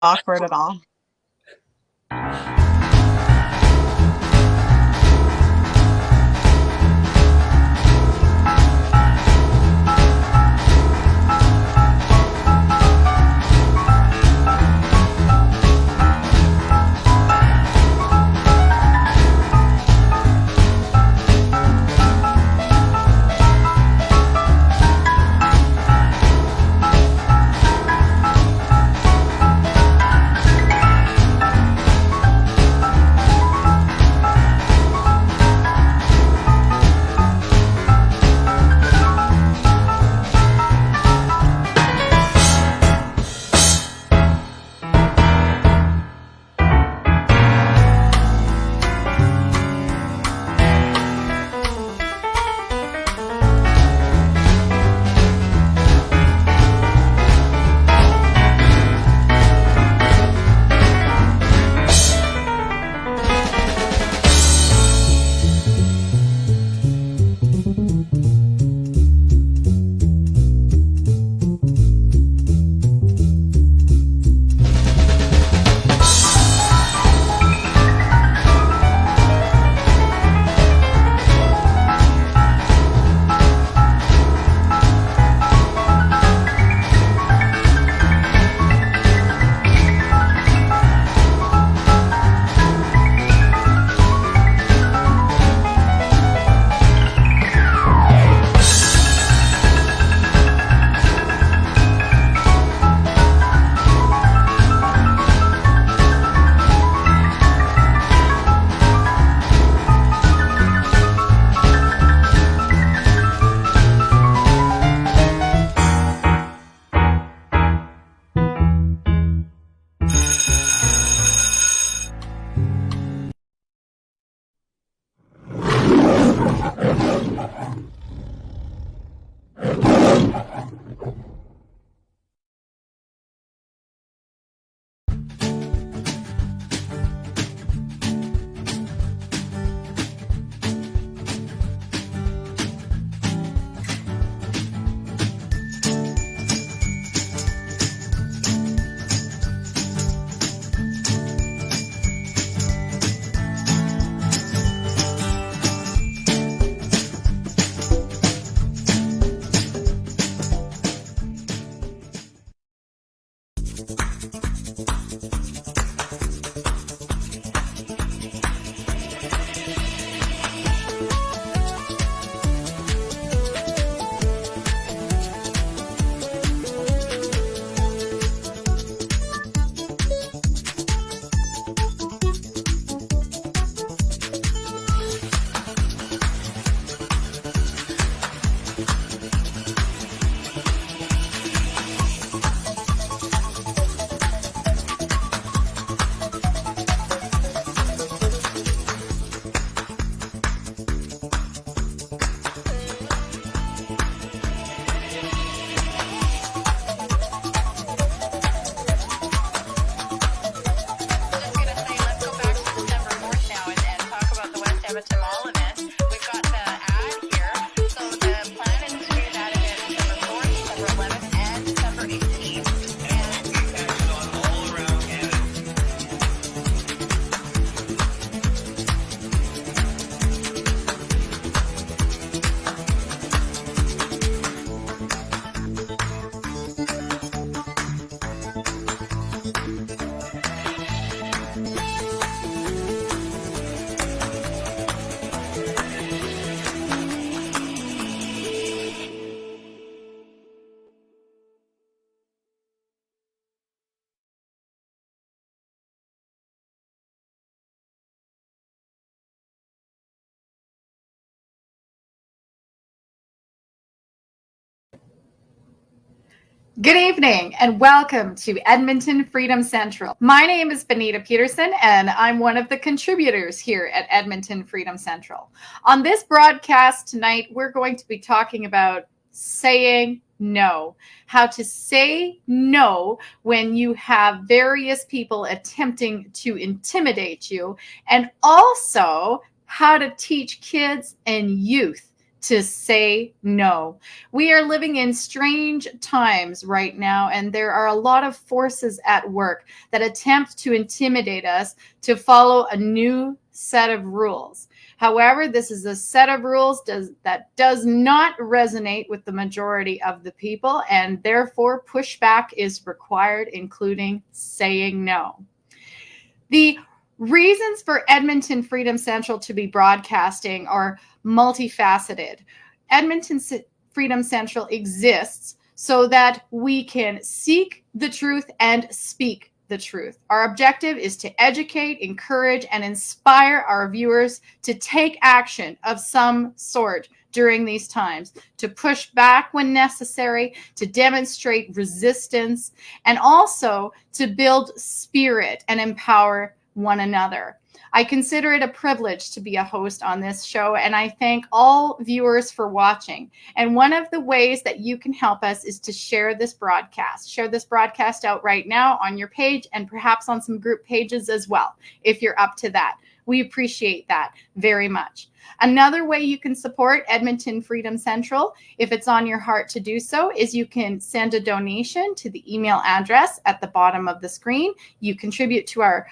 Awkward at all. Edmonton all of it. We've got the ad here. So the plan is to do that event December 4th, December 11th, and December 18th. And all around Canada. Good evening and welcome to Edmonton Freedom Central. My name is Benita Peterson and I'm one of the contributors here at Edmonton Freedom Central. On this broadcast tonight, we're going to be talking about saying no, how to say no when you have various people attempting to intimidate you, and also how to teach kids and youth to say no. We are living in strange times right now, and there are a lot of forces at work that attempt to intimidate us to follow a new set of rules. However, this is a set of rules that does not resonate with the majority of the people, and therefore pushback is required, including saying no. The reasons for Edmonton Freedom Central to be broadcasting are multifaceted. Edmonton Freedom Central exists so that we can seek the truth and speak the truth. Our objective is to educate, encourage, and inspire our viewers to take action of some sort during these times, to push back when necessary, to demonstrate resistance, and also to build spirit and empower one another. I consider it a privilege to be a host on this show, and I thank all viewers for watching. And one of the ways that you can help us is to share this broadcast. Share this broadcast out right now on your page and perhaps on some group pages as well, if you're up to that. We appreciate that very much. Another way you can support Edmonton Freedom Central, if it's on your heart to do so, is you can send a donation to the email address at the bottom of the screen. You contribute to our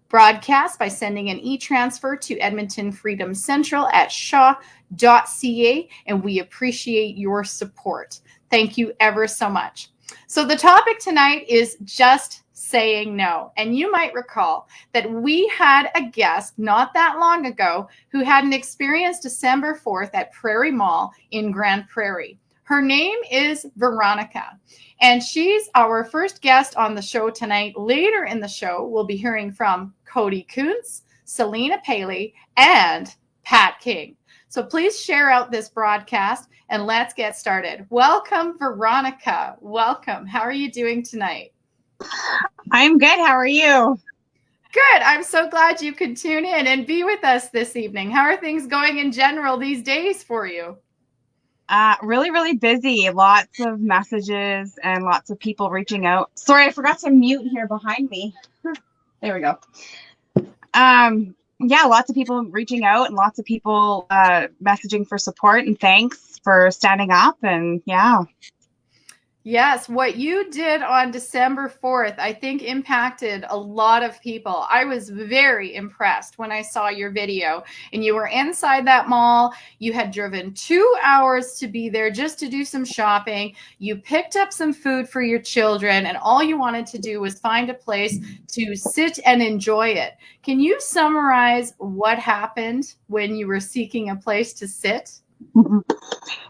broadcast by sending an e-transfer to Edmonton Freedom Central at shaw.ca, and we appreciate your support. Thank you ever so much. So the topic tonight is just saying no. And you might recall that we had a guest not that long ago who had an experience December 4th at Prairie Mall in Grand Prairie. Her name is Veronica, and she's our first guest on the show tonight. Later in the show, we'll be hearing from Cody Kuntz, Selena Paley, and Pat King. So please share out this broadcast and let's get started. Welcome, Veronica. Welcome. How are you doing tonight? I'm good. How are you? Good. I'm so glad you could tune in and be with us this evening. How are things going in general these days for you? Really, really busy. Lots of messages and lots of people reaching out. Sorry, I forgot to mute here behind me. There we go. Yeah, lots of people reaching out and lots of people messaging for support and thanks for standing up. And yeah. Yes, what you did on December 4th, I think impacted a lot of people. I was very impressed when I saw your video, and you were inside that mall. You had driven 2 hours to be there just to do some shopping. You picked up some food for your children, and all you wanted to do was find a place to sit and enjoy it. Can you summarize what happened when you were seeking a place to sit?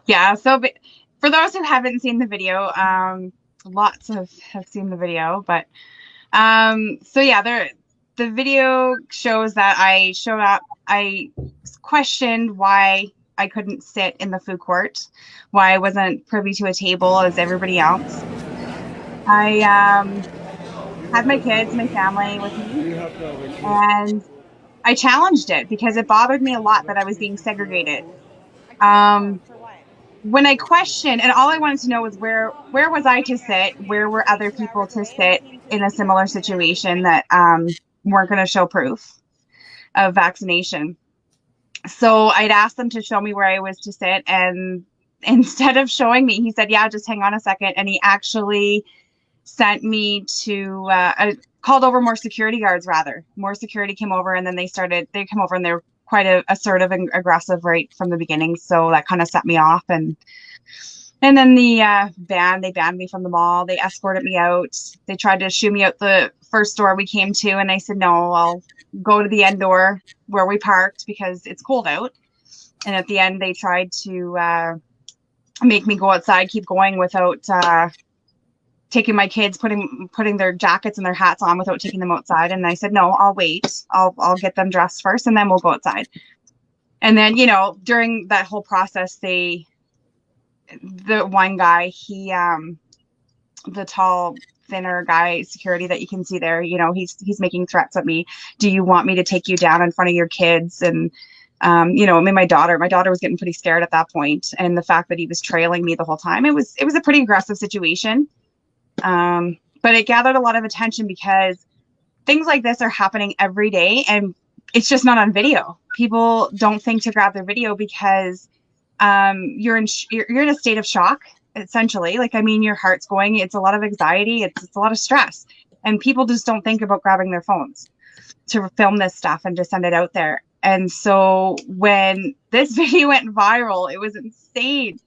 Yeah, so for those who haven't seen the video, lots have seen the video, but so yeah, the video shows that I showed up. I questioned why I couldn't sit in the food court, why I wasn't privy to a table as everybody else. I had my kids, my family with me, and I challenged it because it bothered me a lot that I was being segregated. When I questioned, and all I wanted to know was where was I to sit? Where were other people to sit in a similar situation that weren't going to show proof of vaccination? So I'd asked them to show me where I was to sit, and instead of showing me, he said, "Yeah, just hang on a second." And he actually sent me to called over more security guards. Rather, more security came over, and then they come over and they're quite assertive and aggressive right from the beginning. So that kind of set me off. And then the they banned me from the mall. They escorted me out. They tried to shoo me out the first door we came to. And I said, no, I'll go to the end door where we parked because it's cold out. And at the end, they tried to make me go outside, keep going without taking my kids, putting their jackets and their hats on without taking them outside. And I said, no, I'll wait. I'll get them dressed first and then we'll go outside. And then, during that whole process, the one guy, he, the tall, thinner guy, security that you can see there, he's making threats at me. Do you want me to take you down in front of your kids? And, my daughter was getting pretty scared at that point. And the fact that he was trailing me the whole time, it was a pretty aggressive situation. But it gathered a lot of attention because things like this are happening every day and it's just not on video. People don't think to grab their video because you're in a state of shock, essentially. Like, I mean, your heart's going, it's a lot of anxiety, it's a lot of stress, and people just don't think about grabbing their phones to film this stuff and to send it out there. And so when this video went viral, it was insane.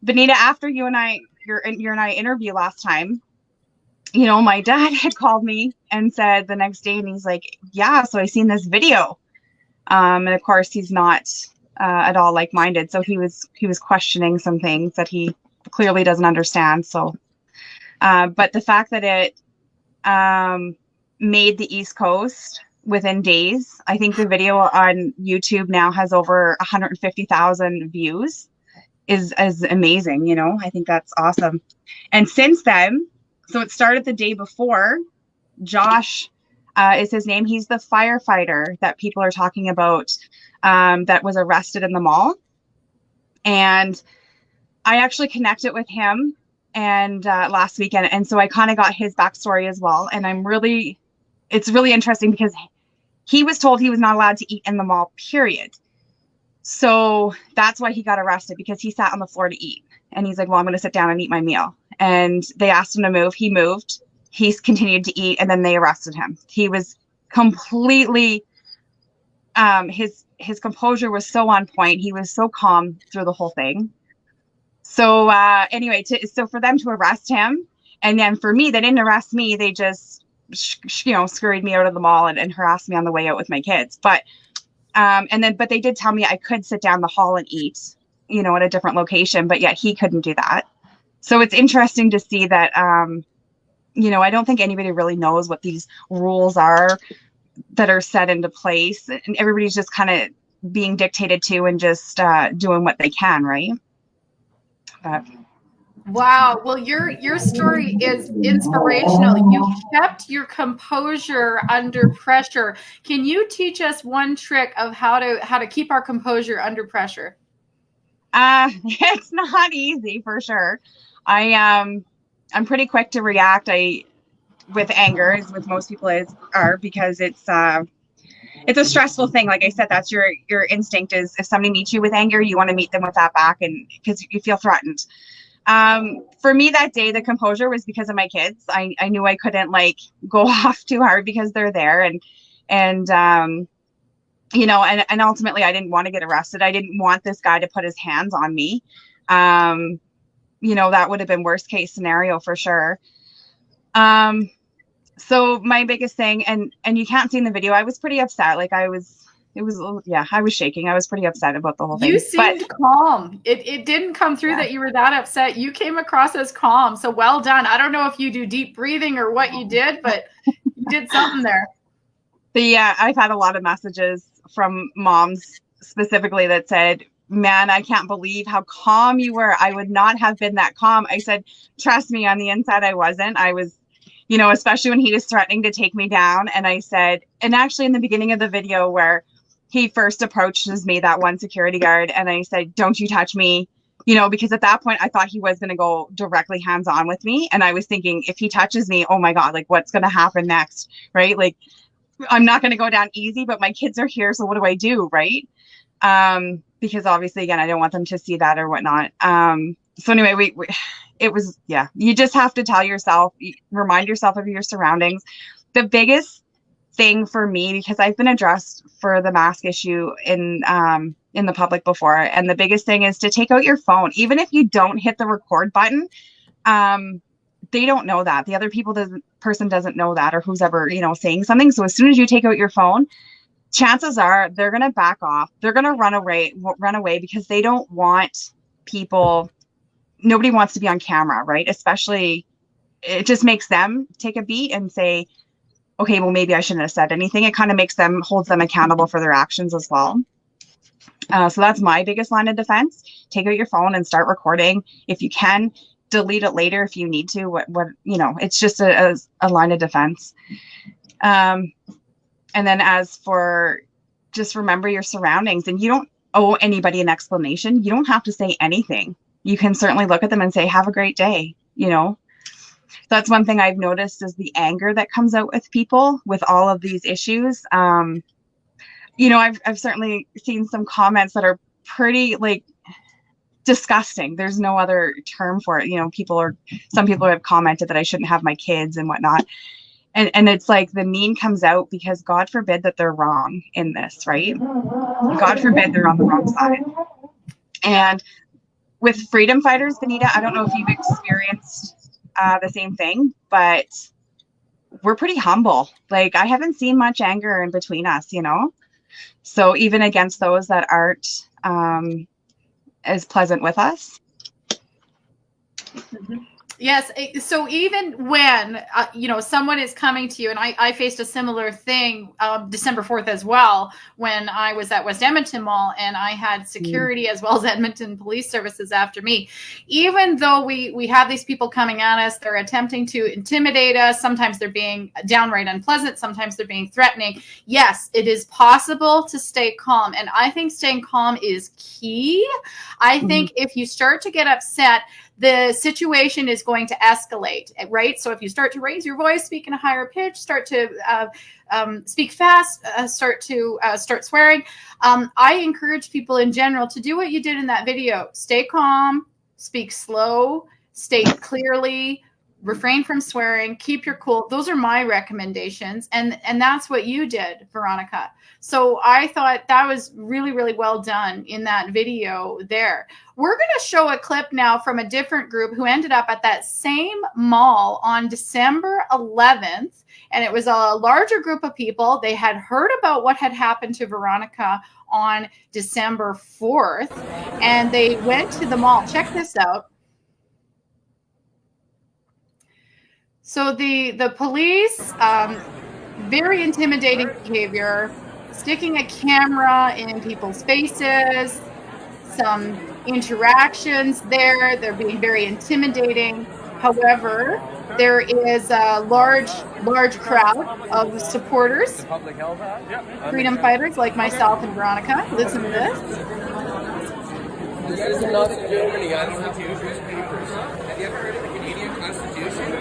Benita, after your and I interview last time, you know, my dad had called me and said the next day, and he's like, yeah, so I seen this video. And of course he's not at all like-minded. So he was questioning some things that he clearly doesn't understand. So, but the fact that it made the East Coast within days, I think the video on YouTube now has over 150,000 views, is amazing. You know, I think that's awesome. And since then, so it started the day before. Josh is his name. He's the firefighter that people are talking about, that was arrested in the mall. And I actually connected with him and last weekend. And so I kind of got his backstory as well. And it's really interesting because he was told he was not allowed to eat in the mall, period. So that's why he got arrested, because he sat on the floor to eat. And he's like, well, I'm going to sit down and eat my meal. And they asked him to move. He moved. He's continued to eat, and then they arrested him. He was completely, his composure was so on point. He was so calm through the whole thing. So anyway, so for them to arrest him, and then for me, they didn't arrest me. They just, scurried me out of the mall and harassed me on the way out with my kids. But but they did tell me I could sit down the hall and eat, at a different location, but yet he couldn't do that. So it's interesting to see that, I don't think anybody really knows what these rules are that are set into place, and everybody's just kind of being dictated to and just doing what they can, right? But Wow. Well, your story is inspirational. You kept your composure under pressure. Can you teach us one trick of how to keep our composure under pressure? It's not easy, for sure. I'm pretty quick to react. With anger, as with most people are, because it's a stressful thing. Like I said, that's your instinct is, if somebody meets you with anger, you want to meet them with that back, and because you feel threatened. For me that day, the composure was because of my kids. I knew I couldn't go off too hard because they're there, and ultimately I didn't want to get arrested. I didn't want this guy to put his hands on me. That would have been worst case scenario for sure. So my biggest thing, and you can't see in the video, I was pretty upset. I was shaking. I was pretty upset about the whole thing. You seemed calm. It didn't come through that you were that upset. You came across as calm. So well done. I don't know if you do deep breathing or what you did, but you did something there. But yeah, I've had a lot of messages from moms specifically that said, man, I can't believe how calm you were. I would not have been that calm. I said, trust me, on the inside, I wasn't. I was, especially when he was threatening to take me down. And I said, and actually in the beginning of the video where he first approaches me, that one security guard, and I said, don't you touch me, because at that point I thought he was going to go directly hands-on with me. And I was thinking, if he touches me, oh my God, what's going to happen next? Right? I'm not going to go down easy, but my kids are here. So what do I do? Right? Because obviously, again, I don't want them to see that or whatnot. So anyway, you just have to tell yourself, remind yourself of your surroundings. The biggest thing for me, because I've been addressed for the mask issue in the public before, and the biggest thing is to take out your phone. Even if you don't hit the record button, they don't know that. The other person doesn't know that, or who's ever, saying something. So as soon as you take out your phone, chances are they're going to back off. They're going to run away because they don't want people. Nobody wants to be on camera, right? Especially, it just makes them take a beat and say, okay, well, maybe I shouldn't have said anything. It kind of holds them accountable for their actions as well. So that's my biggest line of defense. Take out your phone and start recording. If you can, delete it later if you need to. It's just a line of defense. And then as for, just remember your surroundings, and you don't owe anybody an explanation. You don't have to say anything. You can certainly look at them and say, have a great day. That's one thing I've noticed, is the anger that comes out with people with all of these issues. I've certainly seen some comments that are pretty disgusting. There's no other term for it. You know, some people have commented that I shouldn't have my kids and whatnot. And it's like the mean comes out because God forbid that they're wrong in this, right? God forbid they're on the wrong side. And with freedom fighters, Benita, I don't know if you've experienced the same thing, but we're pretty humble. Like, I haven't seen much anger in between us, you know? So even against those that aren't as pleasant with us. Yes. So even when, someone is coming to you, and I faced a similar thing December 4th as well, when I was at West Edmonton Mall and I had security as well as Edmonton Police Services after me. Even though we have these people coming at us, they're attempting to intimidate us. Sometimes they're being downright unpleasant. Sometimes they're being threatening. Yes, it is possible to stay calm. And I think staying calm is key. I think if you start to get upset, the situation is going to escalate, right? So if you start to raise your voice, speak in a higher pitch, start to speak fast, start swearing. I encourage people in general to do what you did in that video. Stay calm, speak slow, state clearly, refrain from swearing, keep your cool. Those are my recommendations. And that's what you did, Veronica. So I thought that was really, really well done in that video there. We're going to show a clip now from a different group who ended up at that same mall on December 11th. And it was a larger group of people. They had heard about what had happened to Veronica on December 4th. And they went to the mall. Check this out. So the police, very intimidating behavior, sticking a camera in people's faces, some interactions there. They're being very intimidating. However, there is a large crowd of supporters, freedom fighters like myself and Veronica. Listen to this. You guys are not in Germany. Have you ever heard of the Canadian Constitution?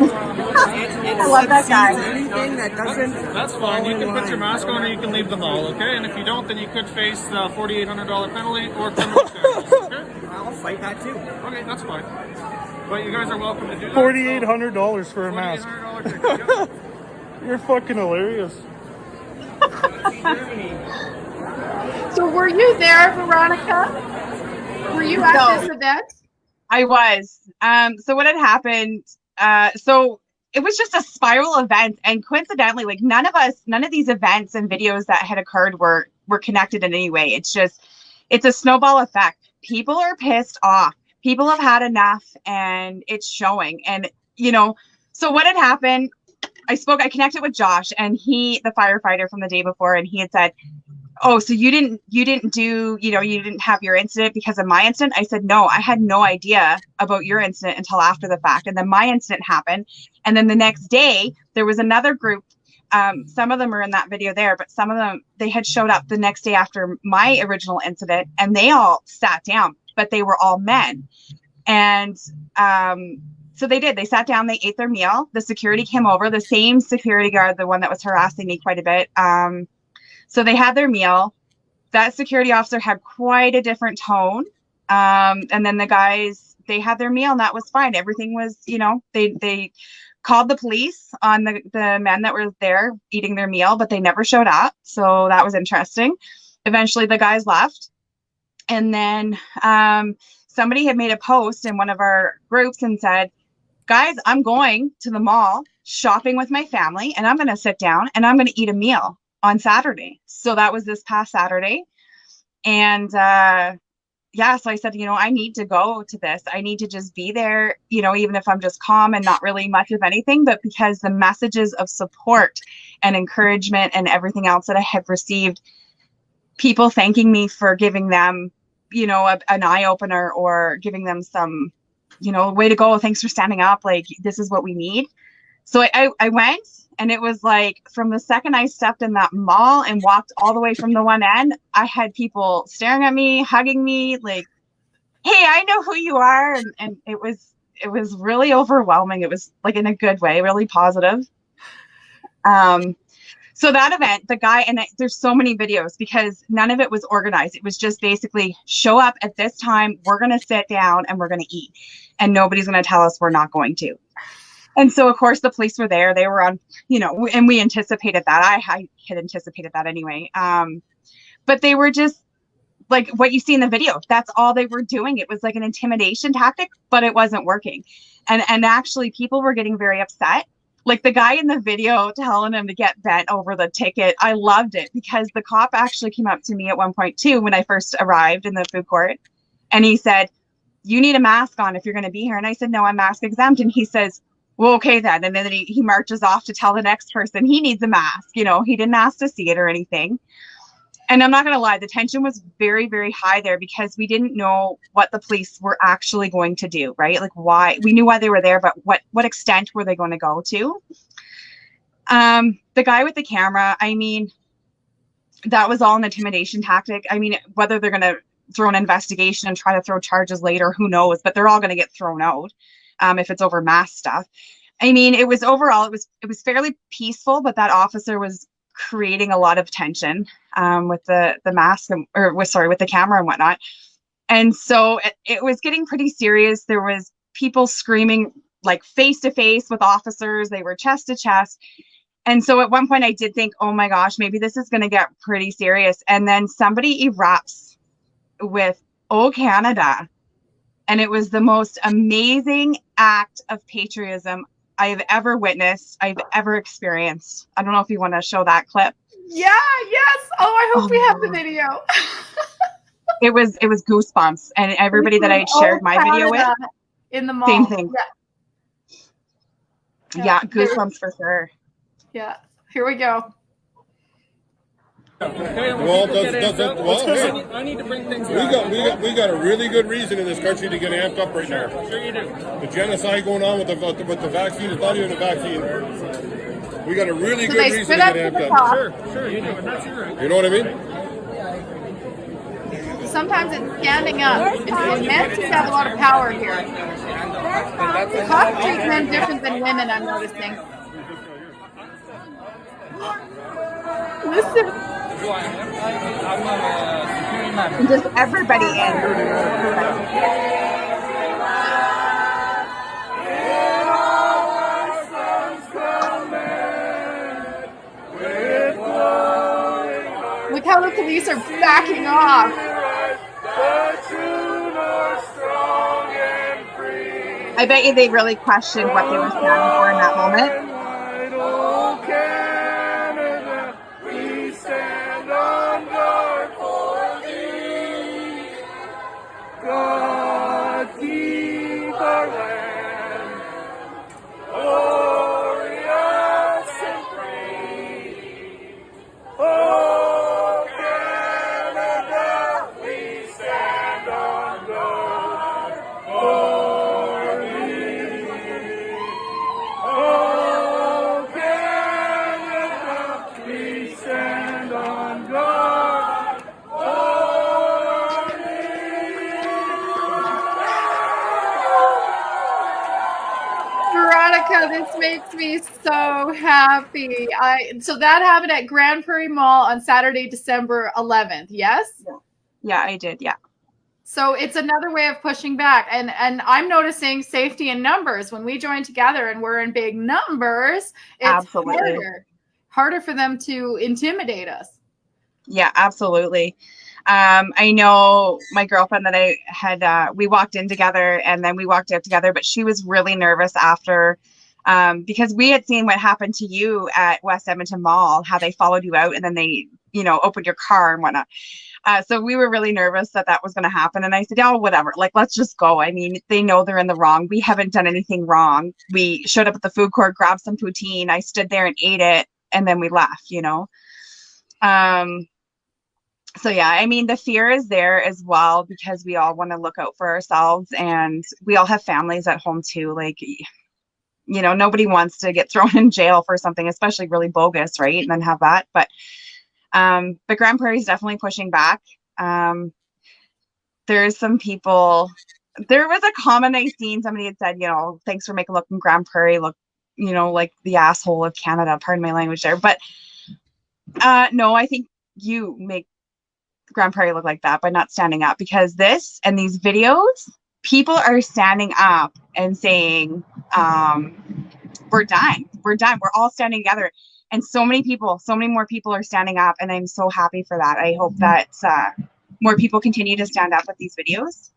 I love that guy. Anything that doesn't. That's fine. You can put your mask on or you can leave the mall, okay? And if you don't, then you could face the $4,800 penalty or criminal charges, okay? I'll fight that too. Okay, that's fine. But you guys are welcome to do that. $4,800 for a mask. $4,800 You're fucking hilarious. So were you there, Veronica? Were you at this event? I was. So what had happened, so it was just a spiral event, and coincidentally, like none of these events and videos that had occurred were connected in any way. It's a snowball effect. People are pissed off. People have had enough, and it's showing. And so what had happened, I connected with Josh, and the firefighter from the day before, and he had said, "Oh, so you didn't you didn't have your incident because of my incident?" I said, "No, I had no idea about your incident until after the fact." And then my incident happened. And then the next day there was another group. Some of them are in that video there, but some of them, they had showed up the next day after my original incident, and they all sat down, but they were all men. And so they sat down, they ate their meal. The security came over, the same security guard, the one that was harassing me quite a bit. So they had their meal. That security officer had quite a different tone. And then the guys, they had their meal and that was fine. Everything was, they called the police on the men that were there eating their meal, but they never showed up. So that was interesting. Eventually the guys left. And then somebody had made a post in one of our groups and said, "Guys, I'm going to the mall shopping with my family and I'm going to sit down and I'm going to eat a meal on Saturday." So that was this past Saturday. And so I said, I need to go to this. I need to just be there, even if I'm just calm and not really much of anything, but because the messages of support and encouragement and everything else that I had received, people thanking me for giving them, an eye opener or giving them some, way to go. Thanks for standing up. Like, this is what we need. So I went. And it was like, from the second I stepped in that mall and walked all the way from the one end, I had people staring at me, hugging me, like, "Hey, I know who you are." And it was really overwhelming. It was like in a good way, really positive. So that event, the guy, and there's so many videos because none of it was organized. It was just basically show up at this time. We're going to sit down and we're going to eat, and nobody's going to tell us we're not going to. And so, of course, the police were there. They were on, and we anticipated that. I had anticipated that anyway. But they were just like what you see in the video. That's all they were doing. It was like an intimidation tactic, but it wasn't working. And actually, people were getting very upset. Like the guy in the video telling him to get bent over the ticket. I loved it because the cop actually came up to me at one point too when I first arrived in the food court. And he said, you need a mask on if you're going to be here. And I said, no, I'm mask exempt. And he says, well, okay then. And then he marches off to tell the next person he needs a mask. He didn't ask to see it or anything. And I'm not going to lie, the tension was very, very high there because we didn't know what the police were actually going to do, right? Like why, we knew why they were there, but what extent were they going to go to? The guy with the camera, I mean, that was all an intimidation tactic. I mean, whether they're going to throw an investigation and try to throw charges later, who knows, but they're all going to get thrown out if it's over mass stuff. I mean, it was overall, it was fairly peaceful, but that officer was creating a lot of tension with the mask with the camera and whatnot. And so it was getting pretty serious. There was people screaming like face to face with officers. They were chest to chest. And so at one point I did think, oh my gosh, maybe this is going to get pretty serious. And then somebody erupts with "Oh Canada." And it was the most amazing act of patriotism I've ever witnessed, I've ever experienced. I don't know if you want to show that clip. Yeah, yes. Oh, I hope we have the video. It was goosebumps. And everybody that I shared my video with, in the mall. same thing. Yeah, goosebumps for sure. Yeah, here we go. Okay, I need to bring things back. We got a really good reason in this country to get amped up right now. Sure you do. The genocide going on with the vaccine. It's not even a vaccine. We got a really good reason to get amped up. Sure you do, and that's your right. You know what I mean? Sometimes it's standing up. It's men seem to have a lot of power here. Cops treat men different than women, I'm noticing. Listen. Just everybody in. Look how the police are backing off. I bet you they really questioned what they were standing for in that moment. This makes me so happy. So that happened at Grand Prairie Mall on Saturday, December 11th. Yes? Yeah, I did. Yeah. So it's another way of pushing back. And I'm noticing safety in numbers. When we join together and we're in big numbers, it's absolutely harder for them to intimidate us. Yeah, absolutely. I know my girlfriend that I had, we walked in together and then we walked out together, but she was really nervous after, because we had seen what happened to you at West Edmonton Mall, how they followed you out and then they, opened your car and whatnot. So we were really nervous that was going to happen. And I said, oh, whatever, like, let's just go. I mean, they know they're in the wrong. We haven't done anything wrong. We showed up at the food court, grabbed some poutine. I stood there and ate it and then we left, So yeah, I mean, the fear is there as well because we all want to look out for ourselves and we all have families at home too. Like, nobody wants to get thrown in jail for something, especially really bogus, right? And then have that. But Grand Prairie is definitely pushing back. There's some people, there was a comment I seen, somebody had said, thanks for making Grand Prairie look, like the asshole of Canada, pardon my language there. But No, I think you make Grand Prairie look like that by not standing up, because this and these videos, people are standing up and saying, we're done. We're done. We're all standing together. And so many people, so many more people are standing up. And I'm so happy for that. I hope that more people continue to stand up with these videos.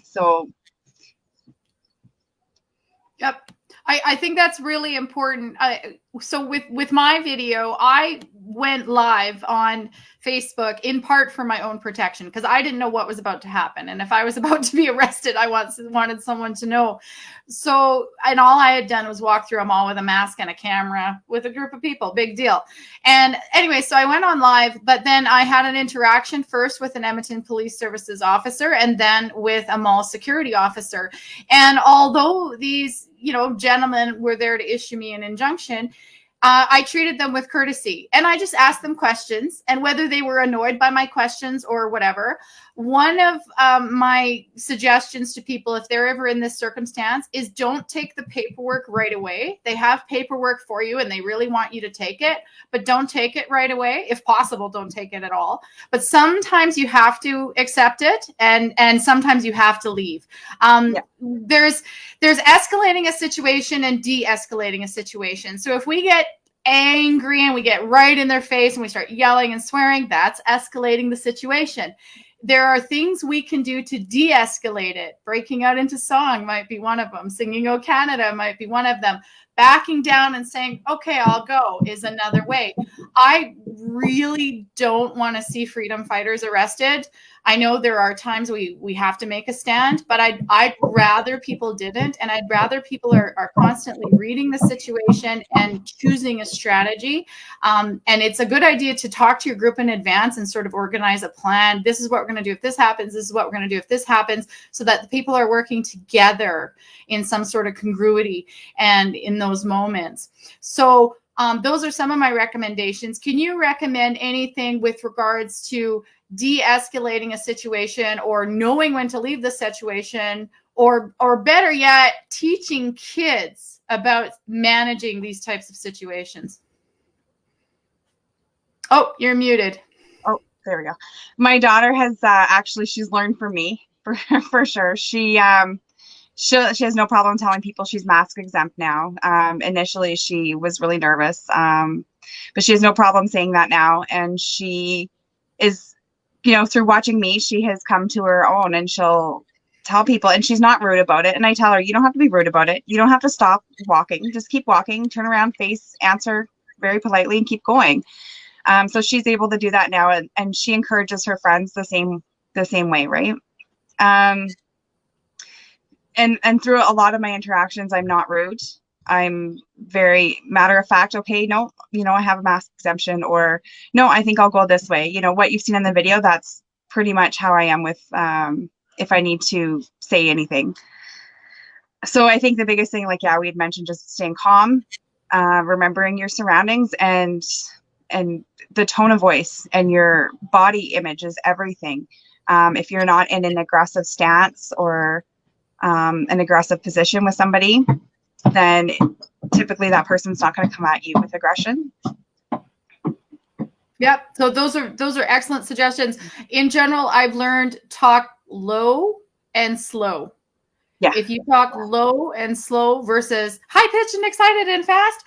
So. Yep. I think that's really important. So with my video, I went live on Facebook in part for my own protection, because I didn't know what was about to happen. And if I was about to be arrested, I wanted someone to know. So, and all I had done was walk through a mall with a mask and a camera with a group of people. Big deal. And anyway, so I went on live, but then I had an interaction first with an Edmonton Police Services officer and then with a mall security officer. And although these, gentlemen were there to issue me an injunction, I treated them with courtesy, and I just asked them questions, and whether they were annoyed by my questions or whatever. One of my suggestions to people, if they're ever in this circumstance, is don't take the paperwork right away. They have paperwork for you and they really want you to take it, but don't take it right away. If possible, don't take it at all. But sometimes you have to accept it, and sometimes you have to leave. There's escalating a situation and de-escalating a situation. So if we get angry and we get right in their face and we start yelling and swearing, that's escalating the situation. There are things we can do to de-escalate it. Breaking out into song might be one of them. Singing "O Canada" might be one of them. Backing down and saying, okay, I'll go, is another way. I really don't want to see freedom fighters arrested. I know there are times we have to make a stand, but I'd rather people didn't. And I'd rather people are constantly reading the situation and choosing a strategy. And it's a good idea to talk to your group in advance and sort of organize a plan. This is what we're going to do if this happens. This is what we're going to do if this happens, so that the people are working together in some sort of congruity and in those moments. So those are some of my recommendations. Can you recommend anything with regards to de-escalating a situation, or knowing when to leave the situation, or better yet, teaching kids about managing these types of situations? Oh, you're muted. Oh, there we go. My daughter has she's learned from me for sure. She has no problem telling people she's mask exempt now. Initially, she was really nervous, but she has no problem saying that now. And she is, through watching me, she has come to her own, and she'll tell people, and she's not rude about it. And I tell her, you don't have to be rude about it. You don't have to stop walking. Just keep walking, turn around, face, answer very politely, and keep going. So she's able to do that now, and she encourages her friends the same way, right? And through a lot of my interactions, I'm not rude. I'm very matter of fact. Okay, no, I have a mask exemption, or no, I think I'll go this way. What you've seen in the video, that's pretty much how I am with if I need to say anything. So I think the biggest thing, we had mentioned, just staying calm, remembering your surroundings, and the tone of voice and your body image is everything. If you're not in an aggressive stance or an aggressive position with somebody, then typically that person's not going to come at you with aggression. Yep. So those are excellent suggestions. In general, I've learned talk low and slow. Yeah. If you talk low and slow versus high pitched and excited and fast,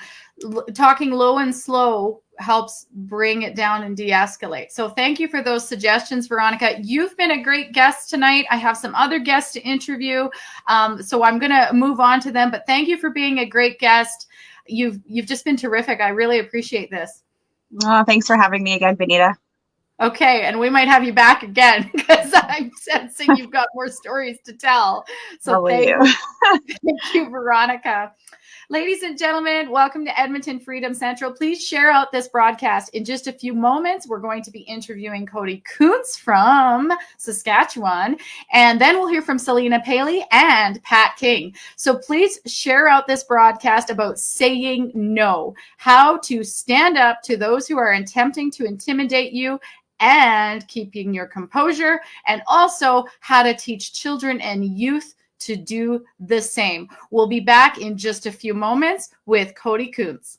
talking low and slow helps bring it down and de-escalate. So thank you for those suggestions, Veronica. You've been a great guest tonight. I have some other guests to interview, so I'm going to move on to them. But thank you for being a great guest. You've just been terrific. I really appreciate this. Thanks for having me again, Benita. Okay, and we might have you back again, because I'm sensing you've got more stories to tell. So thank you, Veronica. Ladies and gentlemen, welcome to Edmonton Freedom Central. Please share out this broadcast. In just a few moments, we're going to be interviewing Cody Kuntz from Saskatchewan, and then we'll hear from Selena Paley and Pat King. So please share out this broadcast about saying no, how to stand up to those who are attempting to intimidate you and keeping your composure, and also how to teach children and youth to do the same. We'll be back in just a few moments with Cody Kuntz.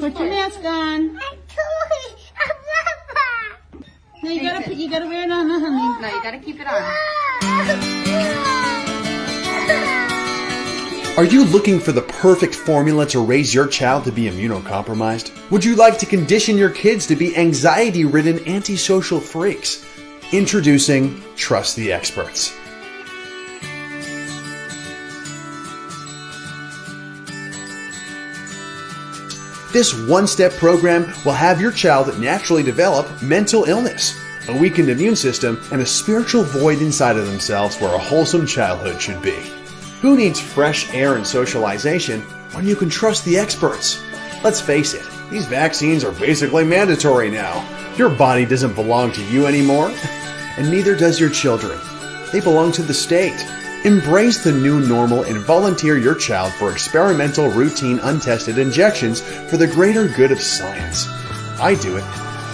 Put your mask on. No, you gotta wear it on, honey. No, you gotta keep it on. Are you looking for the perfect formula to raise your child to be immunocompromised? Would you like to condition your kids to be anxiety-ridden antisocial freaks? Introducing Trust the Experts. This one-step program will have your child naturally develop mental illness, a weakened immune system, and a spiritual void inside of themselves where a wholesome childhood should be. Who needs fresh air and socialization when you can trust the experts? Let's face it, these vaccines are basically mandatory now. Your body doesn't belong to you anymore, and neither does your children. They belong to the state. Embrace the new normal and volunteer your child for experimental, routine, untested injections for the greater good of science. I do it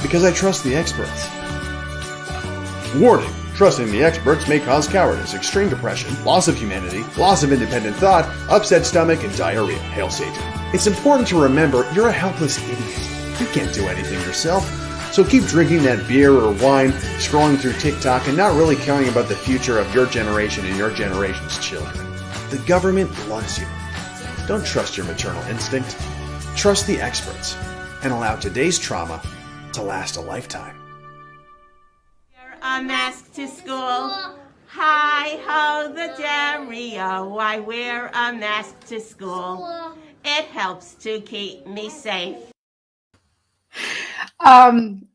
because I trust the experts. Warning: trusting the experts may cause cowardice, extreme depression, loss of humanity, loss of independent thought, upset stomach, and diarrhea. Hail Satan. It's important to remember you're a helpless idiot. You can't do anything yourself. So keep drinking that beer or wine, scrolling through TikTok, and not really caring about the future of your generation and your generation's children. The government loves you. Don't trust your maternal instinct. Trust the experts and allow today's trauma to last a lifetime. Wear a mask to school. Hi ho the Dario. I wear a mask to school. It helps to keep me safe.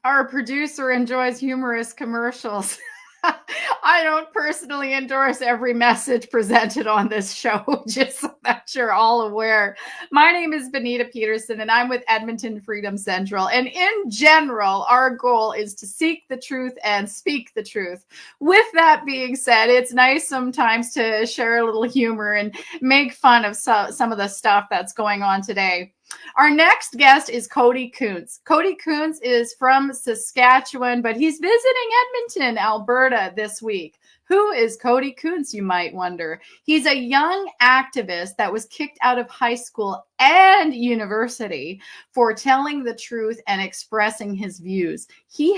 Our producer enjoys humorous commercials. I don't personally endorse every message presented on this show, just so that you're all aware. My name is Benita Peterson, and I'm with Edmonton Freedom Central. And in general, our goal is to seek the truth and speak the truth. With that being said, it's nice sometimes to share a little humor and make fun of some of the stuff that's going on today. Our next guest is Cody Kuntz. Cody Kuntz is from Saskatchewan, but he's visiting Edmonton, Alberta this week. Who is Cody Kuntz, you might wonder? He's a young activist that was kicked out of high school and university for telling the truth and expressing his views. He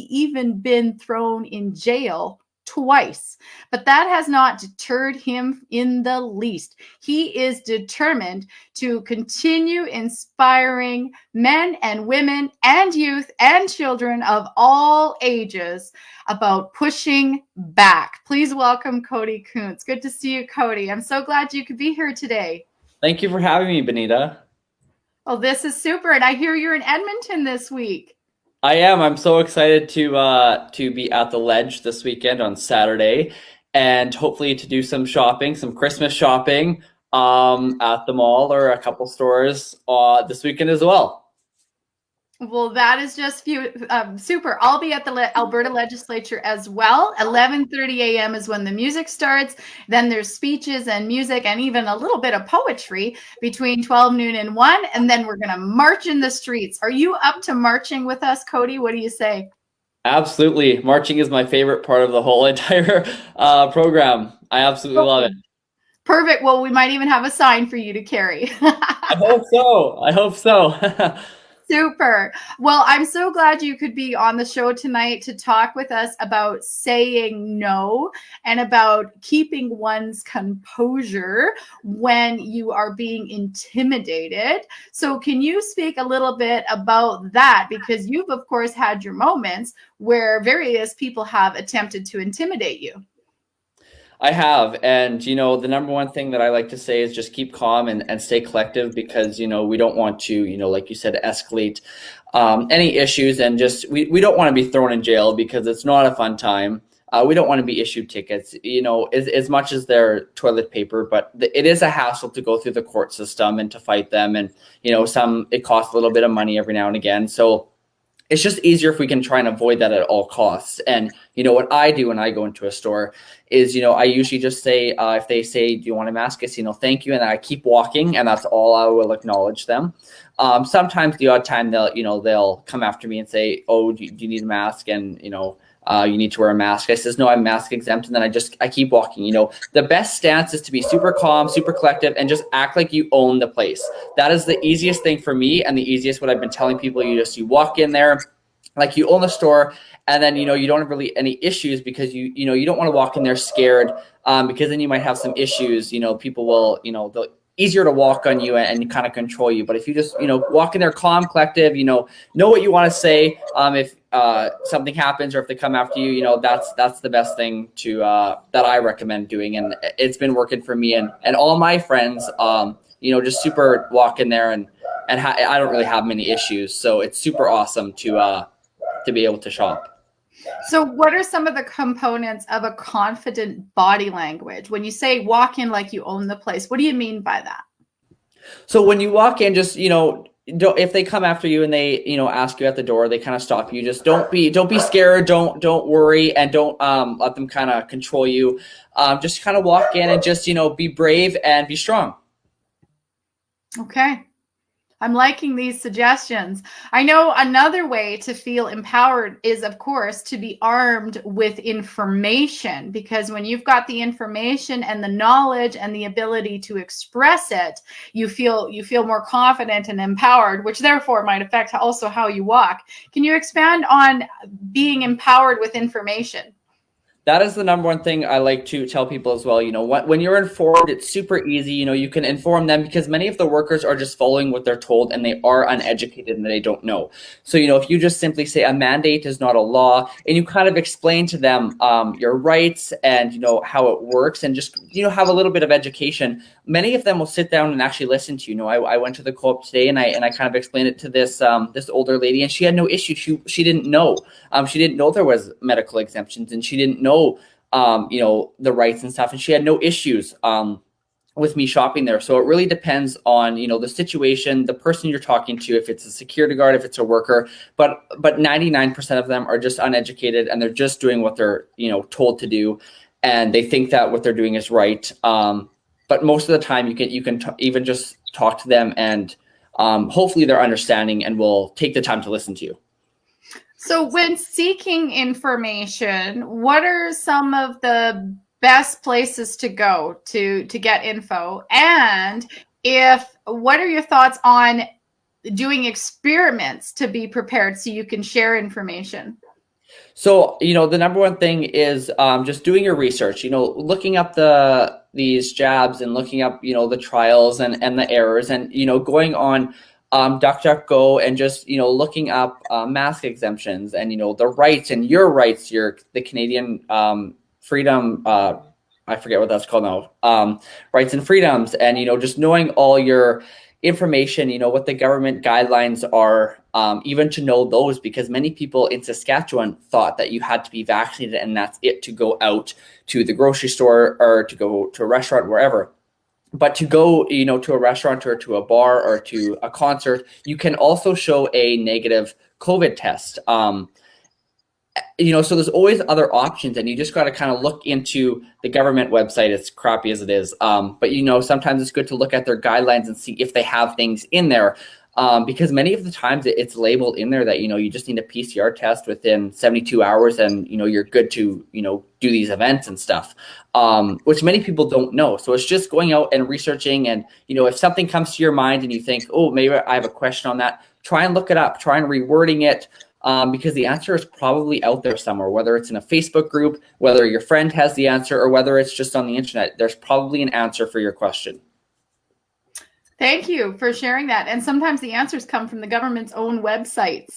even been thrown in jail twice, but that has not deterred him in the least. He is determined to continue inspiring men and women and youth and children of all ages about pushing back. Please welcome Cody Kuntz. Good to see you, Cody. I'm so glad you could be here today. Thank you for having me, Benita. Oh, this is super. And I hear you're in Edmonton this week. I am. I'm so excited to be at the Ledge this weekend on Saturday, and hopefully to do some shopping, some Christmas shopping at the mall or a couple stores this weekend as well. Well, that is just super. I'll be at the Alberta Legislature as well. 11:30 a.m. is when the music starts. Then there's speeches and music and even a little bit of poetry between 12 noon and 1. And then we're going to march in the streets. Are you up to marching with us, Cody? What do you say? Absolutely. Marching is my favorite part of the whole entire program. I absolutely love it. Perfect. Well, we might even have a sign for you to carry. I hope so. I hope so. Super. Well, I'm so glad you could be on the show tonight to talk with us about saying no and about keeping one's composure when you are being intimidated. So can you speak a little bit about that? Because you've, of course, had your moments where various people have attempted to intimidate you. I have. And, the number one thing that I like to say is just keep calm and stay collective because, we don't want to, like you said, escalate any issues and just we don't want to be thrown in jail because it's not a fun time. We don't want to be issued tickets, as much as they're toilet paper, but it is a hassle to go through the court system and to fight them. And, it costs a little bit of money every now and again. So it's just easier if we can try and avoid that at all costs. And, what I do when I go into a store is, I usually just say, if they say, do you want a mask? I say, thank you. And I keep walking and that's all I will acknowledge them. Sometimes the odd time they'll come after me and say, oh, do you need a mask? And, you need to wear a mask. I says, no, I'm mask exempt. And then I keep walking. You know, the best stance is to be super calm, super collective, and just act like you own the place. That is the easiest thing for me, and the easiest what I've been telling people. You walk in there like you own the store, and then, you know, you don't have really any issues, because you know, you don't want to walk in there scared, because then you might have some issues. You know, people will, you know, they'll easier to walk on you and kind of control you. But if you just, you know, walk in there calm, collective, you know what you want to say. If something happens, or if they come after you, you know, that's the best thing to that I recommend doing, and it's been working for me and all my friends. You know, just super walk in there, and I don't really have many issues, so it's super awesome to be able to shop. So what are some of the components of a confident body language? When you say walk in like you own the place, what do you mean by that? So when you walk in, just, you know, if they come after you and they, you know, ask you at the door, they kind of stop you. Just don't be scared. Don't worry, and don't let them kind of control you. Just kind of walk in and just, you know, be brave and be strong. Okay. I'm liking these suggestions. I know another way to feel empowered is, of course, to be armed with information, because when you've got the information and the knowledge and the ability to express it, you feel more confident and empowered, which therefore might affect also how you walk. Can you expand on being empowered with information? That is the number one thing I like to tell people as well. You know, when you're informed, it's super easy. You know, you can inform them, because many of the workers are just following what they're told, and they are uneducated and they don't know. So, you know, if you just simply say a mandate is not a law, and you kind of explain to them your rights and, you know, how it works, and just, you know, have a little bit of education, many of them will sit down and actually listen to you. You know, I went to the co-op today, and I kind of explained it to this this older lady, and she had no issue. She didn't know. She didn't know there was medical exemptions, and she didn't know you know, the rights and stuff, and she had no issues with me shopping there. So it really depends on, you know, the situation, the person you're talking to, if it's a security guard, if it's a worker, but 99% of them are just uneducated, and they're just doing what they're, you know, told to do, and they think that what they're doing is right. But most of the time you can even just talk to them, and hopefully they're understanding and will take the time to listen to you. So when seeking information, what are some of the best places to go to get info? And what are your thoughts on doing experiments to be prepared so you can share information? So, you know, the number one thing is just doing your research, you know, looking up these jabs, and looking up, you know, the trials and the errors, and, you know, going on DuckDuckGo, and just, you know, looking up mask exemptions, and, you know, the rights and your rights, the Canadian freedom, I forget what that's called now, rights and freedoms, and, you know, just knowing all your information, you know, what the government guidelines are, even to know those, because many people in Saskatchewan thought that you had to be vaccinated, and that's it to go out to the grocery store, or to go to a restaurant, wherever. But to go, you know, to a restaurant, or to a bar, or to a concert, you can also show a negative COVID test. You know, so there's always other options, and you just got to kind of look into the government website, as crappy as it is. But, you know, sometimes it's good to look at their guidelines and see if they have things in there. Because many of the times it's labeled in there that, you know, you just need a PCR test within 72 hours, and, you know, you're good to, you know, do these events and stuff, which many people don't know. So it's just going out and researching, and, you know, if something comes to your mind and you think, oh, maybe I have a question on that, try and look it up, try and rewording it, because the answer is probably out there somewhere, whether it's in a Facebook group, whether your friend has the answer, or whether it's just on the internet. There's probably an answer for your question. Thank you for sharing that. And sometimes the answers come from the government's own websites.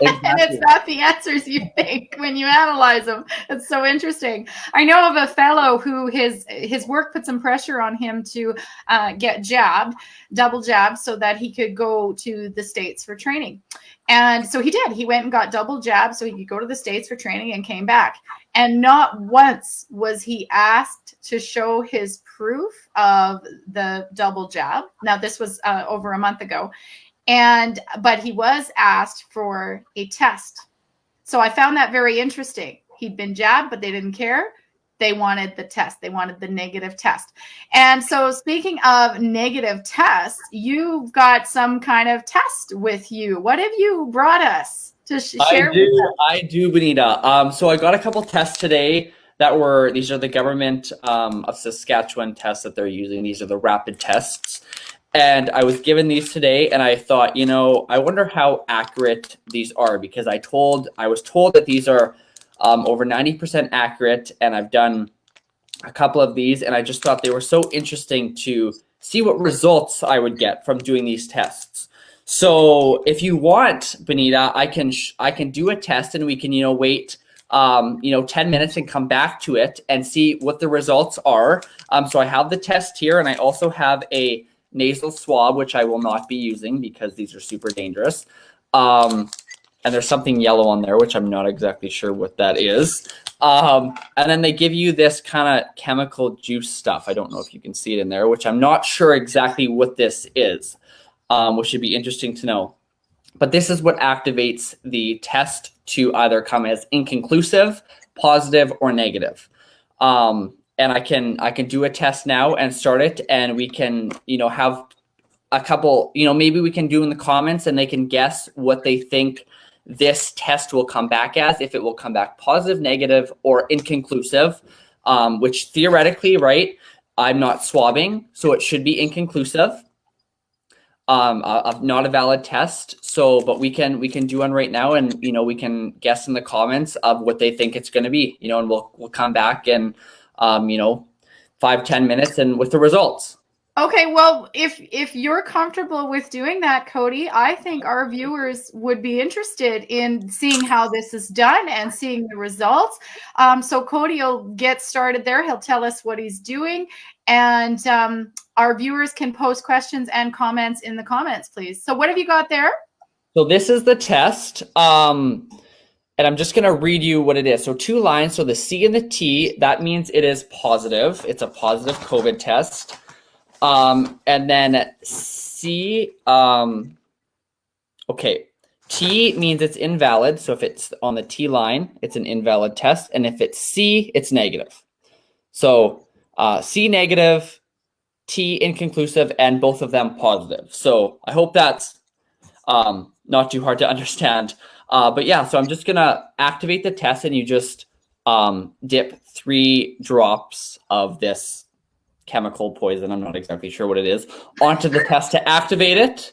Exactly. And it's not the answers you think when you analyze them. It's so interesting. I know of a fellow who his work put some pressure on him to get double jabbed, so that he could go to the States for training. And so he did. He went and got double jabbed so he could go to the States for training, and came back. And not once was he asked to show his proof of the double jab. Now, this was over a month ago. But he was asked for a test. So I found that very interesting. He'd been jabbed, but they didn't care. They wanted the test. They wanted the negative test. And so, speaking of negative tests, you've got some kind of test with you. What have you brought us? to share with us? I do, Benita. So I got a couple tests today these are the government of Saskatchewan tests that they're using. These are the rapid tests. And I was given these today and I thought, I wonder how accurate these are, because I was told that these are over 90% accurate, and I've done a couple of these and I just thought they were so interesting to see what results I would get from doing these tests. So if you want, Benita, I can do a test and we can, wait 10 minutes and come back to it and see what the results are. So I have the test here, and I also have a nasal swab, which I will not be using because these are super dangerous. And there's something yellow on there, which I'm not exactly sure what that is. And then they give you this kind of chemical juice stuff. I don't know if you can see it in there, which I'm not sure exactly what this is, which should be interesting to know. But this is what activates the test to either come as inconclusive, positive, or negative. And I can do a test now and start it, and we can, have a couple, maybe we can do in the comments and they can guess what they think this test will come back as, if it will come back positive, negative, or inconclusive, which theoretically, right, I'm not swabbing, so it should be inconclusive. Not a valid test. So, but we can do one right now, and we can guess in the comments of what they think it's going to be. And we'll come back in 5-10 minutes and with the results. Okay, well, if you're comfortable with doing that, Cody, I think our viewers would be interested in seeing how this is done and seeing the results. So Cody will get started there. He'll tell us what he's doing, and our viewers can post questions and comments in the comments, please. So what have you got there? So this is the test, and I'm just going to read you what it is. So 2 lines, so the C and the T, that means it is positive. It's a positive COVID test. And then C, okay, T means it's invalid. So if it's on the T line, it's an invalid test. And if it's C, it's negative. So C negative, T inconclusive, and both of them positive. So I hope that's not too hard to understand. But yeah, so I'm just going to activate the test, and you just dip 3 drops of this chemical poison, I'm not exactly sure what it is, onto the test to activate it.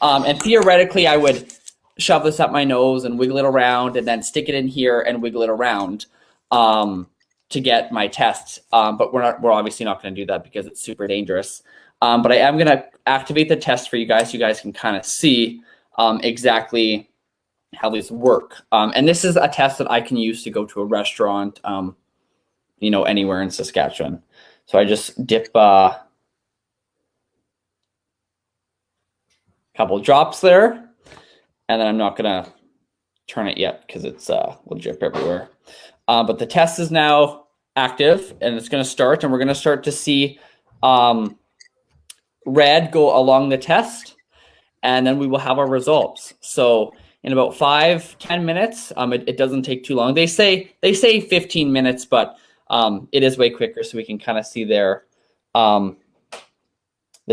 And theoretically, I would shove this up my nose and wiggle it around, and then stick it in here and wiggle it around to get my test. But we're obviously not going to do that because it's super dangerous. But I am going to activate the test for you guys so you guys can kind of see exactly how these work. And this is a test that I can use to go to a restaurant, anywhere in Saskatchewan. So I just dip a couple drops there, and then I'm not gonna turn it yet because it's will drip everywhere. But the test is now active, and it's gonna start, and we're gonna start to see red go along the test, and then we will have our results. So in about 5-10 minutes, it doesn't take too long. They say 15 minutes, but it is way quicker, so we can kind of see there. The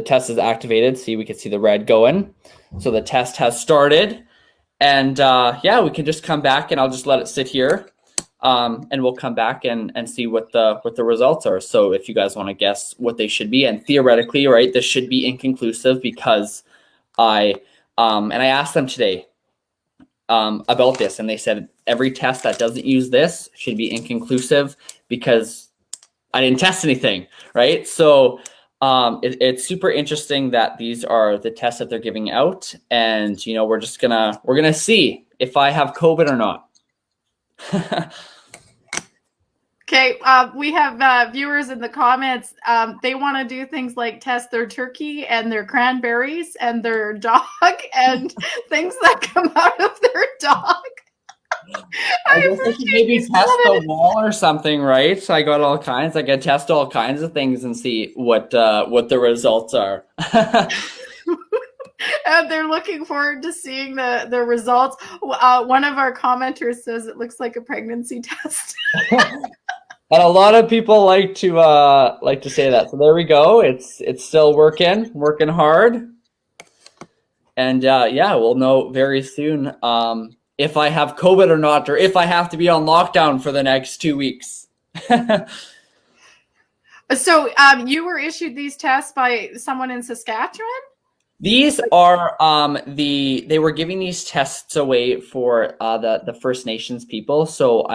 test is activated. See, we can see the red going. So the test has started, and yeah, we can just come back, and I'll just let it sit here, and we'll come back and see what the results are. So if you guys want to guess what they should be, and theoretically, right, this should be inconclusive because I asked them today about this, and they said every test that doesn't use this should be inconclusive because I didn't test anything, right? So it's super interesting that these are the tests that they're giving out, and we're gonna see if I have COVID or not. Okay, we have viewers in the comments. They want to do things like test their turkey and their cranberries and their dog and things that come out of their dog. I guess I should maybe test the wall or something, right? So I got all kinds. I can test all kinds of things and see what the results are. And they're looking forward to seeing the results. One of our commenters says it looks like a pregnancy test. And a lot of people like to say that. So there we go. It's still working hard. And yeah, we'll know very soon if I have COVID or not, or if I have to be on lockdown for the next 2 weeks. So you were issued these tests by someone in Saskatchewan? These are they were giving these tests away for the First Nations people. So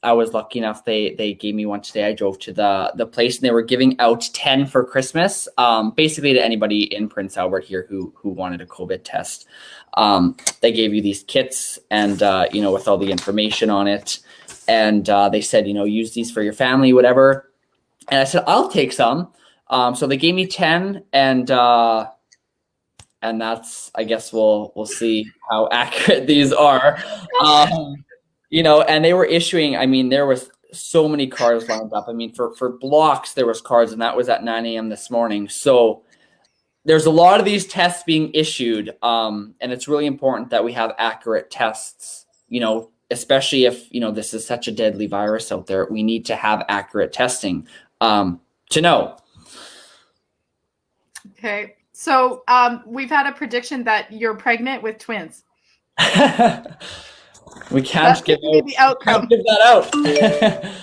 I was lucky enough they gave me one today. I drove to the place and they were giving out 10 for Christmas, basically to anybody in Prince Albert here who wanted a COVID test. They gave you these kits and with all the information on it, and they said use these for your family, whatever. And I said I'll take some. So they gave me 10 and that's, I guess we'll see how accurate these are. And they were issuing, I mean, there was so many cars lined up. I mean, for blocks, there was cars, and that was at 9 a.m. this morning. So there's a lot of these tests being issued. And it's really important that we have accurate tests, especially if, this is such a deadly virus out there. We need to have accurate testing to know. Okay. So we've had a prediction that you're pregnant with twins. We can't give the outcome. Can't give that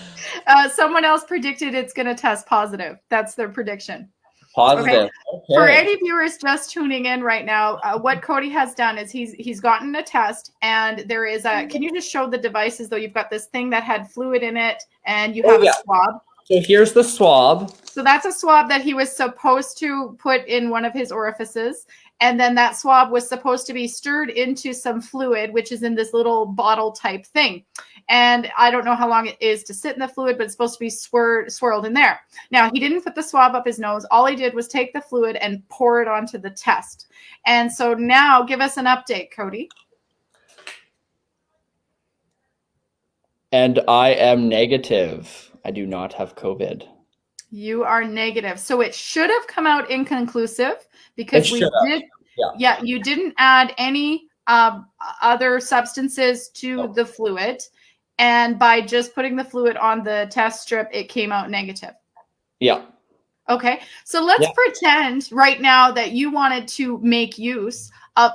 out. Someone else predicted it's going to test positive. That's their prediction. Positive. Okay. Okay. For any viewers just tuning in right now, what Cody has done is he's gotten a test, and there is can you just show the devices, though? You've got this thing that had fluid in it, and you have a swab. So here's the swab. So that's a swab that he was supposed to put in one of his orifices. And then that swab was supposed to be stirred into some fluid, which is in this little bottle type thing. And I don't know how long it is to sit in the fluid, but it's supposed to be swirled in there. Now, he didn't put the swab up his nose. All he did was take the fluid and pour it onto the test. And so now give us an update, Cody. And I am negative. I do not have COVID. You are negative. So it should have come out inconclusive because you didn't add any other substances to the fluid. And by just putting the fluid on the test strip, it came out negative. Yeah. Okay. So let's pretend right now that you wanted to make use of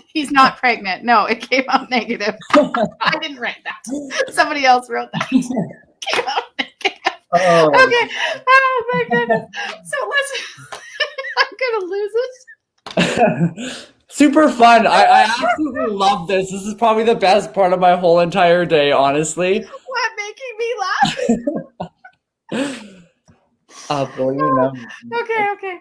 he's not pregnant. No, it came out negative. I didn't write that. Somebody else wrote that. Okay. Oh my goodness. So I'm gonna lose it. Super fun. I absolutely love this. This is probably the best part of my whole entire day, honestly. What making me laugh? Blow your nose. Okay.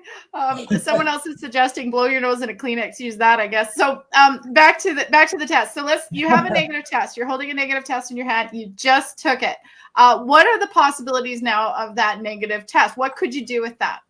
Someone else is suggesting blow your nose in a Kleenex. Use that, I guess. So back to the test. So you have a negative test. You're holding a negative test in your hand. You just took it. What are the possibilities now of that negative test? What could you do with that?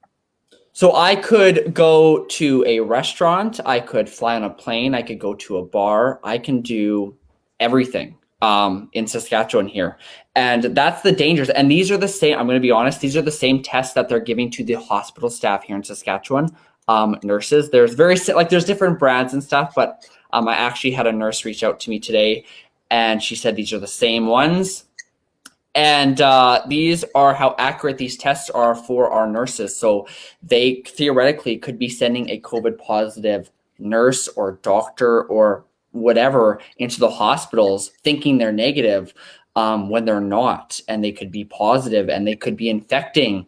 So I could go to a restaurant. I could fly on a plane. I could go to a bar. I can do everything in Saskatchewan here. And that's the dangers. And these are the same, I'm going to be honest, these are the same tests that they're giving to the hospital staff here in Saskatchewan, nurses. There's there's different brands and stuff, but I actually had a nurse reach out to me today, and she said these are the same ones. And these are how accurate these tests are for our nurses. So they theoretically could be sending a COVID positive nurse or doctor or whatever into the hospitals thinking they're negative when they're not, and they could be positive, and they could be infecting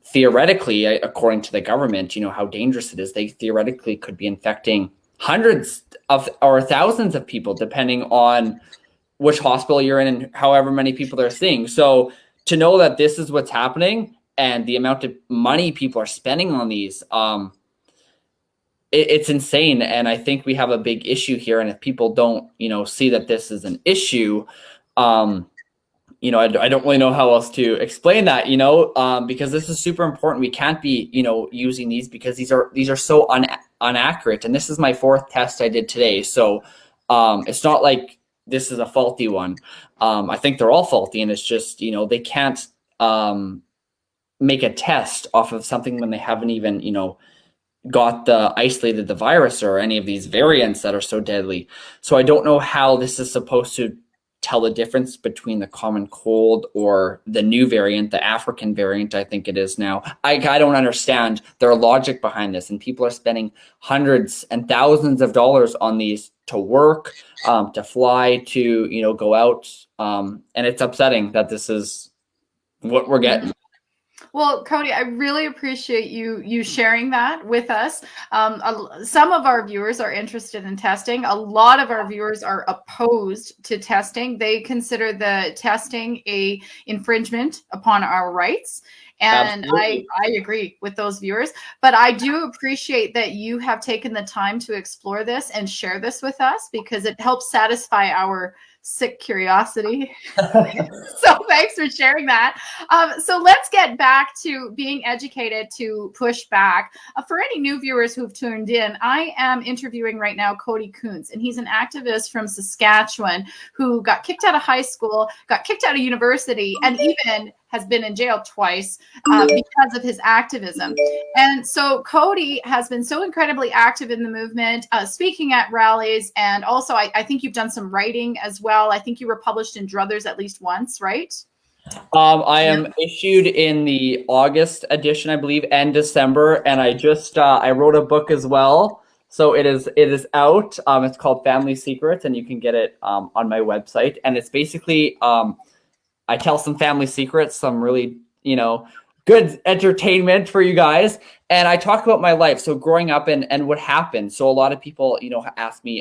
theoretically, according to the government, how dangerous it is. They theoretically could be infecting hundreds of or thousands of people, depending on which hospital you're in and however many people they're seeing. So to know that this is what's happening and the amount of money people are spending on these, it's insane. And I think we have a big issue here. And if people don't, see that this is an issue, I don't really know how else to explain that, because this is super important. We can't be, using these because these are so inaccurate. And this is my 4th test I did today. So it's not like this is a faulty one. I think they're all faulty, and it's just, they can't make a test off of something when they haven't even, isolated the virus or any of these variants that are so deadly. So I don't know how this is supposed to tell the difference between the common cold or the new variant, the African variant, I think it is now. I don't understand their logic behind this. And people are spending hundreds and thousands of dollars on these to work, to fly, to, go out. And it's upsetting that this is what we're getting. Well, Cody, I really appreciate you sharing that with us. Some of our viewers are interested in testing. A lot of our viewers are opposed to testing. They consider the testing a infringement upon our rights. And I agree with those viewers, but I do appreciate that you have taken the time to explore this and share this with us, because it helps satisfy our sick curiosity. So thanks for sharing that. So let's get back to being educated to push back. For any new viewers who've tuned in, I am interviewing right now Cody Kuntz, and he's an activist from Saskatchewan who got kicked out of high school, got kicked out of university, and even has been in jail twice because of his activism. And so Cody has been so incredibly active in the movement, speaking at rallies, and also I think you've done some writing as well. I think you were published in Druthers at least once, right? I am issued in the August edition, I believe, and December, and I just I wrote a book as well. So it is out. It's called Family Secrets, and you can get it on my website. And it's basically I tell some family secrets, some really, good entertainment for you guys. And I talk about my life. So growing up and what happened. So a lot of people, ask me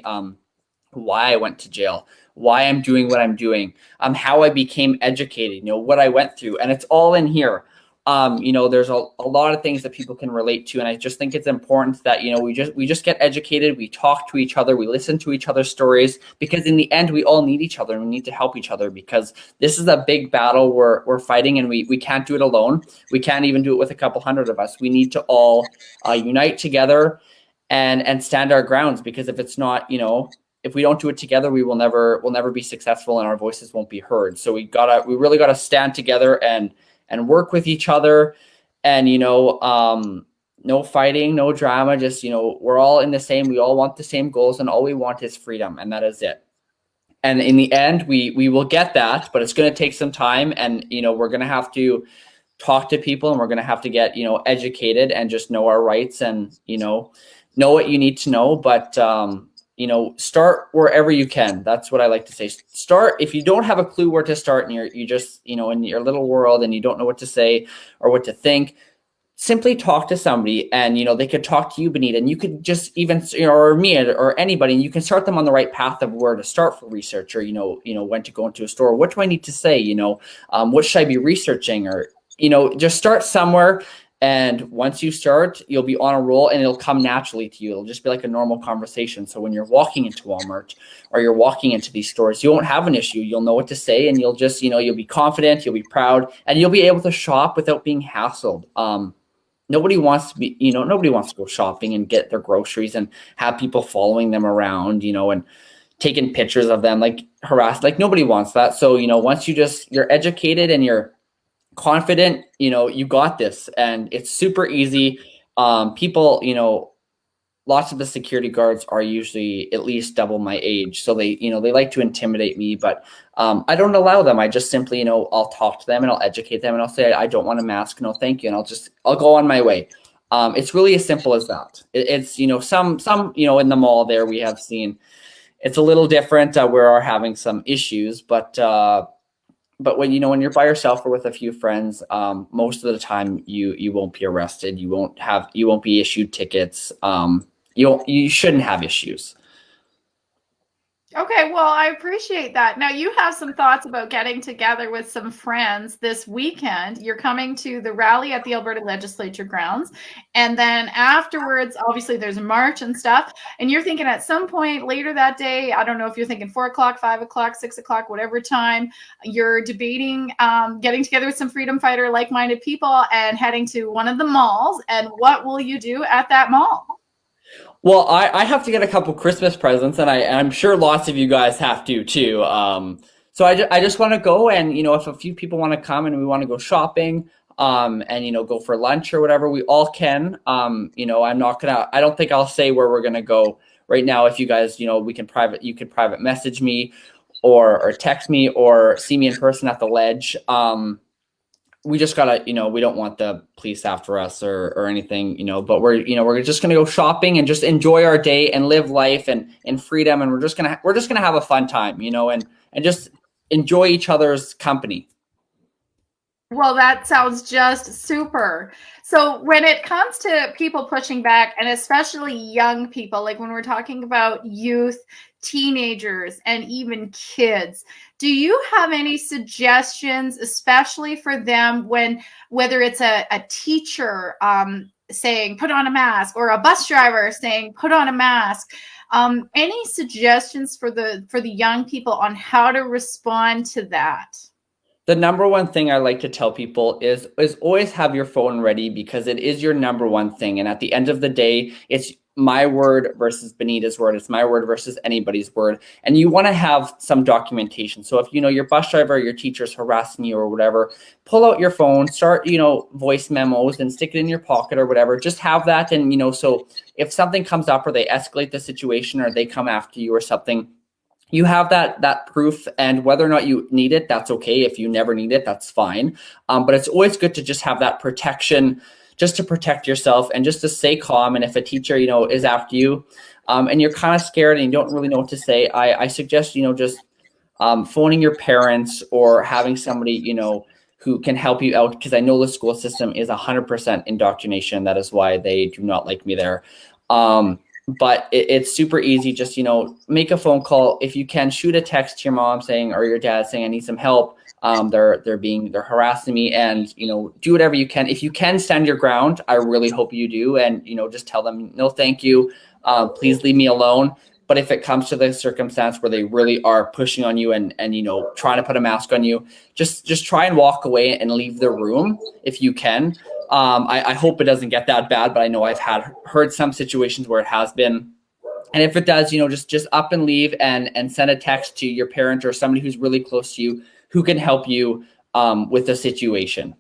why I went to jail, why I'm doing what I'm doing, how I became educated, what I went through. And it's all in here. There's a lot of things that people can relate to. And I just think it's important that, we just get educated. We talk to each other. We listen to each other's stories, because in the end, we all need each other and we need to help each other, because this is a big battle we're fighting, and we can't do it alone. We can't even do it with a couple hundred of us. We need to all unite together and stand our grounds, because if it's not, if we don't do it together, we'll never be successful, and our voices won't be heard. So we really gotta stand together and work with each other, and, no fighting, no drama, just, we're all in the same, we all want the same goals, and all we want is freedom, and that is it. And in the end, we will get that, but it's going to take some time, and, we're going to have to talk to people, and we're going to have to get, educated and just know our rights, and, know what you need to know. But, start wherever you can. That's what I like to say. Start, if you don't have a clue where to start, and you just, in your little world, and you don't know what to say or what to think, simply talk to somebody, and, they could talk to you, Benita, and you could just even, or me or anybody, and you can start them on the right path of where to start for research, or, when to go into a store. What do I need to say? What should I be researching? Or, just start somewhere. And once you start, you'll be on a roll, and it'll come naturally to you. It'll just be like a normal conversation. So when you're walking into Walmart or you're walking into these stores, you won't have an issue. You'll know what to say, and you'll just, you'll be confident, you'll be proud, and you'll be able to shop without being hassled. Nobody wants to go shopping and get their groceries and have people following them around, and taking pictures of them, like harassed. Like, nobody wants that. So, once you're educated and you're confident, you got this, and it's super easy. People, lots of the security guards are usually at least double my age, so they like to intimidate me, but I don't allow them. I just simply, I'll talk to them, and I'll educate them, and I'll say, I don't want a mask, no thank you, and I'll go on my way. It's really as simple as that. It's some in the mall there, we have seen it's a little different. We are having some issues, but when you're by yourself or with a few friends, most of the time you won't be arrested. You won't be issued tickets. You shouldn't have issues. Okay, well, I appreciate that. Now, you have some thoughts about getting together with some friends this weekend. You're coming to the rally at the Alberta Legislature grounds. And then afterwards, obviously, there's a march and stuff. And you're thinking at some point later that day, I don't know if you're thinking 4 o'clock, 5 o'clock, 6 o'clock, whatever time, you're debating getting together with some freedom fighter, like-minded people, and heading to one of the malls. And what will you do at that mall? Well, I have to get a couple Christmas presents, and I'm sure lots of you guys have to too. So I just want to go, and if a few people want to come and we want to go shopping, and go for lunch or whatever, we all can. I don't think I'll say where we're gonna go right now. If you guys, you can private message me, or text me or see me in person at the ledge. We just gotta, we don't want the police after us or anything, but we're just gonna go shopping and just enjoy our day and live life and in freedom. And we're just gonna have a fun time, and just enjoy each other's company. Well, that sounds just super. So when it comes to people pushing back, and especially young people, like when we're talking about youth, teenagers, and even kids, do you have any suggestions, especially for them, whether it's a teacher saying put on a mask, or a bus driver saying put on a mask? Any suggestions for the young people on how to respond to that? The number one thing I like to tell people is always have your phone ready, because it is your number one thing. And at the end of the day, it's my word versus Benita's word. It's my word versus anybody's word. And you want to have some documentation. So if your bus driver or your teacher's harassing you or whatever, pull out your phone, start, voice memos and stick it in your pocket or whatever. Just have that. And, so if something comes up or they escalate the situation or they come after you or something, you have that proof, and whether or not you need it, that's okay. If you never need it, that's fine. But it's always good to just have that protection, just to protect yourself and just to stay calm. And if a teacher, is after you, and you're kind of scared and you don't really know what to say, I suggest, just phoning your parents or having somebody, who can help you out, because I know the school system is 100% indoctrination. That is why they do not like me there. But it's super easy. Just, make a phone call. If you can, shoot a text to your mom saying, or your dad saying, I need some help. They're harassing me, and, do whatever you can. If you can stand your ground, I really hope you do. And, just tell them, no, thank you. Please leave me alone. But if it comes to the circumstance where they really are pushing on you and trying to put a mask on you, just try and walk away and leave the room if you can. I hope it doesn't get that bad, but I know I've heard some situations where it has been. And if it does, just up and leave and send a text to your parent or somebody who's really close to you who can help you with the situation.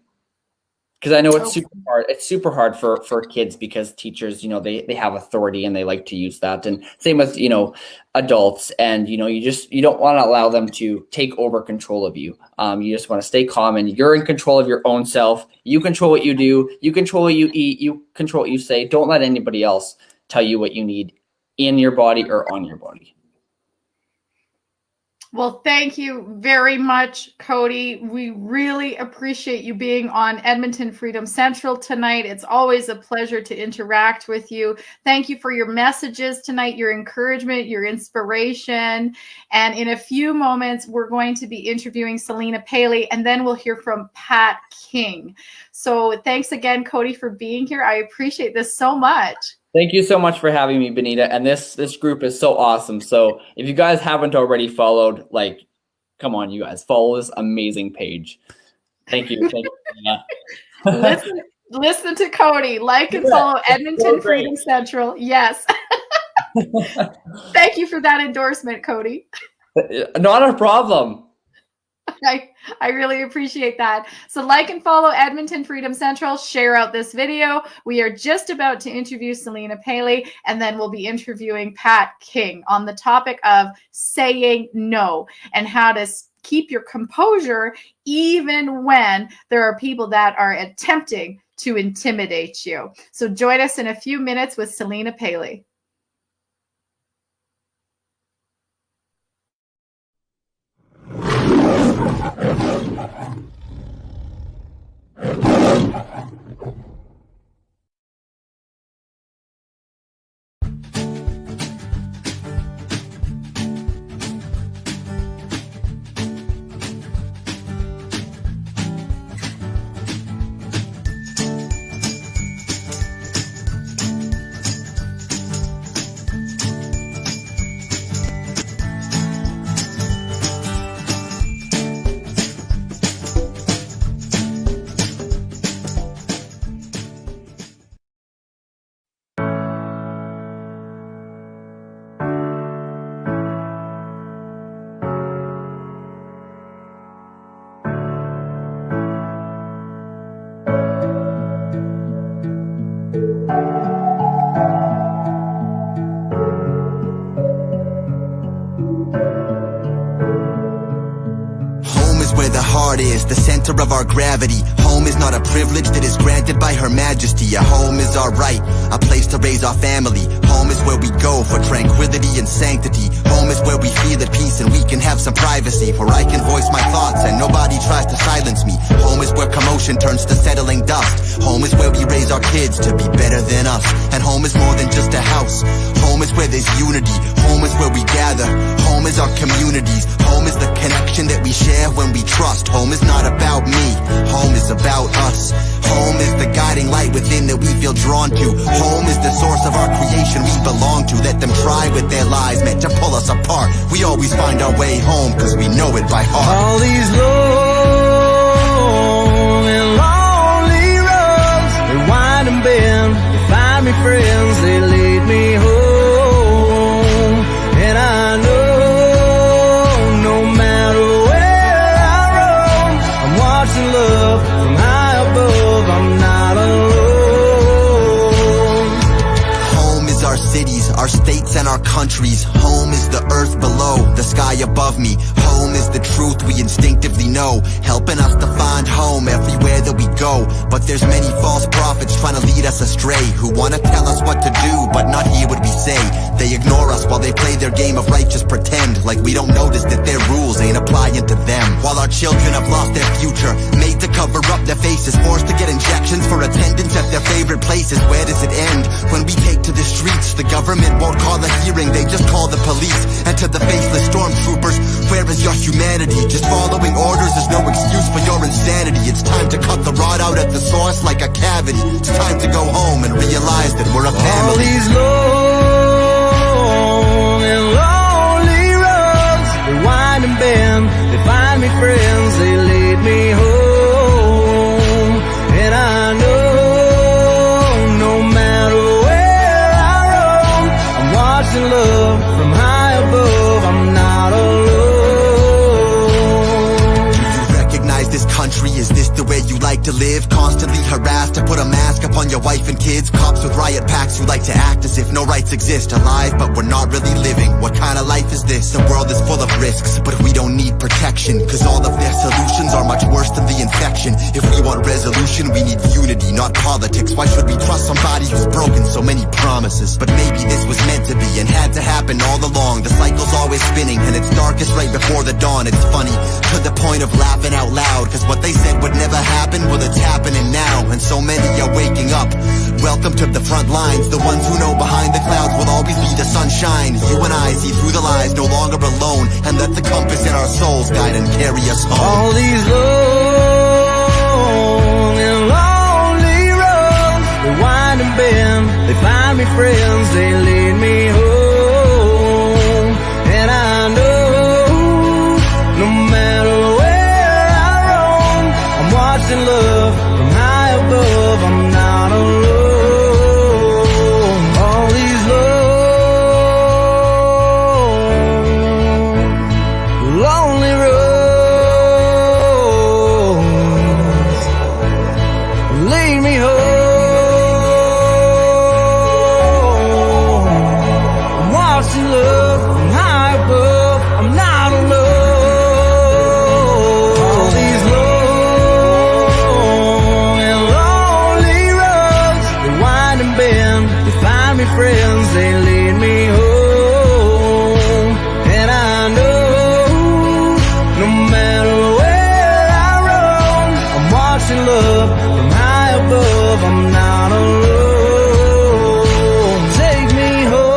Because I know it's super hard. It's super hard for kids, because teachers, they have authority and they like to use that. And same with, adults. And, you don't want to allow them to take over control of you. You just want to stay calm, and you're in control of your own self. You control what you do. You control what you eat. You control what you say. Don't let anybody else tell you what you need in your body or on your body. Well, thank you very much, Cody. We really appreciate you being on Edmonton Freedom Central tonight. It's always a pleasure to interact with you. Thank you for your messages tonight, your encouragement, your inspiration. And in a few moments, we're going to be interviewing Selena Paley, and then we'll hear from Pat King. So thanks again, Cody, for being here. I appreciate this so much. Thank you so much for having me, Benita. And this group is so awesome. So if you guys haven't already followed, come on, you guys, follow this amazing page. Thank you. Thank you. Listen to Cody. Like and follow Edmonton Freedom Central. Yes. Thank you for that endorsement, Cody. Not a problem. I really appreciate that. So like and follow Edmonton Freedom Central, share out this video. We are just about to interview Selena Paley, and then we'll be interviewing Pat King on the topic of saying no and how to keep your composure even when there are people that are attempting to intimidate you. So join us in a few minutes with Selena Paley. heart is, the center of our gravity. Home is not a privilege that is granted by Her Majesty. A home is our right, a place to raise our family. Home is where we go for tranquility and sanctity. Home is where we feel at peace and we can have some privacy, where I can voice my thoughts and nobody tries to silence me. Home is where commotion turns to settling dust. Home is where we raise our kids to be better than us. And home is more than just a house. Home is where there's unity. Home is where we gather. Home is our communities. Home is the connection that we share when we trust. Home is not about me. Home is about us. Home is the guiding light within that we feel drawn to. Home is the source of our creation we belong to. Let them try with their lies meant to pull us apart. We always find our way home cause we know it by heart. All these long and lonely roads, they wind and bend, they find me friends, they lead me home. And I know no matter where I roam, I'm watching love from high above, I'm not alone. Home is our cities, our states and our countries. Home is the earth below, the sky above me. Home is the truth we instinctively know, helping us to find home everywhere that we go. But there's many false prophets trying to lead us astray, who want to tell us what to do but not hear what we say. They ignore us while they play their game of righteous pretend, like we don't notice that their rules ain't applying to them. While our children have lost their future, made to cover up their faces, forced to get injections for attendance at their favorite places. Where does it end? When we take to the streets, the government won't call a hearing, they just call the police. And to the faceless stormtroopers, where is your humanity? Just following orders is no excuse for your insanity. It's time to cut the rod out at the source like a cavity. It's time to go home and realize that we're a family. All these long and lonely roads, they wind and bend, they find me friends, they lead me home. And I know no matter where I roam, I'm watching love from high above, I'm not alone. This country, is this the way you like to live? Constantly harassed to put a mask upon your wife and kids. Cops with riot packs who like to act as if no rights exist. Alive, but we're not really living. What kind of life is this? The world is full of risks, but we don't need protection, cause all of their solutions are much worse than the infection. If we want resolution, we need unity, not politics. Why should we trust somebody who's broken so many promises? But maybe this was meant to be and had to happen all along. The cycle's always spinning and it's darkest right before the dawn. It's funny, to the point of laughing out loud, cause what they said would never happen, well it's happening now. And so many are waking up. Welcome to the front lines. The ones who know behind the clouds will always be the sunshine. You and I see through the lies, no longer alone, and let the compass in our souls guide and carry us home. All these long and lonely roads, they wind and bend, they find me friends, they lead me home. And I know no matter where I roam, I'm watching love from high above, I'm not alone. All these long, lonely roads lead me home. I'm watching love from high above, I'm not alone. All these long and lonely roads, they wind and bend, they find me friends, they lead me home. And I know no matter where I roam, I'm watching love from high above, I'm not alone. Take me home.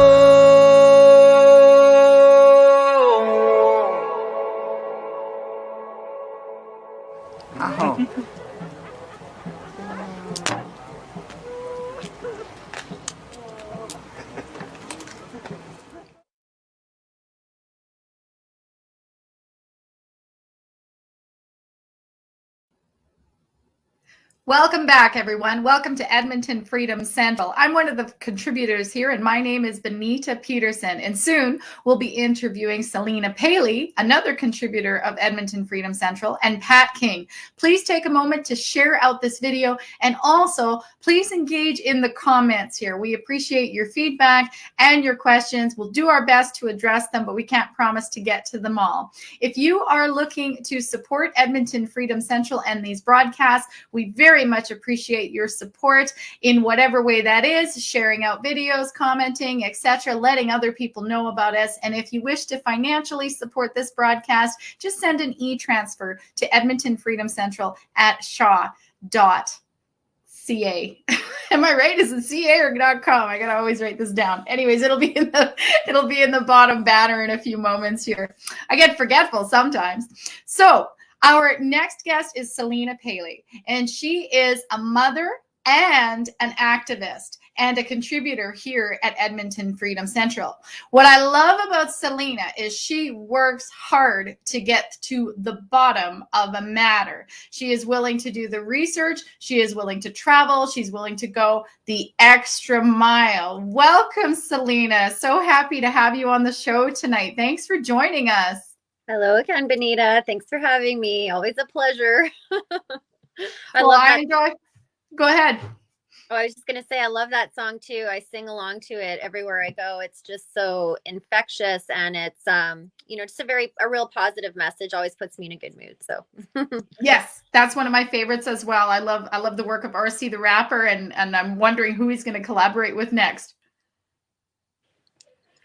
Welcome back, everyone. Welcome to Edmonton Freedom Central. I'm one of the contributors here, and my name is Benita Peterson. And soon we'll be interviewing Selena Paley, another contributor of Edmonton Freedom Central, and Pat King. Please take a moment to share out this video, and also please engage in the comments here. We appreciate your feedback and your questions. We'll do our best to address them, but we can't promise to get to them all. If you are looking to support Edmonton Freedom Central and these broadcasts, we very much appreciate your support in whatever way that is, sharing out videos, commenting, etc., letting other people know about us. And if you wish to financially support this broadcast, just send an e-transfer to Edmonton Freedom Central at shaw.ca. Am I right? Is it .ca or .com? I gotta always write this down. Anyways, it'll be in the bottom banner in a few moments here. I get forgetful sometimes. So our next guest is Selena Paley, and she is a mother and an activist and a contributor here at Edmonton Freedom Central. What I love about Selena is she works hard to get to the bottom of a matter. She is willing to do the research. She is willing to travel. She's willing to go the extra mile. Welcome, Selena. So happy to have you on the show tonight. Thanks for joining us. Hello again, Benita. Thanks for having me. Always a pleasure. I enjoy. Go ahead. Oh, I was just going to say, I love that song too. I sing along to it everywhere I go. It's just so infectious, and it's, just a real positive message. Always puts me in a good mood. So yes, that's one of my favorites as well. I love the work of RC the Rapper, and I'm wondering who he's going to collaborate with next.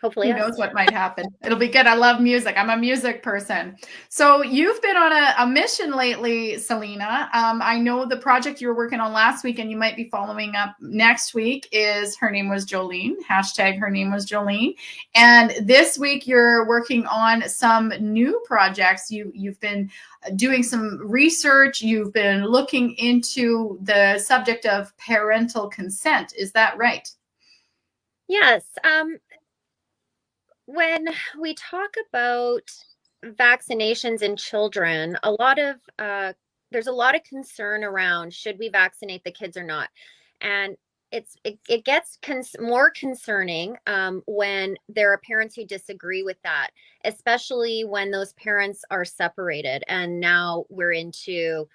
Hopefully, who knows what might happen. It'll be good. I love music. I'm a music person. So you've been on a mission lately, Selena. I know the project you were working on last week, and you might be following up next week, is Her Name Was Jolene, hashtag Her Name Was Jolene. And this week you're working on some new projects. You've been doing some research. You've been looking into the subject of parental consent. Is that right? Yes. When we talk about vaccinations in children, there's a lot of concern around, should we vaccinate the kids or not? And it gets more concerning when there are parents who disagree with that, especially when those parents are separated. And now we're into,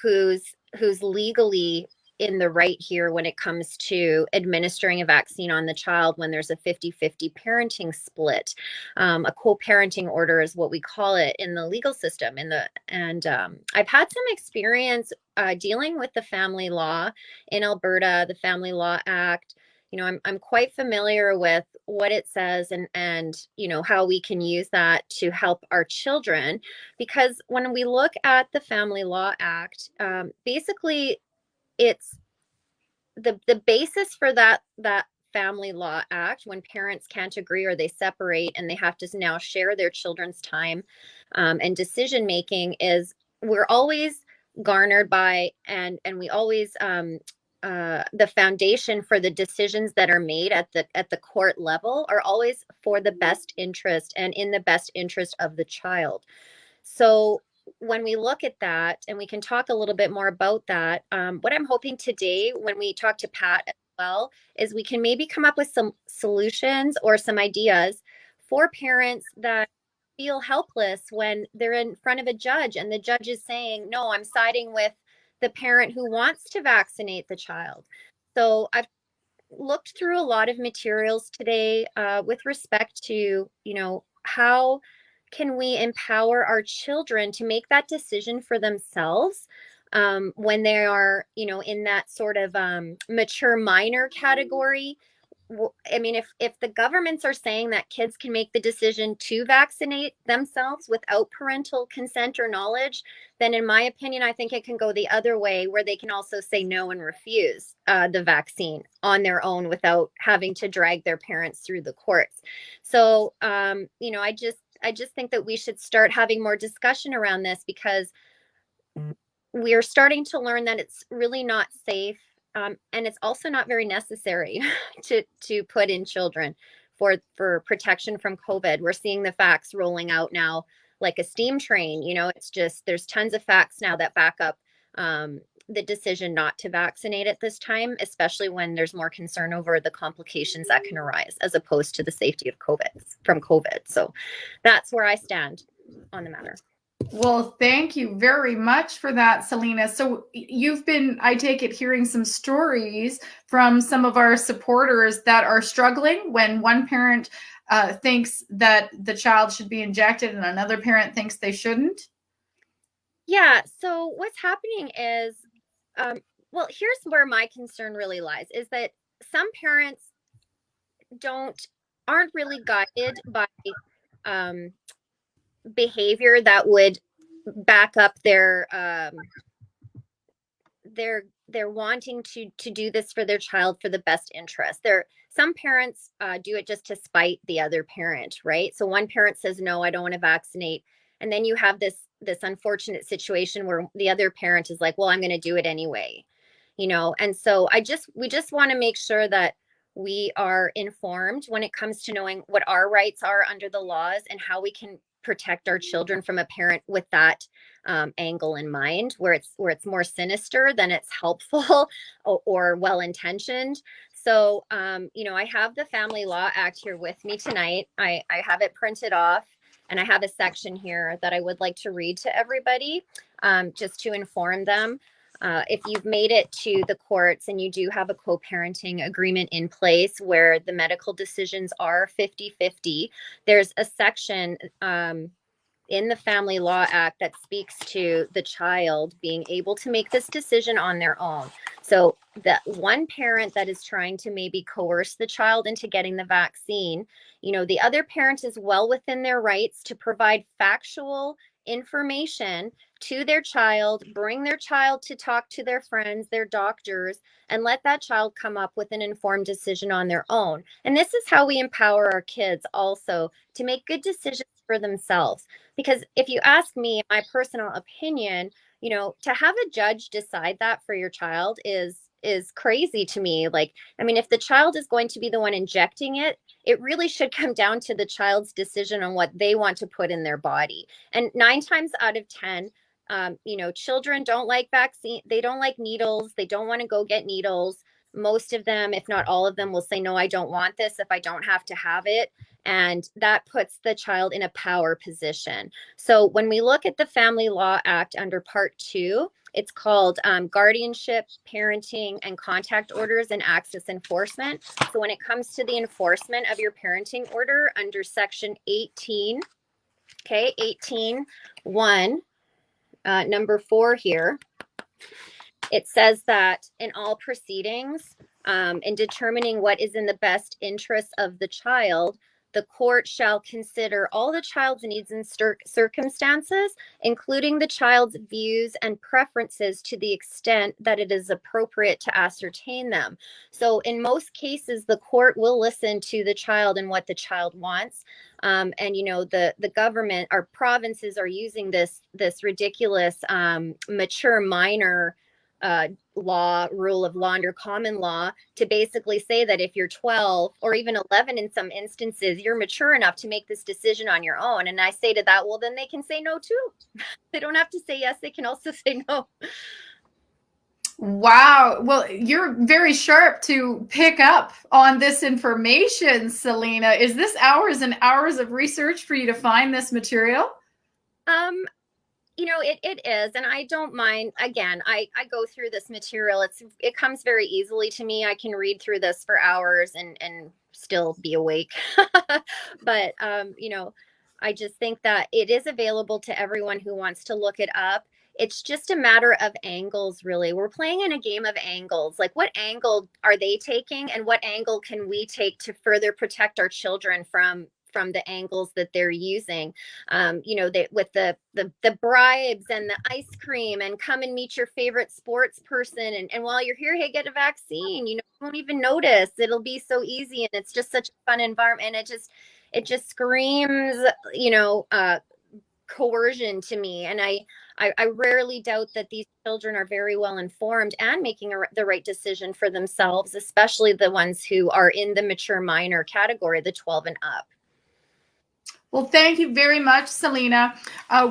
who's legally in the right here when it comes to administering a vaccine on the child when there's a 50-50 parenting split. A co-parenting order is what we call it in the legal system. I've had some experience dealing with the family law in Alberta, the Family Law Act. I'm quite familiar with what it says and how we can use that to help our children, because when we look at the Family Law Act, basically it's the basis for that Family Law Act, when parents can't agree or they separate and they have to now share their children's time and decision making, is we're always garnered by and we always the foundation for the decisions that are made at the court level are always for the best interest and in the best interest of the child. So when we look at that, and we can talk a little bit more about that, what I'm hoping today when we talk to Pat as well is we can maybe come up with some solutions or some ideas for parents that feel helpless when they're in front of a judge and the judge is saying, no, I'm siding with the parent who wants to vaccinate the child. So I've looked through a lot of materials today with respect to, how can we empower our children to make that decision for themselves when they are, in that sort of mature minor category. I mean, if the governments are saying that kids can make the decision to vaccinate themselves without parental consent or knowledge, then in my opinion, I think it can go the other way, where they can also say no and refuse the vaccine on their own without having to drag their parents through the courts. So, I just think that we should start having more discussion around this, because we are starting to learn that it's really not safe. And it's also not very necessary to put in children for protection from COVID. We're seeing the facts rolling out now like a steam train. It's just, there's tons of facts now that back up the decision not to vaccinate at this time, especially when there's more concern over the complications that can arise as opposed to the safety of COVID. So that's where I stand on the matter. Well, thank you very much for that, Selena. So you've been, I take it, hearing some stories from some of our supporters that are struggling when one parent thinks that the child should be injected and another parent thinks they shouldn't. Yeah. So what's happening is, well, here's where my concern really lies, is that some parents aren't really guided by behavior that would back up their wanting to do this for their child for the best interest. Some parents do it just to spite the other parent, right? So one parent says, no, I don't want to vaccinate. And then you have this unfortunate situation where the other parent is like, well, I'm going to do it anyway, And so we just want to make sure that we are informed when it comes to knowing what our rights are under the laws and how we can protect our children from a parent with that angle in mind, where it's more sinister than it's helpful or well-intentioned. So, I have the Family Law Act here with me tonight. I have it printed off, and I have a section here that I would like to read to everybody, just to inform them. If you've made it to the courts and you do have a co-parenting agreement in place where the medical decisions are 50-50, there's a section in the Family Law Act that speaks to the child being able to make this decision on their own. So that one parent that is trying to maybe coerce the child into getting the vaccine, the other parent is well within their rights to provide factual information to their child, bring their child to talk to their friends, their doctors, and let that child come up with an informed decision on their own. And this is how we empower our kids also to make good decisions for themselves. Because if you ask me, my personal opinion, to have a judge decide that for your child is crazy to me. If the child is going to be the one injecting it, it really should come down to the child's decision on what they want to put in their body. And 9 times out of 10, children don't like vaccine. They don't like needles. They don't want to go get needles. Most of them, if not all of them, will say, no, I don't want this if I don't have to have it. And that puts the child in a power position. So when we look at the Family Law Act under Part 2, it's called Guardianship, Parenting, and Contact Orders and Access Enforcement. So when it comes to the enforcement of your parenting order under Section 18, 18(1), number 4 here, it says that in all proceedings, in determining what is in the best interest of the child, the court shall consider all the child's needs and circumstances, including the child's views and preferences to the extent that it is appropriate to ascertain them. So in most cases, the court will listen to the child and what the child wants. And the government, our provinces are using this ridiculous mature minor rule of law under common law to basically say that if you're 12 or even 11 in some instances, you're mature enough to make this decision on your own. And I say to that, well, then they can say no too. They don't have to say yes, they can also say no. Wow. Well, you're very sharp to pick up on this information, Selena. Is this hours and hours of research for you to find this material? It is, and I don't mind. Again, I go through this material. It comes very easily to me. I can read through this for hours and still be awake. But I just think that it is available to everyone who wants to look it up. It's just a matter of angles, really. We're playing in a game of angles. Like, what angle are they taking, and what angle can we take to further protect our children from the angles that they're using? With the bribes and the ice cream and come and meet your favorite sports person, and while you're here, hey, get a vaccine. You won't even notice. It'll be so easy, and it's just such a fun environment. And it just screams, coercion to me. And I rarely doubt that these children are very well informed and making the right decision for themselves, especially the ones who are in the mature minor category, the 12 and up. Well, thank you very much, Selena.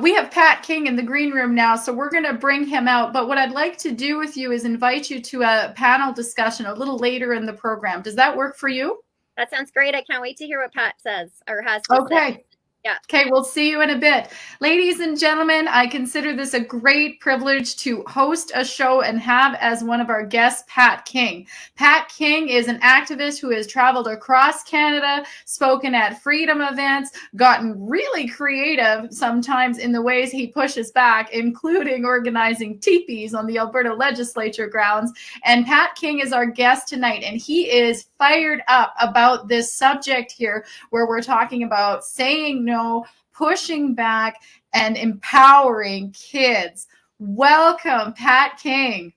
We have Pat King in the green room now, so we're going to bring him out. But what I'd like to do with you is invite you to a panel discussion a little later in the program. Does that work for you? That sounds great. I can't wait to hear what Pat says or has to say. Yeah. Okay, we'll see you in a bit. Ladies and gentlemen, I consider this a great privilege to host a show and have as one of our guests, Pat King. Pat King is an activist who has traveled across Canada, spoken at freedom events, gotten really creative sometimes in the ways he pushes back, including organizing teepees on the Alberta legislature grounds. And Pat King is our guest tonight, and he is fired up about this subject here, where we're talking about saying no, pushing back, and empowering kids. Welcome, Pat King.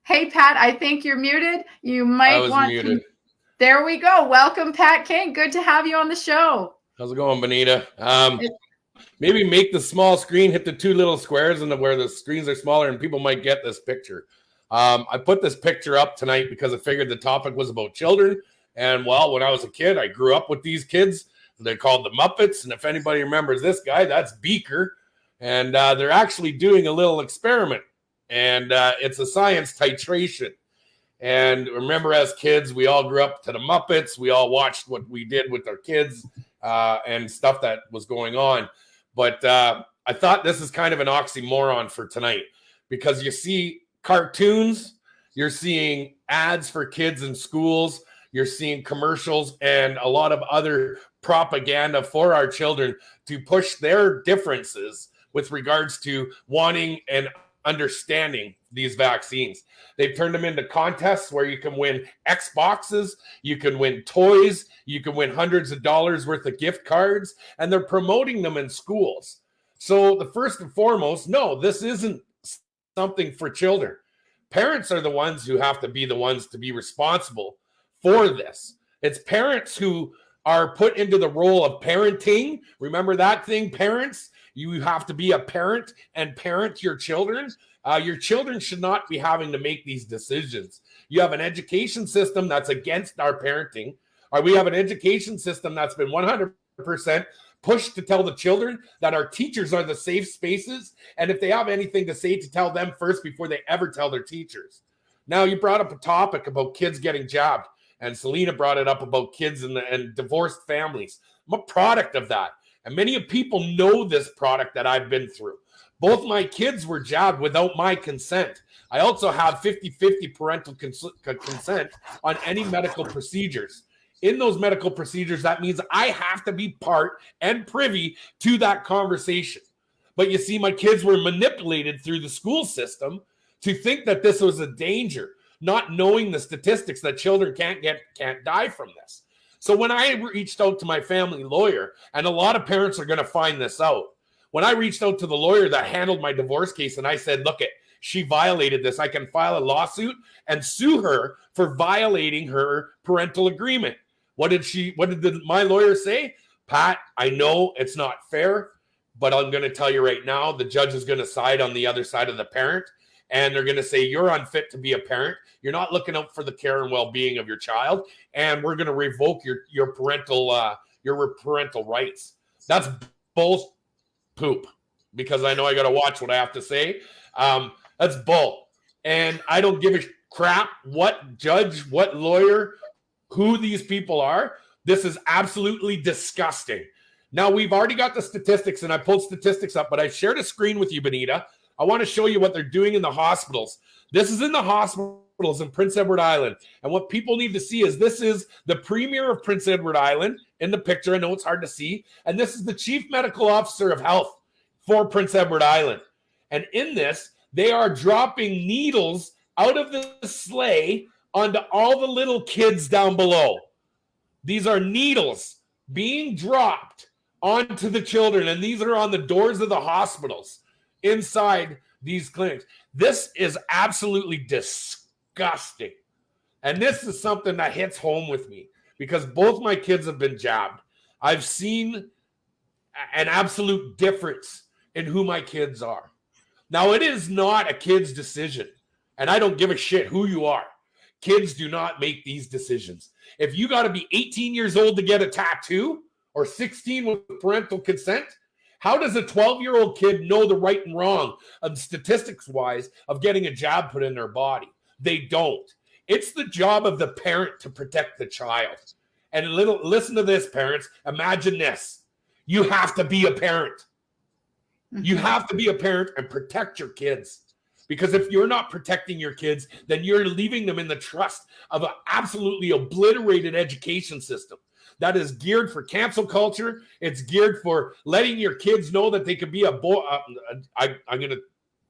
Hey, Pat, I think you're muted. You might want muted. There we go. Welcome, Pat King. Good to have you on the show. How's it going, Benita? Maybe make the small screen, hit the two little squares and where the screens are smaller, and people might get this picture. I put this picture up tonight because I figured the topic was about children. And well, when I was a kid, I grew up with these kids. They're called the Muppets. And if anybody remembers this guy, that's Beaker. And they're actually doing a little experiment. And it's a science titration. And remember, as kids, we all grew up to the Muppets. We all watched what we did with our kids and stuff that was going on. But I thought this is kind of an oxymoron for tonight, because you see cartoons, you're seeing ads for kids in schools, you're seeing commercials and a lot of other propaganda for our children to push their differences with regards to wanting and understanding these vaccines. They've turned them into contests where you can win Xboxes, you can win toys, you can win hundreds of dollars worth of gift cards, and they're promoting them in schools. So the first and foremost, no, this isn't something for children. Parents are the ones who have to be the ones to be responsible for this. It's parents who are put into the role of parenting. Remember that thing, parents? You have to be a parent and parent your children. Your children should not be having to make these decisions. You have an education system that's against our parenting. Or we have an education system that's been 100% pushed to tell the children that our teachers are the safe spaces. And if they have anything to say, to tell them first before they ever tell their teachers. Now, you brought up a topic about kids getting jabbed. And Selena brought it up about kids and divorced families. I'm a product of that. And many people know this product that I've been through. Both my kids were jabbed without my consent. I also have 50-50 parental consent on any medical procedures. In those medical procedures, that means I have to be part and privy to that conversation. But you see, my kids were manipulated through the school system to think that this was a danger, not knowing the statistics that children can't die from this. So when I reached out to my family lawyer, and a lot of parents are going to find this out, when I reached out to the lawyer that handled my divorce case, and I said, look, she violated this, I can file a lawsuit and sue her for violating her parental agreement. What did my lawyer say? Pat, I know it's not fair, but I'm going to tell you right now, the judge is going to side on the other side of the parent. And they're going to say, you're unfit to be a parent. You're not looking out for the care and well-being of your child. And we're going to revoke your parental rights. That's bull poop, because I know I got to watch what I have to say. That's bull. And I don't give a crap what judge, what lawyer, who these people are. This is absolutely disgusting. Now, we've already got the statistics, and I pulled statistics up, but I shared a screen with you, Benita. I want to show you what they're doing in the hospitals. This is in the hospitals in Prince Edward Island. And what people need to see is this is the premier of Prince Edward Island in the picture. I know it's hard to see. And this is the chief medical officer of health for Prince Edward Island. And in this, they are dropping needles out of the sleigh onto all the little kids down below. These are needles being dropped onto the children. And these are on the doors of the hospitals inside these clinics. This is absolutely disgusting. And this is something that hits home with me because both my kids have been jabbed. I've seen an absolute difference in who my kids are. Now, it is not a kid's decision, and I don't give a shit who you are. Kids do not make these decisions. If you got to be 18 years old to get a tattoo or 16 with parental consent, how does a 12-year-old kid know the right and wrong of statistics-wise of getting a jab put in their body? They don't. It's the job of the parent to protect the child. And listen to this, parents. Imagine this. You have to be a parent. You have to be a parent and protect your kids. Because if you're not protecting your kids, then you're leaving them in the trust of an absolutely obliterated education system that is geared for cancel culture. It's geared for letting your kids know that they could be a boy. I'm going to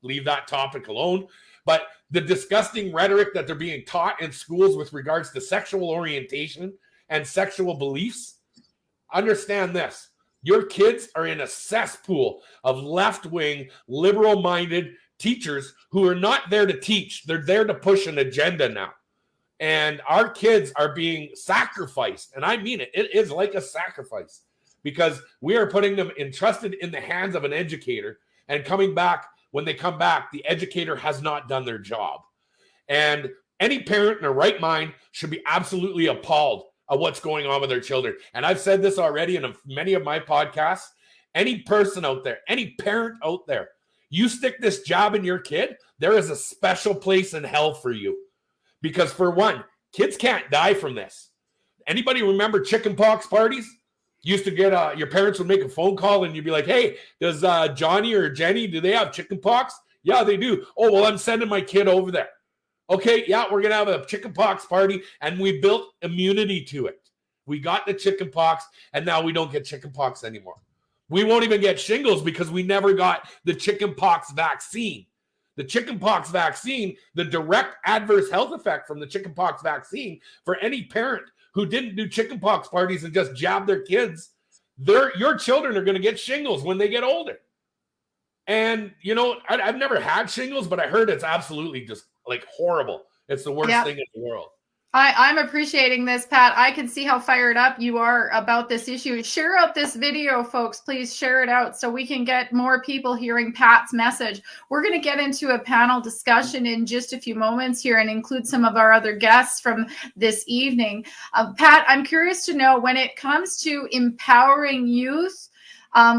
leave that topic alone. But the disgusting rhetoric that they're being taught in schools with regards to sexual orientation and sexual beliefs, understand this. Your kids are in a cesspool of left-wing, liberal-minded teachers who are not there to teach. They're there to push an agenda now. And our kids are being sacrificed. And I mean it. It is like a sacrifice because we are putting them entrusted in the hands of an educator, and coming back, when they come back, the educator has not done their job. And any parent in their right mind should be absolutely appalled at what's going on with their children. And I've said this already in many of my podcasts. Any person out there, any parent out there, you stick this jab in your kid, there is a special place in hell for you. Because for one, kids can't die from this. Anybody remember chickenpox parties? Used to get your parents would make a phone call and you'd be like, hey, does Johnny or Jenny, do they have chickenpox? Yeah, they do. Oh, well, I'm sending my kid over there. Okay, yeah, we're going to have a chickenpox party, and we built immunity to it. We got the chickenpox, and now we don't get chickenpox anymore. We won't even get shingles because we never got the chickenpox vaccine. The chickenpox vaccine, the direct adverse health effect from the chickenpox vaccine for any parent who didn't do chickenpox parties and just jab their kids, your children are going to get shingles when they get older. And, you know, I've never had shingles, but I heard it's absolutely just like horrible. It's the worst thing in the world. I'm appreciating this, Pat. I can see how fired up you are about this issue. Share out this video, folks. Please share it out so we can get more people hearing Pat's message. We're going to get into a panel discussion in just a few moments here and include some of our other guests from this evening. Pat, I'm curious to know, when it comes to empowering youth,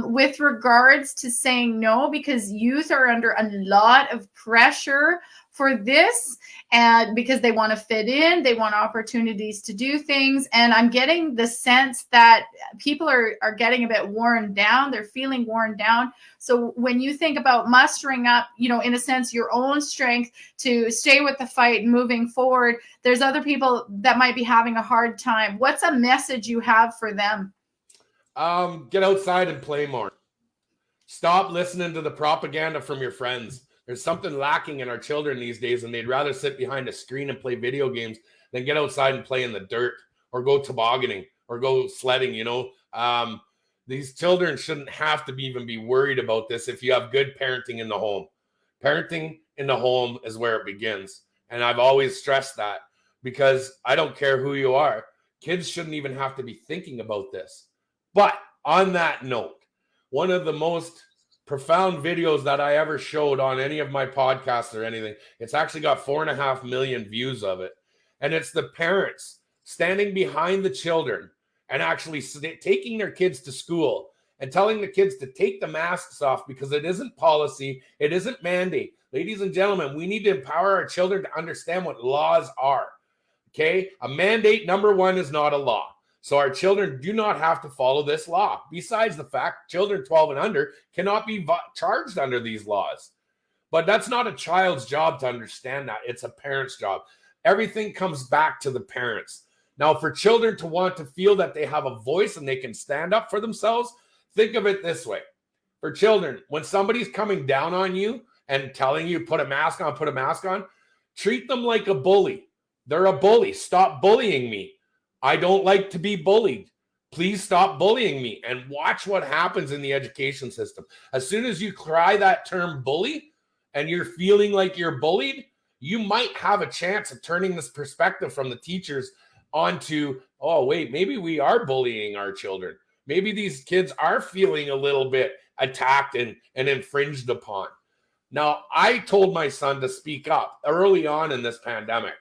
with regards to saying no, because youth are under a lot of pressure for this, and because they want to fit in, they want opportunities to do things. And I'm getting the sense that people are getting a bit worn down. They're feeling worn down. So when you think about mustering up, you know, in a sense, your own strength to stay with the fight and moving forward, there's other people that might be having a hard time. What's a message you have for them? Get outside and play more. Stop listening to the propaganda from your friends. There's something lacking in our children these days, and they'd rather sit behind a screen and play video games than get outside and play in the dirt or go tobogganing or go sledding, you know. These children shouldn't have to even be worried about this if you have good parenting in the home. Parenting in the home is where it begins. And I've always stressed that, because I don't care who you are. Kids shouldn't even have to be thinking about this. But on that note, one of the most profound videos that I ever showed on any of my podcasts or anything, it's actually got 4.5 million views of it. And it's the parents standing behind the children and actually taking their kids to school and telling the kids to take the masks off, because it isn't policy, it isn't mandate. Ladies and gentlemen, we need to empower our children to understand what laws are. Okay? A mandate, number one, is not a law. So our children do not have to follow this law. Besides the fact, children 12 and under cannot be charged under these laws. But that's not a child's job to understand that. It's a parent's job. Everything comes back to the parents. Now, for children to want to feel that they have a voice and they can stand up for themselves, think of it this way. For children, when somebody's coming down on you and telling you, put a mask on, treat them like a bully. They're a bully. Stop bullying me. I don't like to be bullied. Please stop bullying me. And watch what happens in the education system. As soon as you cry that term bully and you're feeling like you're bullied, you might have a chance of turning this perspective from the teachers onto, oh, wait, maybe we are bullying our children. Maybe these kids are feeling a little bit attacked and infringed upon. Now, I told my son to speak up early on in this pandemic.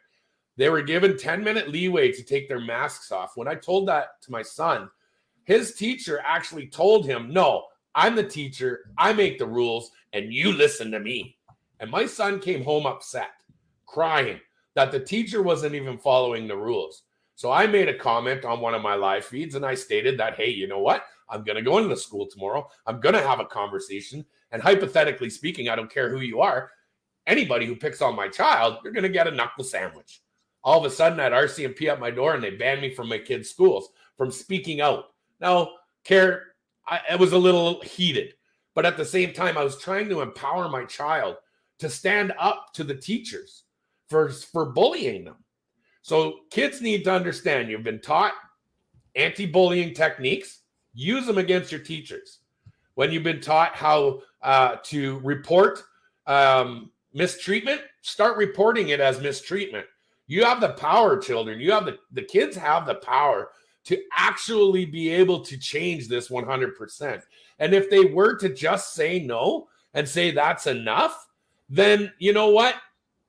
They were given 10-minute leeway to take their masks off. When I told that to my son, his teacher actually told him, no, I'm the teacher. I make the rules and you listen to me. And my son came home upset, crying that the teacher wasn't even following the rules. So I made a comment on one of my live feeds and I stated that, hey, you know what? I'm going to go into the school tomorrow. I'm going to have a conversation. And hypothetically speaking, I don't care who you are. Anybody who picks on my child, you're going to get a knuckle sandwich. All of a sudden, I had RCMP at my door and they banned me from my kids' schools from speaking out. Now, it was a little heated. But at the same time, I was trying to empower my child to stand up to the teachers for bullying them. So kids need to understand you've been taught anti-bullying techniques, use them against your teachers. When you've been taught how to report mistreatment, start reporting it as mistreatment. You have the power, children. You have the kids have the power to actually be able to change this 100%. And if they were to just say no and say that's enough, then you know what?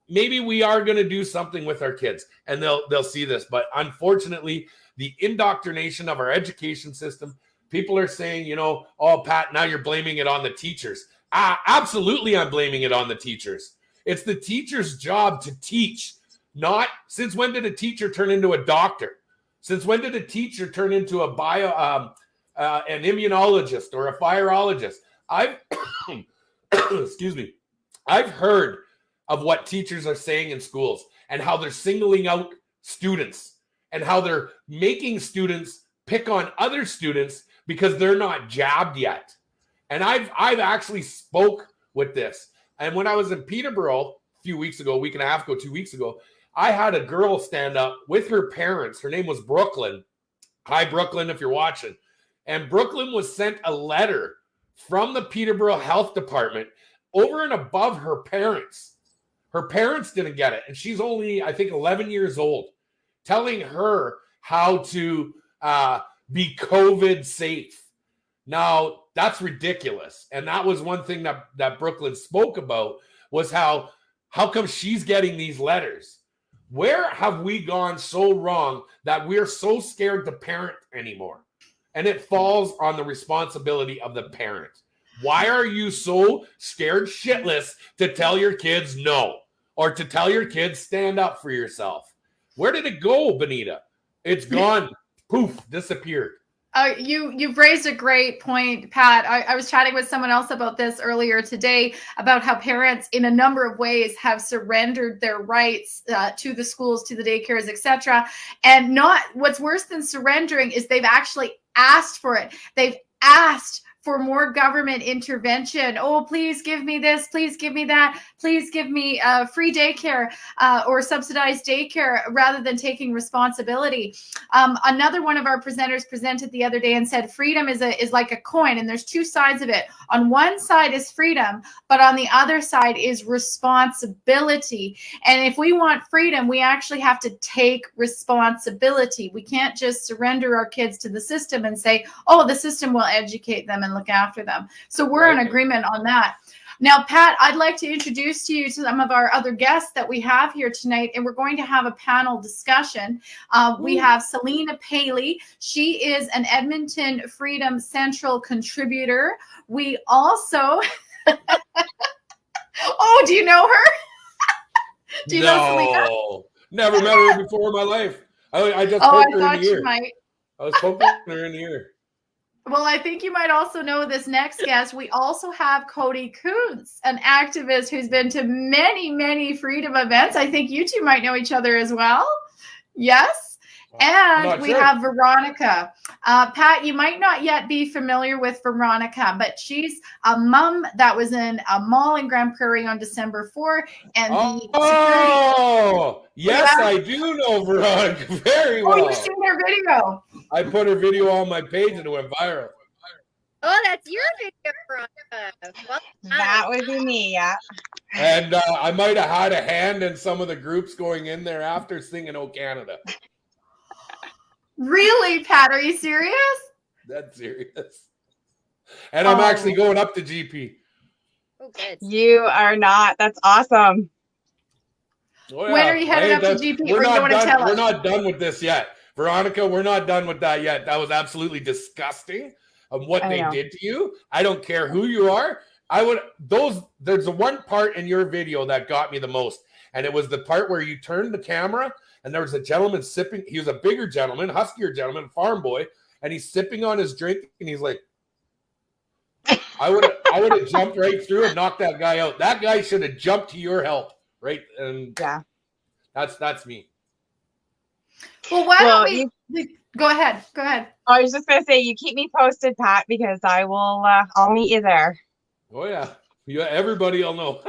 Maybe we are going to do something with our kids and they'll see this. But unfortunately, the indoctrination of our education system, people are saying, you know, oh, Pat, now you're blaming it on the teachers. Absolutely, I'm blaming it on the teachers. It's the teacher's job to teach. Not since when did a teacher turn into a doctor? Since when did a teacher turn into an immunologist or a virologist? Excuse me. I've heard of what teachers are saying in schools and how they're singling out students and how they're making students pick on other students because they're not jabbed yet. And I've actually spoke with this. And when I was in Peterborough a few weeks ago, a week and a half ago, 2 weeks ago, I had a girl stand up with her parents. Her name was Brooklyn. Hi, Brooklyn, if you're watching. And Brooklyn was sent a letter from the Peterborough Health Department over and above her parents. Her parents didn't get it. And she's only, I think, 11 years old, telling her how to be COVID safe. Now, that's ridiculous. And that was one thing that Brooklyn spoke about was how come she's getting these letters? Where have we gone so wrong that we're so scared to parent anymore? And it falls on the responsibility of the parent. Why are you so scared shitless to tell your kids no? Or to tell your kids stand up for yourself? Where did it go, Benita? It's gone. Poof, disappeared. You've raised a great point, Pat. I was chatting with someone else about this earlier today about how parents in a number of ways have surrendered their rights to the schools, to the daycares, etc. And not what's worse than surrendering is they've actually asked for it. They've asked for more government intervention. Oh, please give me this. Please give me that. Please give me free daycare or subsidized daycare rather than taking responsibility. Another one of our presenters presented the other day and said freedom is like a coin and there's two sides of it. On one side is freedom, but on the other side is responsibility. And if we want freedom, we actually have to take responsibility. We can't just surrender our kids to the system and say, oh, the system will educate them and look after them. So we're in agreement on that. Now, Pat, I'd like to introduce you to some of our other guests that we have here tonight, and we're going to have a panel discussion. We have Selena Paley. She is an Edmonton Freedom Central contributor. We also... Oh, do you know her? Do you know Selena? Never met her before in my life. I just poked her in the ear. I was poking her in the ear. Well, I think you might also know this next guest. We also have Cody Kuntz, an activist who's been to many, many freedom events. I think you two might know each other as well. Yes. And we have Veronica. Pat, you might not yet be familiar with Veronica, but she's a mom that was in a mall in Grand Prairie on December 4. And yes, I do know Veronica very well. Oh, you've seen her video. I put her video on my page and it went viral. Oh, that's your video, Veronica. Well, that would be me, yeah. And I might have had a hand in some of the groups going in there after singing "Oh Canada." Really, Pat? Are you serious? That's serious. And I'm actually going up to GP. Oh, good. You are not. That's awesome. Oh, yeah. When are you headed up to GP? Or you don't want to tell us? We're not done with this yet. Veronica, we're not done with that yet. That was absolutely disgusting of what they did to you. I don't care who you are. There's one part in your video that got me the most. And it was the part where you turned the camera and there was a gentleman sipping. He was a bigger gentleman, huskier gentleman, farm boy. And he's sipping on his drink and he's like, I would have jumped right through and knocked that guy out. That guy should have jumped to your help. Right. And yeah, that's me. Well, why don't we go ahead? Go ahead. I was just gonna say, you keep me posted, Pat, because I will. I'll meet you there. Oh yeah, everybody will know.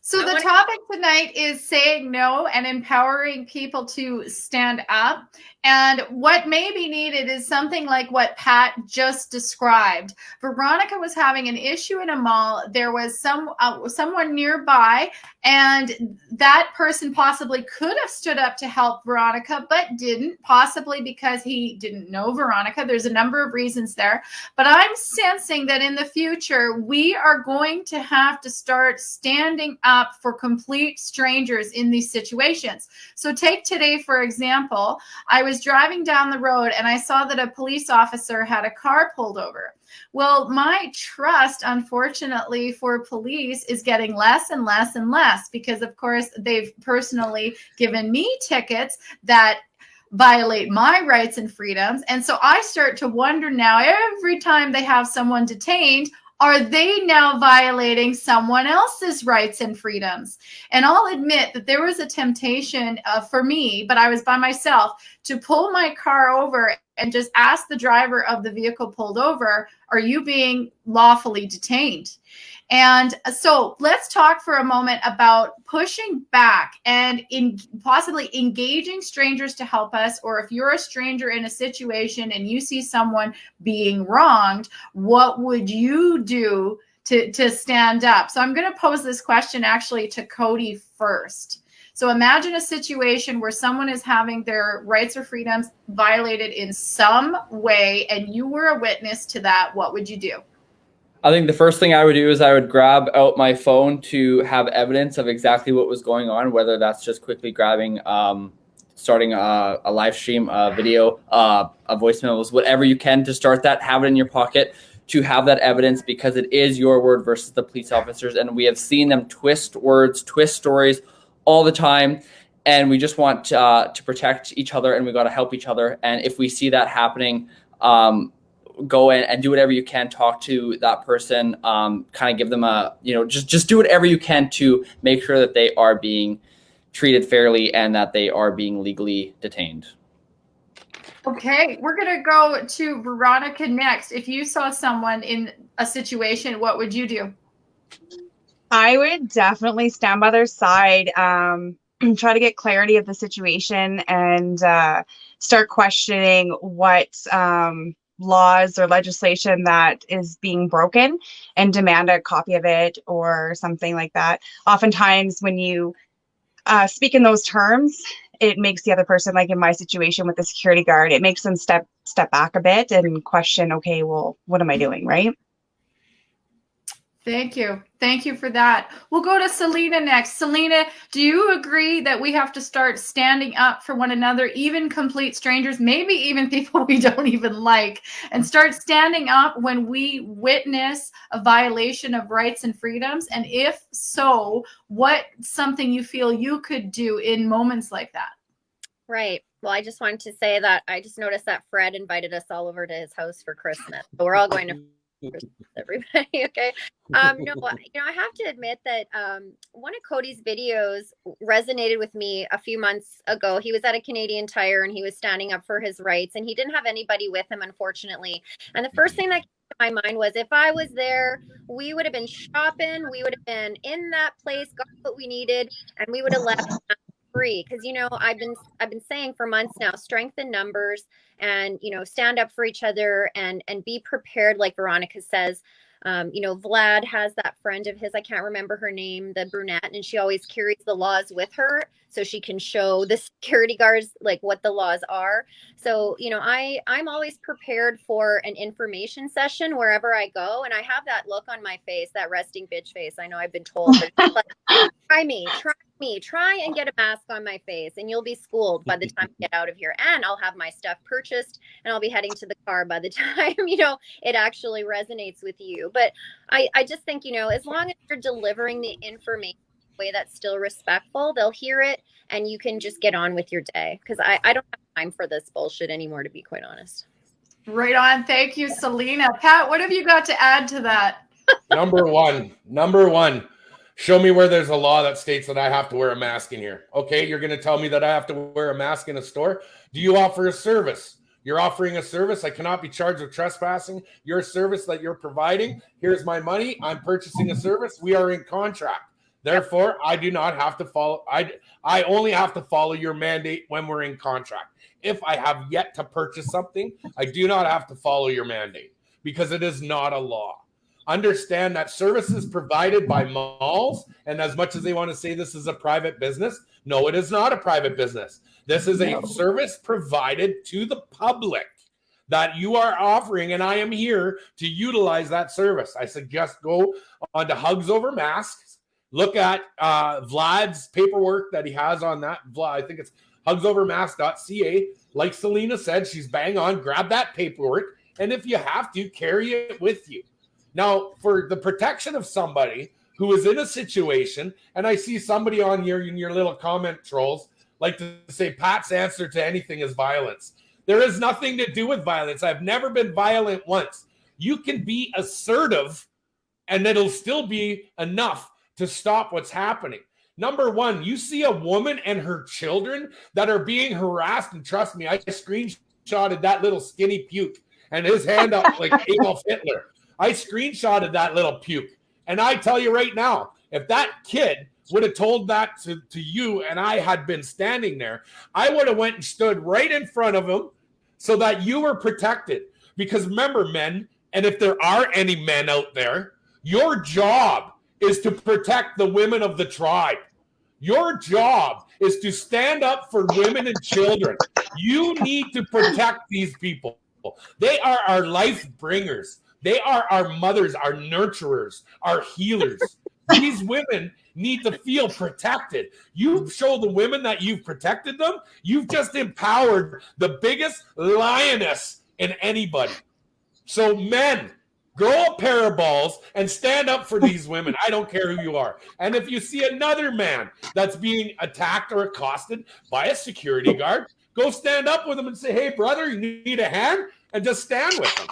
So the topic tonight is saying no and empowering people to stand up. And what may be needed is something like what Pat just described. Veronica was having an issue in a mall. There was someone nearby, and that person possibly could have stood up to help Veronica, but didn't, possibly because he didn't know Veronica. There's a number of reasons there. But I'm sensing that in the future, we are going to have to start standing up for complete strangers in these situations. So take today, for example. I was driving down the road and I saw that a police officer had a car pulled over. Well, my trust, unfortunately, for police is getting less and less and less because, of course, they've personally given me tickets that violate my rights and freedoms. And so I start to wonder now, every time they have someone detained, are they now violating someone else's rights and freedoms? And I'll admit that there was a temptation for me, but I was by myself, to pull my car over and just ask the driver of the vehicle pulled over, are you being lawfully detained? And so let's talk for a moment about pushing back and possibly engaging strangers to help us. Or if you're a stranger in a situation and you see someone being wronged, what would you do to stand up? So I'm going to pose this question actually to Cody first. So imagine a situation where someone is having their rights or freedoms violated in some way, and you were a witness to that. What would you do? I think the first thing I would do is I would grab out my phone to have evidence of exactly what was going on, whether that's just quickly grabbing, starting a live stream, a video, a voicemail, whatever you can to start that, have it in your pocket to have that evidence, because it is your word versus the police officers. And we have seen them twist words, twist stories all the time. And we just want to protect each other, and we got to help each other. And if we see that happening, go in and do whatever you can, talk to that person, kind of give them just do whatever you can to make sure that they are being treated fairly and that they are being legally detained. Okay, we're going to go to Veronica next. If you saw someone in a situation, what would you do? I would definitely stand by their side, try to get clarity of the situation, and start questioning what laws or legislation that is being broken, and demand a copy of it or something like that. Oftentimes when you speak in those terms, it makes the other person, like in my situation with the security guard, it makes them step back a bit and question, okay, well, what am I doing, right? Thank you. Thank you for that. We'll go to Selena next. Selena, do you agree that we have to start standing up for one another, even complete strangers, maybe even people we don't even like, and start standing up when we witness a violation of rights and freedoms? And if so, what's something you feel you could do in moments like that? Right. Well, I just wanted to say that I just noticed that Fred invited us all over to his house for Christmas. So we're all going to everybody. Okay. No, I have to admit that one of Cody's videos resonated with me a few months ago. He was at a Canadian Tire and he was standing up for his rights, and he didn't have anybody with him, unfortunately. And the first thing that came to my mind was, if I was there, we would have been shopping, we would have been in that place, got what we needed, and we would have left free. Because I've been saying for months now, strength in numbers, and stand up for each other, and be prepared, like Veronica says. Vlad has that friend of his, I can't remember her name, the brunette, and she always carries the laws with her. so she can show the security guards like what the laws are. So, you know, I'm always prepared for an information session wherever I go. And I have that look on my face, that resting bitch face. I know I've been told, but it's like, try and get a mask on my face and you'll be schooled by the time I get out of here. And I'll have my stuff purchased and I'll be heading to the car by the time, you know, it actually resonates with you. But I just think, you know, as long as you're delivering the information in a way that's still respectful, they'll hear it and you can just get on with your day. Because I don't have time for this bullshit anymore, to be quite honest. Right on. Thank you, Selena. Pat, what have you got to add to that? Number one. Show me where there's a law that states that I have to wear a mask in here. Okay, you're going to tell me that I have to wear a mask in a store? Do you offer a service? You're offering a service. I cannot be charged with trespassing. Your service that you're providing, here's my money. I'm purchasing a service. We are in contract. Therefore, I do not have to follow. I only have to follow your mandate when we're in contract. If I have yet to purchase something, I do not have to follow your mandate because it is not a law. Understand that services provided by malls, and as much as they want to say this is a private business, no, it is not a private business. This is a service provided to the public that you are offering, and I am here to utilize that service. I suggest go on to Hugs Over Masks, look at Vlad's paperwork that he has on that. I think it's hugsovermask.ca. Like Selena said, she's bang on. Grab that paperwork, and if you have to, carry it with you. Now, for the protection of somebody who is in a situation, and I see somebody on here in your little comment trolls like to say Pat's answer to anything is violence. There is nothing to do with violence. I've never been violent once. You can be assertive, and it'll still be enough to stop what's happening. Number one, you see a woman and her children that are being harassed, and trust me, I screenshotted that little skinny puke and his hand up like Adolf Hitler. I screenshotted that little puke. And I tell you right now, if that kid would have told that to you and I had been standing there, I would have went and stood right in front of him so that you were protected. Because remember, men, and if there are any men out there, your job is to protect the women of the tribe. Your job is to stand up for women and children. You need to protect these people. They are our life bringers. They are our mothers, our nurturers, our healers. These women need to feel protected. You show the women that you've protected them. You've just empowered the biggest lioness in anybody. So men, grow a pair of balls and stand up for these women. I don't care who you are. And if you see another man that's being attacked or accosted by a security guard, go stand up with him and say, hey, brother, you need a hand? And just stand with them.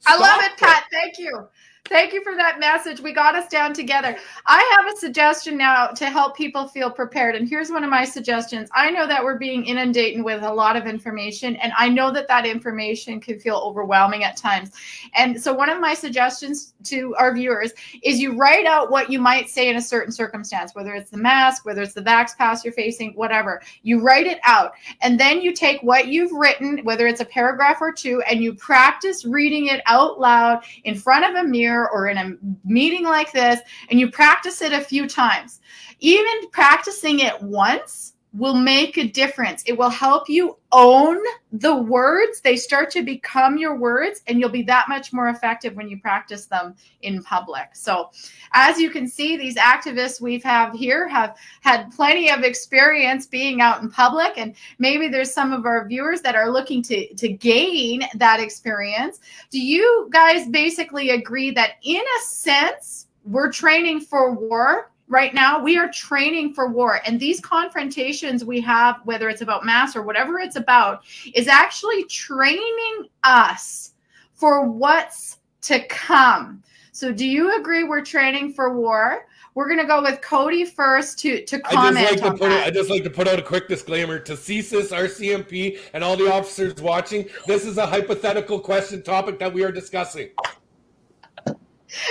I love it, Pat. Thank you. Thank you for that message. We got us down together. I have a suggestion now to help people feel prepared. And here's one of my suggestions. I know that we're being inundated with a lot of information, and I know that that information can feel overwhelming at times. And so one of my suggestions to our viewers is you write out what you might say in a certain circumstance, whether it's the mask, whether it's the vax pass you're facing, whatever. You write it out. And then you take what you've written, whether it's a paragraph or two, and you practice reading it out loud in front of a mirror or in a meeting like this, and you practice it a few times. Even practicing it once will make a difference. It will help you own the words. They start to become your words, and you'll be that much more effective when you practice them in public. So as you can see, these activists we've had here have had plenty of experience being out in public, and maybe there's some of our viewers that are looking to gain that experience. Do you guys basically agree that in a sense, we're training for war? Right now, we are training for war. And these confrontations we have, whether it's about mass or whatever it's about, is actually training us for what's to come. So do you agree we're training for war? We're going to go with Cody first to comment on that. I just like to put out a quick disclaimer to CSIS, RCMP, and all the officers watching. This is a hypothetical question topic that we are discussing.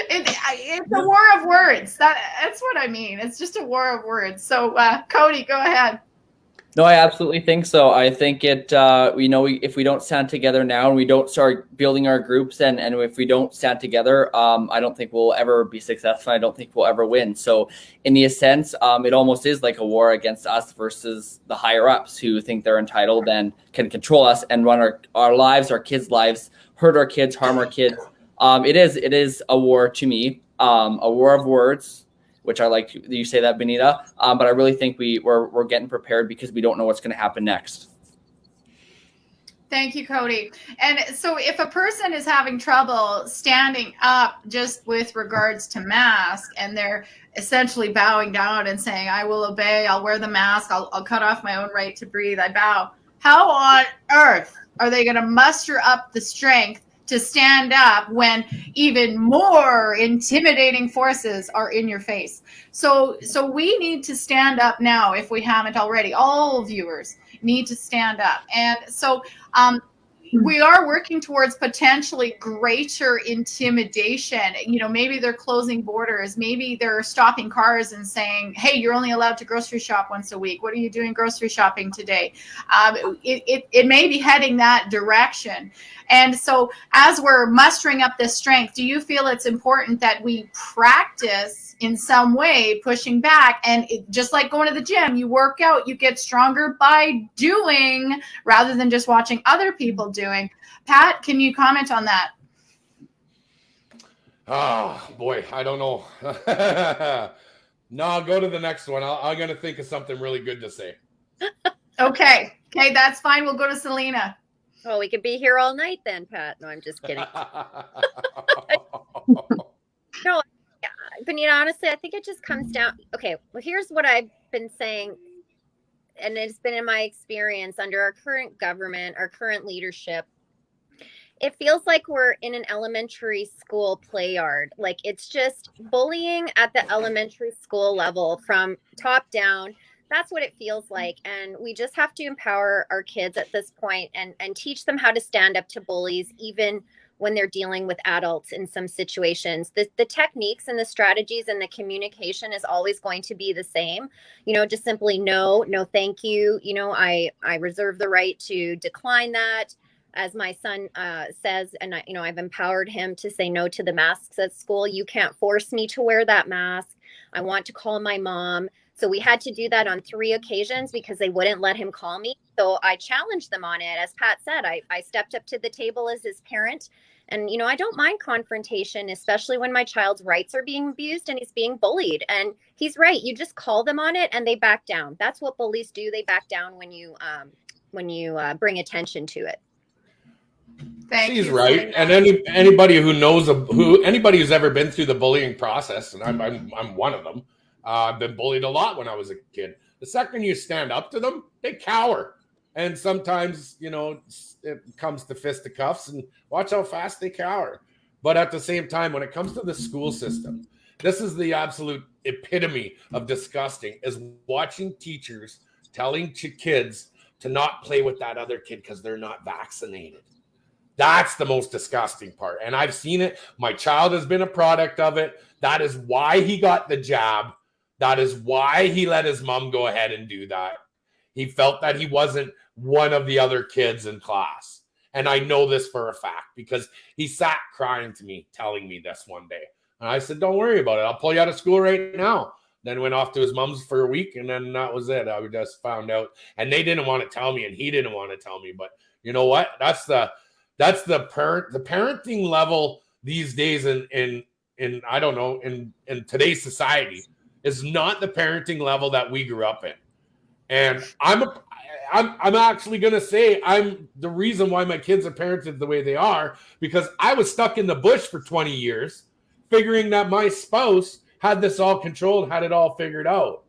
It's a war of words. That's what I mean. It's just a war of words. So, Cody, go ahead. No, I absolutely think so. I think it, if we don't stand together now and we don't start building our groups and if we don't stand together, I don't think we'll ever be successful. I don't think we'll ever win. So in the sense, it almost is like a war against us versus the higher ups who think they're entitled and can control us and run our lives, our kids' lives, hurt our kids, harm our kids. It is a war to me, a war of words, which I like you say that, Benita. But I really think we're getting prepared because we don't know what's going to happen next. Thank you, Cody. And so if a person is having trouble standing up just with regards to mask and they're essentially bowing down and saying, I will obey, I'll wear the mask, I'll cut off my own right to breathe, I bow. How on earth are they going to muster up the strength to stand up when even more intimidating forces are in your face? So we need to stand up now if we haven't already. All viewers need to stand up. And so we are working towards potentially greater intimidation. Maybe they're closing borders. Maybe they're stopping cars and saying, hey, you're only allowed to grocery shop once a week. What are you doing grocery shopping today? It may be heading that direction. And so as we're mustering up this strength, do you feel it's important that we practice in some way pushing back? And just like going to the gym, you work out, you get stronger by doing rather than just watching other people doing. Pat, can you comment on that? Oh, boy, I don't know. No, I'll go to the next one. I'm going to think of something really good to say. Okay, that's fine. We'll go to Selena. Oh, we could be here all night then, Pat. No, I'm just kidding. No, Benita, honestly, I think it just comes down. Okay, well, here's what I've been saying, and it's been in my experience under our current government, our current leadership. It feels like we're in an elementary school play yard. Like it's just bullying at the elementary school level from top down. That's what it feels like. And we just have to empower our kids at this point and teach them how to stand up to bullies, even when they're dealing with adults in some situations. The techniques and the strategies and the communication is always going to be the same. Just simply no, thank you. I reserve the right to decline that. As my son says, and I've empowered him to say no to the masks at school. You can't force me to wear that mask. I want to call my mom. So we had to do that on 3 occasions because they wouldn't let him call me. So I challenged them on it. As Pat said, I stepped up to the table as his parent. And, I don't mind confrontation, especially when my child's rights are being abused and he's being bullied. And he's right. You just call them on it and they back down. That's what bullies do. They back down when you bring attention to it. She's right. And anybody who knows anybody who's ever been through the bullying process, and I'm one of them. I've been bullied a lot when I was a kid. The second you stand up to them, they cower. And sometimes, it comes to fisticuffs, and watch how fast they cower. But at the same time, when it comes to the school system, this is the absolute epitome of disgusting, is watching teachers telling kids to not play with that other kid because they're not vaccinated. That's the most disgusting part. And I've seen it. My child has been a product of it. That is why he got the jab. That is why he let his mom go ahead and do that. He felt that he wasn't one of the other kids in class. And I know this for a fact because he sat crying to me, telling me this one day. And I said, don't worry about it. I'll pull you out of school right now. Then went off to his mom's for a week, and then that was it. I just found out. And they didn't want to tell me, and he didn't want to tell me. But you know what? That's the parenting level these days in I don't know, in today's society is not the parenting level that we grew up in. And I'm actually going to say I'm the reason why my kids are parented the way they are, because I was stuck in the bush for 20 years figuring that my spouse had this all controlled, had it all figured out.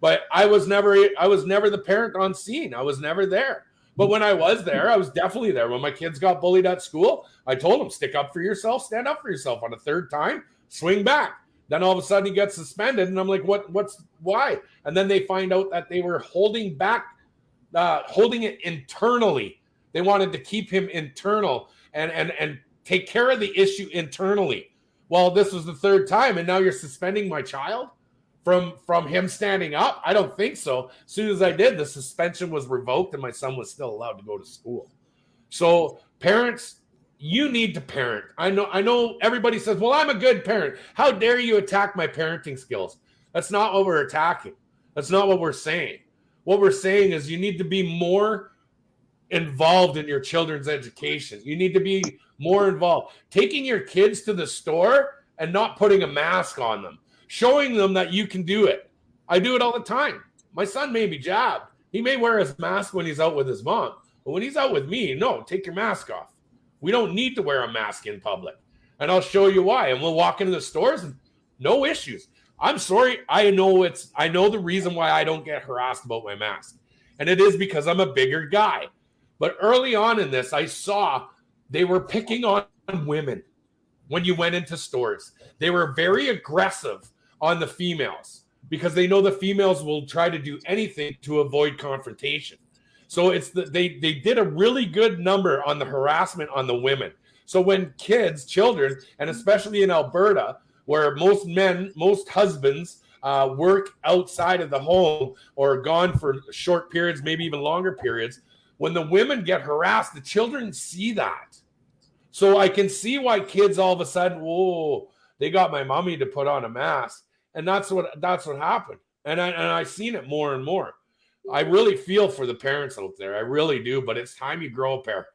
But I was never the parent on scene. I was never there. But when I was there, I was definitely there. When my kids got bullied at school, I told them, stick up for yourself, stand up for yourself. On a third time, swing back. Then all of a sudden he gets suspended, and I'm like, why? And then they find out that they were holding it internally. They wanted to keep him internal and take care of the issue internally. Well, this was the third time, and now you're suspending my child from him standing up? I don't think so. As soon as I did, the suspension was revoked and my son was still allowed to go to school. So parents, you need to parent. I know everybody says, well, I'm a good parent. How dare you attack my parenting skills? That's not what we're attacking. That's not what we're saying. What we're saying is you need to be more involved in your children's education. You need to be more involved. Taking your kids to the store and not putting a mask on them. Showing them that you can do it. I do it all the time. My son may be jabbed. He may wear his mask when he's out with his mom. But when he's out with me, no, take your mask off. We don't need to wear a mask in public. And I'll show you why. And we'll walk into the stores and no issues. I'm sorry. I know the reason why I don't get harassed about my mask. And it is because I'm a bigger guy. But early on in this, I saw they were picking on women when you went into stores. They were very aggressive on the females because they know the females will try to do anything to avoid confrontation. So they did a really good number on the harassment on the women. So when children, and especially in Alberta, where most husbands work outside of the home or are gone for short periods, maybe even longer periods, when the women get harassed, the children see that. So I can see why kids all of a sudden, whoa, they got my mommy to put on a mask. And that's what happened. And I've seen it more and more. I really feel for the parents out there. I really do. But it's time you grow a pair.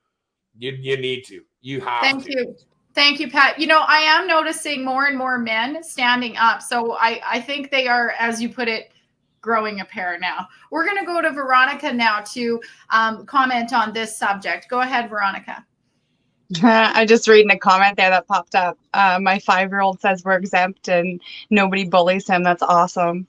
You need to. You have to. Thank you, Pat. I am noticing more and more men standing up. So I think they are, as you put it, growing a pair now. We're going to go to Veronica now to comment on this subject. Go ahead, Veronica. I just reading a comment there that popped up. My 5-year-old says we're exempt and nobody bullies him. That's awesome.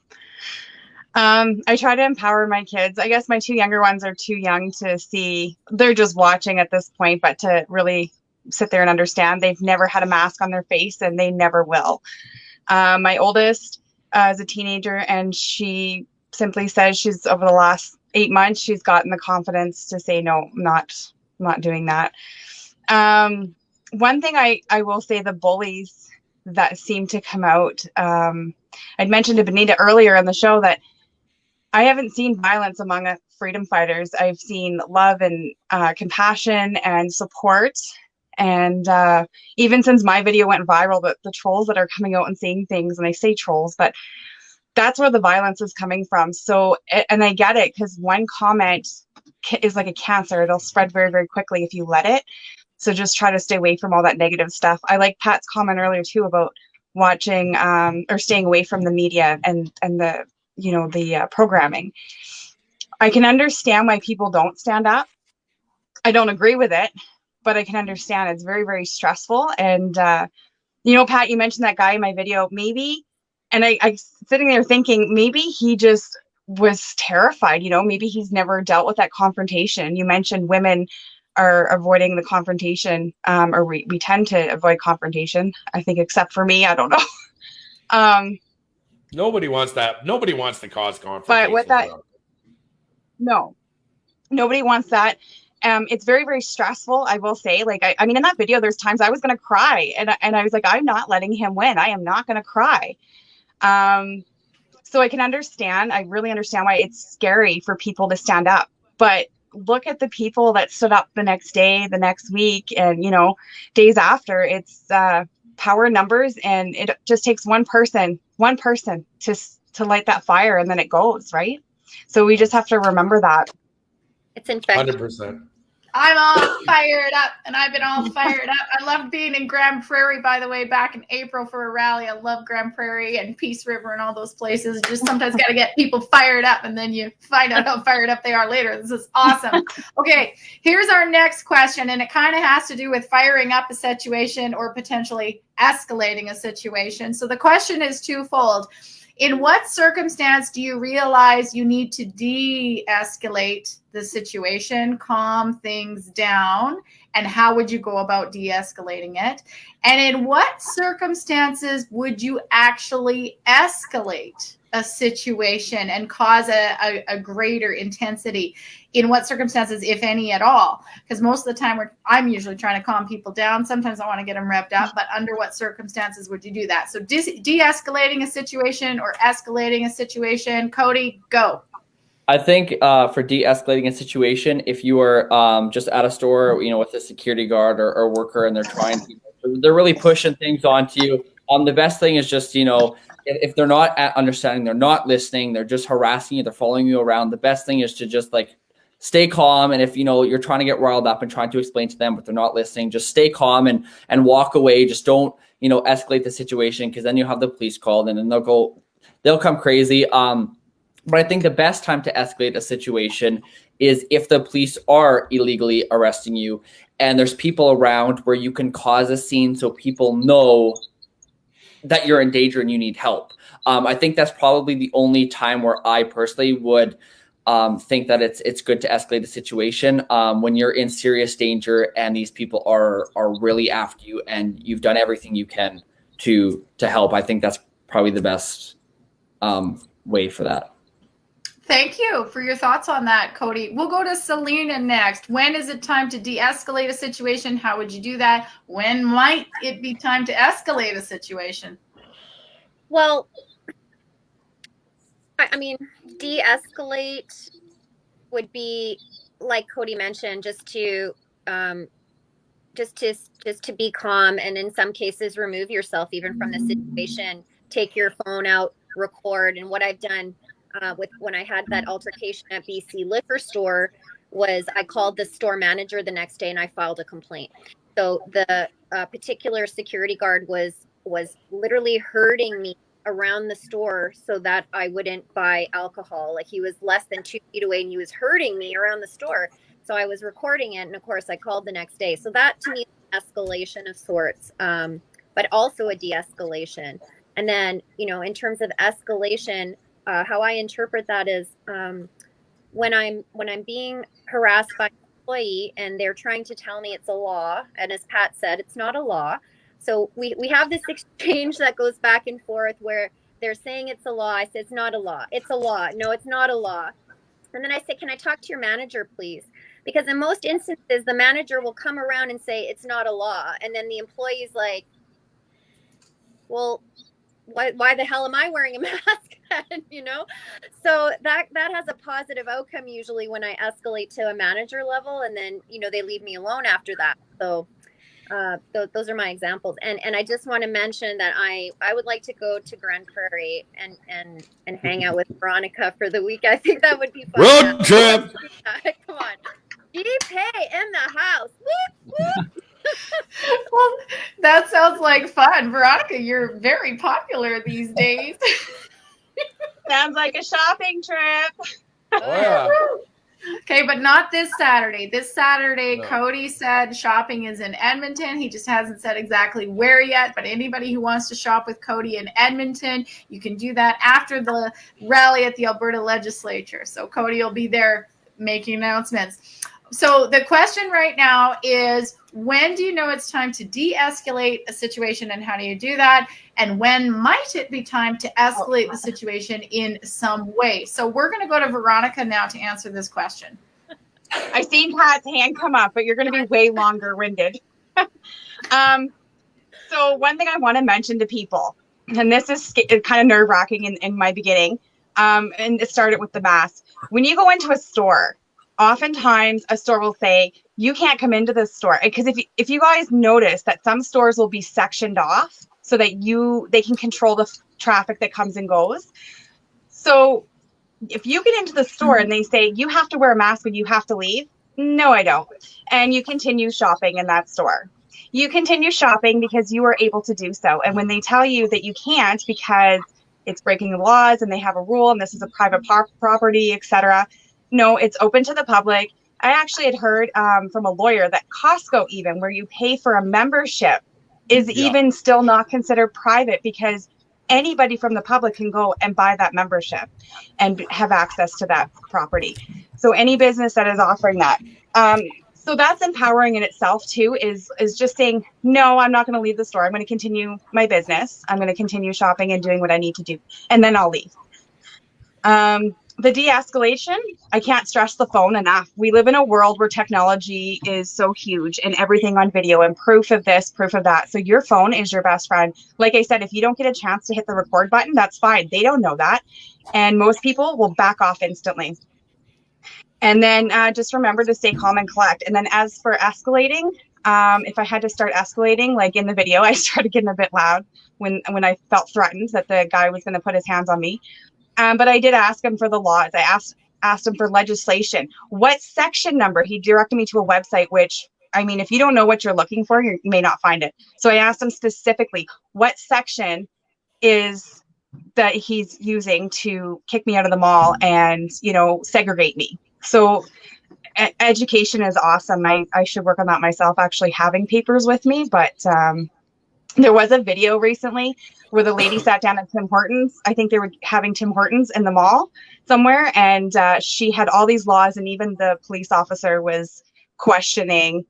I try to empower my kids. I guess my 2 younger ones are too young to see. They're just watching at this point, but to really sit there and understand, they've never had a mask on their face and they never will. My oldest is a teenager and she simply says she's over the last 8 months, she's gotten the confidence to say, no, I'm not doing that. One thing I will say, the bullies that seem to come out, I'd mentioned to Benita earlier in the show that I haven't seen violence among freedom fighters. I've seen love and compassion and support. And even since my video went viral, the trolls that are coming out and saying things, and I say trolls, but that's where the violence is coming from. So, and I get it, because one comment is like a cancer. It'll spread very, very quickly if you let it. So just try to stay away from all that negative stuff. I like Pat's comment earlier too about watching or staying away from the media and the programming. I can understand why people don't stand up. I don't agree with it, but I can understand it's very, very stressful. And Pat, you mentioned that guy in my video, maybe, and I sitting there thinking maybe he just was terrified. Maybe he's never dealt with that confrontation. You mentioned women are avoiding the confrontation, or we tend to avoid confrontation, I think, except for me. I don't know. Nobody wants that. Nobody wants to cause confrontation. But with that, no, nobody wants that. It's very, very stressful. I will say, I mean, in that video, there's times I was going to cry and I was like, I'm not letting him win. I am not going to cry. So I can understand. I really understand why it's scary for people to stand up, but look at the people that stood up the next day, the next week, and days after. It's power numbers, and it just takes one person to light that fire, and then it goes right. So we just have to remember that. It's infectious. 100%. I'm all fired up, and I've been all fired up. I loved being in Grand Prairie, by the way, back in April for a rally. I love Grand Prairie and Peace River and all those places. Just sometimes got to get people fired up, and then you find out how fired up they are later. This is awesome. Okay, here's our next question, and it kind of has to do with firing up a situation or potentially escalating a situation. So the question is twofold. In what circumstance do you realize you need to de-escalate the situation, calm things down? and how would you go about de-escalating it? And in what circumstances would you actually escalate a situation and cause a greater intensity? In what circumstances, if any at all? Because most of the time I'm usually trying to calm people down. Sometimes I want to get them revved up, but under what circumstances would you do that? So de-escalating a situation or escalating a situation. Cody, go. I think for de-escalating a situation, if you are just at a store, with a security guard or worker, and they're really pushing things onto you. The best thing is just, if they're not understanding, they're not listening, they're just harassing you, they're following you around. The best thing is to just stay calm. And if, you're trying to get riled up and trying to explain to them, but they're not listening, just stay calm and walk away. Just don't, escalate the situation, because then you'll have the police called and then they'll come crazy. But I think the best time to escalate a situation is if the police are illegally arresting you and there's people around where you can cause a scene so people know that you're in danger and you need help. I think that's probably the only time where I personally would think that it's good to escalate the situation, when you're in serious danger and these people are really after you and you've done everything you can to help. I think that's probably the best way for that. Thank you for your thoughts on that, Cody. We'll go to Selena next. When is it time to de-escalate a situation? How would you do that? When might it be time to escalate a situation? Well, I mean, de-escalate would be, like Cody mentioned, just to be calm, and in some cases remove yourself even from the situation. Take your phone out, record. And what I've done when I had that altercation at BC Liquor Store was I called the store manager the next day and I filed a complaint. So the particular security guard was literally herding me around the store so that I wouldn't buy alcohol. Like, he was less than 2 feet away and he was herding me around the store. So I was recording it, and of course I called the next day. So that to me is an escalation of sorts, but also a de-escalation. And then, in terms of escalation, how I interpret that is when I'm being harassed by an employee and they're trying to tell me it's a law, and as Pat said, it's not a law. So we have this exchange that goes back and forth where they're saying it's a law. I say it's not a law. It's a law. No, it's not a law. And then I say, can I talk to your manager, please? Because in most instances, the manager will come around and say it's not a law, and then the employee's like, well, why the hell am I wearing a mask? So that has a positive outcome usually when I escalate to a manager level, and then they leave me alone after that. So those are my examples, and I just want to mention that I would like to go to Grand Prairie and hang out with Veronica for the week. I think that would be fun. Road trip. Come on, G-Pay in the house. Whoop, whoop. Well, that sounds like fun. Veronica, you're very popular these days. Sounds like a shopping trip. Oh, yeah. Okay, but not this Saturday. This Saturday, No. Cody said shopping is in Edmonton. He just hasn't said exactly where yet, but anybody who wants to shop with Cody in Edmonton, you can do that after the rally at the Alberta Legislature. So Cody will be there making announcements. So the question right now is, when do you know it's time to de-escalate a situation, and how do you do that? And when might it be time to escalate the situation in some way? So we're going to go to Veronica now to answer this question. I seen Pat's hand come up, but you're going to be way longer winded. So one thing I want to mention to people, and this is kind of nerve wracking in my beginning, and it started with the mask. When you go into a store, oftentimes a store will say, you can't come into this store. Because if you guys notice that some stores will be sectioned off so that they can control the traffic that comes and goes. So if you get into the store and they say, you have to wear a mask when you have to leave, no, I don't. And you continue shopping in that store. You continue shopping because you are able to do so. And when they tell you that you can't because it's breaking the laws and they have a rule and this is a private property, etc., no, it's open to the public. I actually had heard from a lawyer that Costco, even where you pay for a membership, is even still not considered private, because anybody from the public can go and buy that membership and have access to that property. So any business that is offering that. So that's empowering in itself too, is just saying, no, I'm not going to leave the store. I'm going to continue my business. I'm going to continue shopping and doing what I need to do. And then I'll leave. The de-escalation, I can't stress the phone enough. We live in a world where technology is so huge and everything on video and proof of this, proof of that. So your phone is your best friend. Like I said, if you don't get a chance to hit the record button, that's fine. They don't know that. And most people will back off instantly. And then just remember to stay calm and collect. And then as for escalating, if I had to start escalating, like in the video, I started getting a bit loud when I felt threatened that the guy was going to put his hands on me. But I did ask him for the laws. I asked him for legislation. What section number? He directed me to a website, which, I mean, if you don't know what you're looking for, you may not find it. So I asked him specifically, what section is that he's using to kick me out of the mall and, you know, segregate me? So education is awesome. I should work on that myself, actually having papers with me. But there was a video recently where the lady sat down at Tim Hortons. I think they were having Tim Hortons in the mall somewhere. And she had all these laws, and even the police officer was questioning,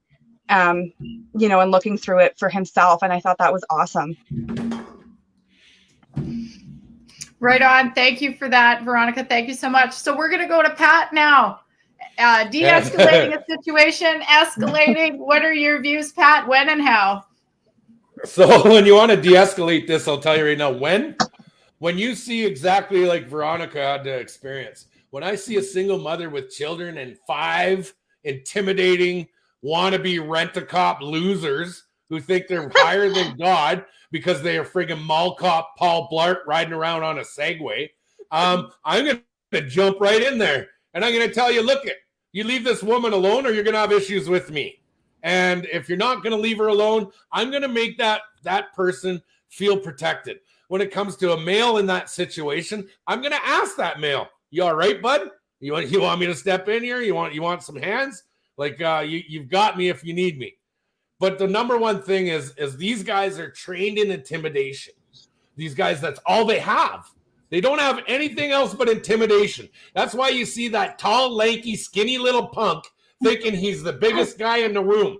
you know, and looking through it for himself. And I thought that was awesome. Right on. Thank you for that, Veronica. Thank you so much. So we're going to go to Pat now. De-escalating a situation, escalating. What are your views, Pat? When and how? So when you want to de-escalate this, I'll tell you right now, when you see exactly like Veronica had to experience, when I see a single mother with children and 5 intimidating, wannabe rent-a-cop losers who think they're higher than God because they are friggin' mall cop Paul Blart riding around on a Segway, I'm going to jump right in there. And I'm going to tell you, look, you leave this woman alone or you're going to have issues with me. And if you're not going to leave her alone, I'm going to make that person feel protected. When it comes to a male in that situation, I'm going to ask that male, you all right, bud? You want me to step in here? You want some hands? Like you've got me if you need me. But the number one thing is these guys are trained in intimidation. These guys, that's all they have. They don't have anything else but intimidation. That's why you see that tall, lanky, skinny little punk thinking he's the biggest guy in the room.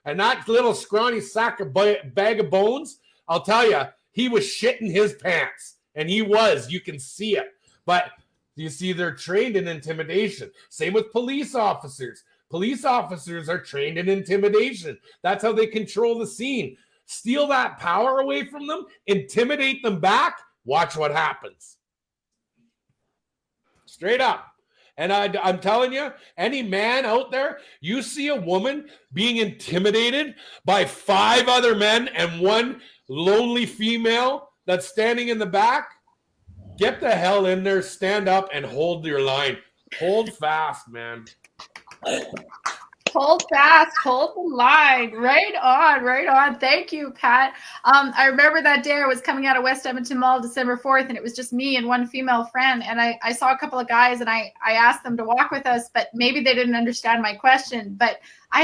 And that little scrawny sack of bag of bones, I'll tell you, he was shitting his pants. And he was. You can see it. But you see, they're trained in intimidation. Same with police officers. Police officers are trained in intimidation. That's how they control the scene. Steal that power away from them, intimidate them back, watch what happens. Straight up. And I'm telling you, any man out there, you see a woman being intimidated by 5 other men and 1 lonely female that's standing in the back, get the hell in there, stand up, and hold your line. Hold fast, man. Hold fast, hold the line. Right on, right on. Thank you, Pat. I remember that day I was coming out of West Edmonton Mall December 4th, and it was just me and 1 female friend. And I saw a couple of guys, and I asked them to walk with us, but maybe they didn't understand my question. But I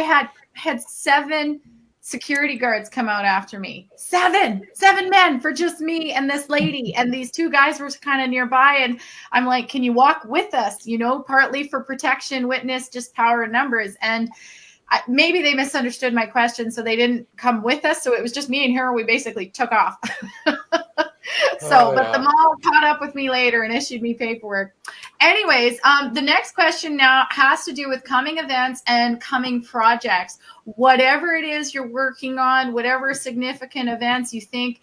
had 7 security guards come out after me. 7 men for just me and this lady. And these 2 guys were kind of nearby. And I'm like, can you walk with us? You know, partly for protection, witness, just power in numbers. And maybe they misunderstood my question, so they didn't come with us. So it was just me and her. We basically took off. But the mall caught up with me later and issued me paperwork. Anyways, the next question now has to do with coming events and coming projects. Whatever it is you're working on, whatever significant events you think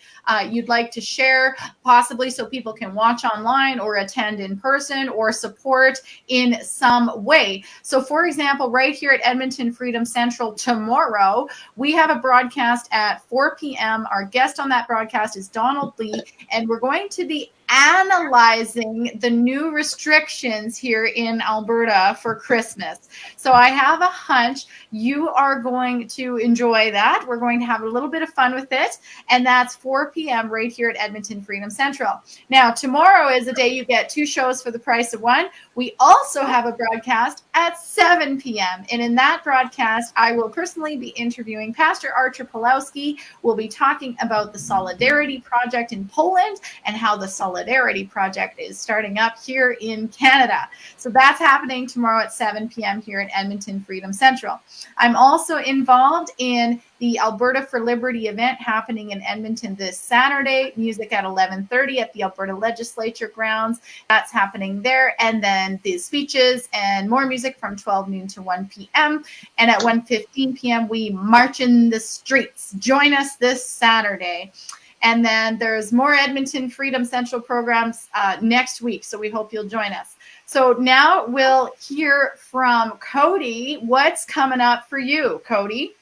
you'd like to share, possibly so people can watch online or attend in person or support in some way. So, for example, right here at Edmonton Freedom Central tomorrow, we have a broadcast at 4 p.m. Our guest on that broadcast is Donald Lee, and we're going to be analyzing the new restrictions here in Alberta for Christmas. So I have a hunch you are going to enjoy that. We're going to have a little bit of fun with it. And that's 4 p.m. right here at Edmonton Freedom Central. Now, tomorrow is the day you get 2 shows for the price of 1. We also have a broadcast at 7 p.m. And in that broadcast, I will personally be interviewing Pastor Archer Pulowski. We'll be talking about the Solidarity Project in Poland and how the Solidarity Solidarity Project is starting up here in Canada. So that's happening tomorrow at 7 p.m. here at Edmonton Freedom Central. I'm also involved in the Alberta for Liberty event happening in Edmonton this Saturday, music at 11:30 at the Alberta Legislature grounds. That's happening there. And then the speeches and more music from 12 noon to 1 p.m. And at 1:15 p.m., we march in the streets. Join us this Saturday. And then there's more Edmonton Freedom Central programs next week. So we hope you'll join us. So now we'll hear from Cody. What's coming up for you, Cody?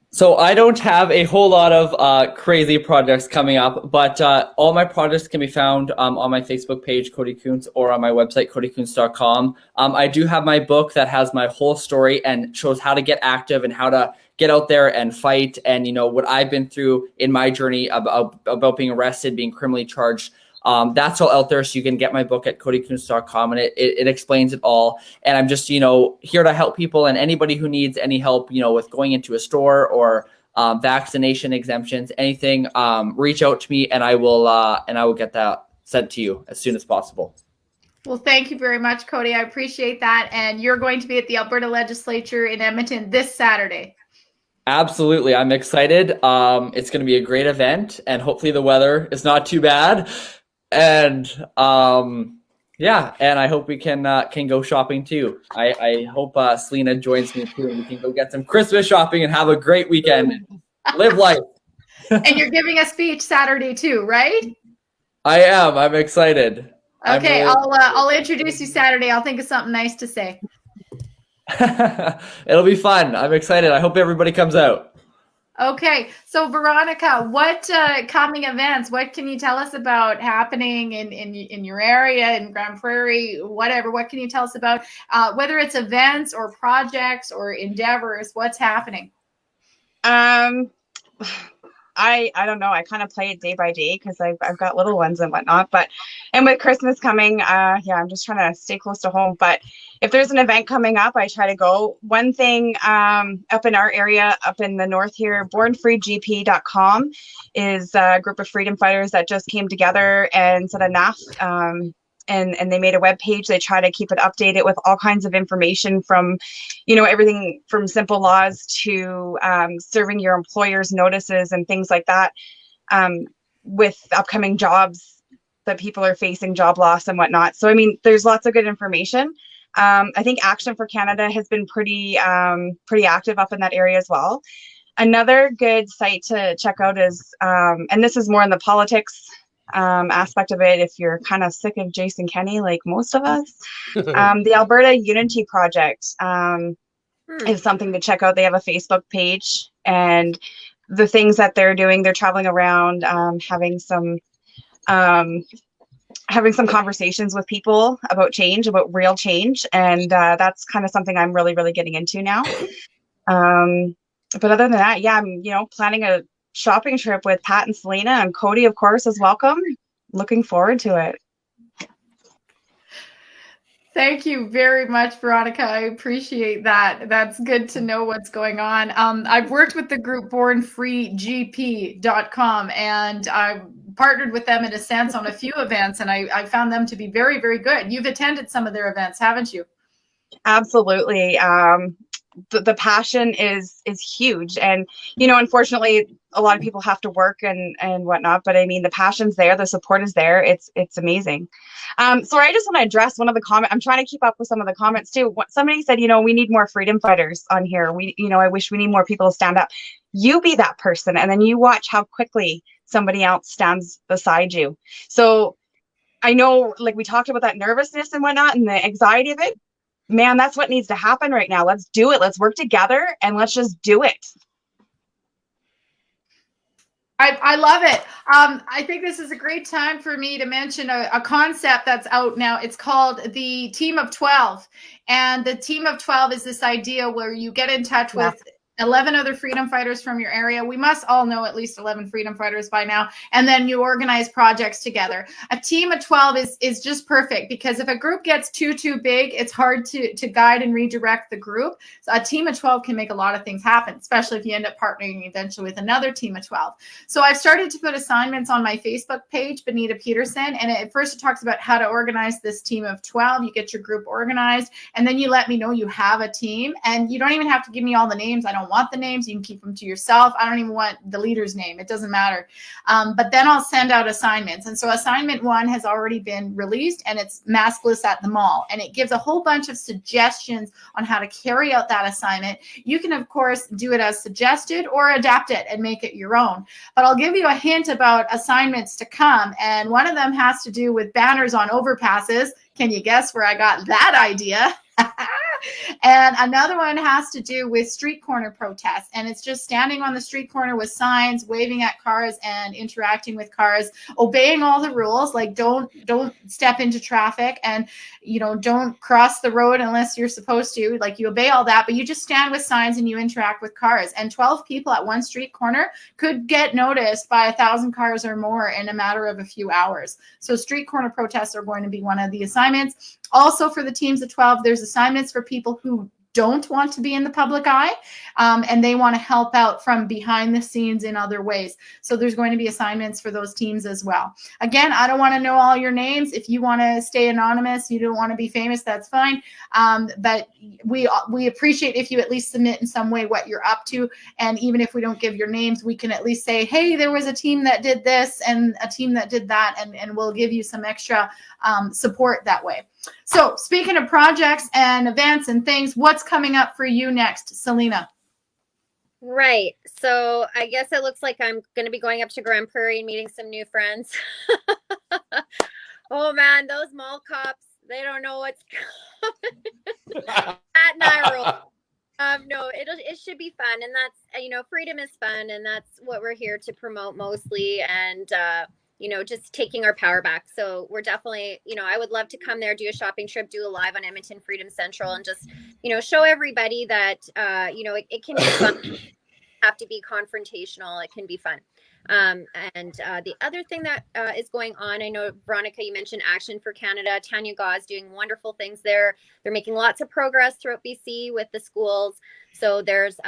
So I don't have a whole lot of crazy projects coming up, but all my projects can be found on my Facebook page, Cody Kuntz, or on my website, codykuntz.com. I do have my book that has my whole story and shows how to get active and how to get out there and fight, and what I've been through in my journey about being arrested, being criminally charged. That's all out there, so you can get my book at codykuntz.com, and it explains it all. And I'm just, here to help people, and anybody who needs any help, with going into a store or vaccination exemptions, anything, reach out to me, and I will get that sent to you as soon as possible. Well, thank you very much, Cody. I appreciate that. And you're going to be at the Alberta Legislature in Edmonton this Saturday. Absolutely. I'm excited. It's going to be a great event, and hopefully the weather is not too bad. And and I hope we can go shopping too. I hope Selena joins me too, and we can go get some Christmas shopping and have a great weekend. Live life. And you're giving a speech Saturday too, right? I am. I'm excited. Okay, I'll introduce you Saturday. I'll think of something nice to say. It'll be fun. I'm excited. I hope everybody comes out. Okay, so Veronica, what coming events, what can you tell us about happening in your area, in Grand Prairie, whatever? What can you tell us about, whether it's events or projects or endeavors, what's happening? I don't know. I kind of play it day by day because I've got little ones and whatnot. And with Christmas coming, I'm just trying to stay close to home. But if there's an event coming up, I try to go. One thing up in our area, up in the north here, bornfreegp.com is a group of freedom fighters that just came together and said enough. And they made a web page. They try to keep it updated with all kinds of information from, everything from simple laws to serving your employers notices and things like that, with upcoming jobs that people are facing, job loss and whatnot. So, there's lots of good information. I think Action for Canada has been pretty active up in that area as well. Another good site to check out is, and this is more in the politics aspect of it, if you're kind of sick of Jason Kenney, like most of us, the Alberta Unity Project is something to check out. They have a Facebook page, and the things that they're doing, they're traveling around, having some conversations with people about change, about real change. And that's kind of something I'm really, really getting into now. But other than that, I'm, planning a shopping trip with Pat and Selena, and Cody, of course, is welcome. Looking forward to it. Thank you very much, Veronica. I appreciate that. That's good to know what's going on. I've worked with the group bornfreegp.com, and I've partnered with them in a sense on a few events, and I found them to be very, very good. You've attended some of their events, haven't you? Absolutely. The passion is huge, and unfortunately a lot of people have to work and whatnot, but the passion's there, the support is there. It's amazing. So I just want to address one of the comments. I'm trying to keep up with some of the comments too. Somebody said, we need more freedom fighters on here. I wish we need more people to stand up. You be that person, and then you watch how quickly somebody else stands beside you. So I know, like, we talked about that nervousness and whatnot and the anxiety of it. Man, that's what needs to happen right now. Let's do it. Let's work together and let's just do it. I love it. I think this is a great time for me to mention a concept that's out now. It's called the Team of 12. And the Team of 12 is this idea where you get in touch with 11 other freedom fighters from your area. We must all know at least 11 freedom fighters by now. And then you organize projects together. A team of 12 is just perfect, because if a group gets too big, it's hard to guide and redirect the group. So a team of 12 can make a lot of things happen, especially if you end up partnering eventually with another team of 12. So I've started to put assignments on my Facebook page, Benita Peterson. And at first it talks about how to organize this team of 12. You get your group organized, and then you let me know you have a team. And you don't even have to give me all the names. I don't want the names. You can keep them to yourself. I don't even want the leader's name. It doesn't matter. But then I'll send out assignments. And so assignment 1 has already been released, and it's maskless at the mall. And it gives a whole bunch of suggestions on how to carry out that assignment. You can, of course, do it as suggested or adapt it and make it your own. But I'll give you a hint about assignments to come. And one of them has to do with banners on overpasses. Can you guess where I got that idea? And another one has to do with street corner protests. And it's just standing on the street corner with signs, waving at cars and interacting with cars, obeying all the rules, like don't step into traffic, and don't cross the road unless you're supposed to. Like, you obey all that, but you just stand with signs and you interact with cars. And 12 people at one street corner could get noticed by 1,000 cars or more in a matter of a few hours. So street corner protests are going to be one of the assignments. Also, for the teams of 12, there's assignments for people who don't want to be in the public eye, and they want to help out from behind the scenes in other ways. So there's going to be assignments for those teams as well. Again, I don't want to know all your names. If you want to stay anonymous, you don't want to be famous, that's fine. But we appreciate if you at least submit in some way what you're up to. And even if we don't give your names, we can at least say, hey, there was a team that did this and a team that did that, and we'll give you some extra support that way. So speaking of projects and events and things, what's coming up for you next, Selena? Right. So I guess it looks like I'm going to be going up to Grand Prairie and meeting some new friends. Oh man, those mall cops, they don't know what's coming. At Nairo. No, it should be fun. And that's, freedom is fun. And that's what we're here to promote mostly. And, just taking our power back. So we're definitely, I would love to come there, do a shopping trip, do a live on Edmonton Freedom Central, and just, show everybody that, it can be fun. Have to be confrontational. It can be fun. And the other thing that is going on, I know, Veronica, you mentioned Action for Canada. Tanya Gaw is doing wonderful things there. They're making lots of progress throughout BC with the schools. So there's,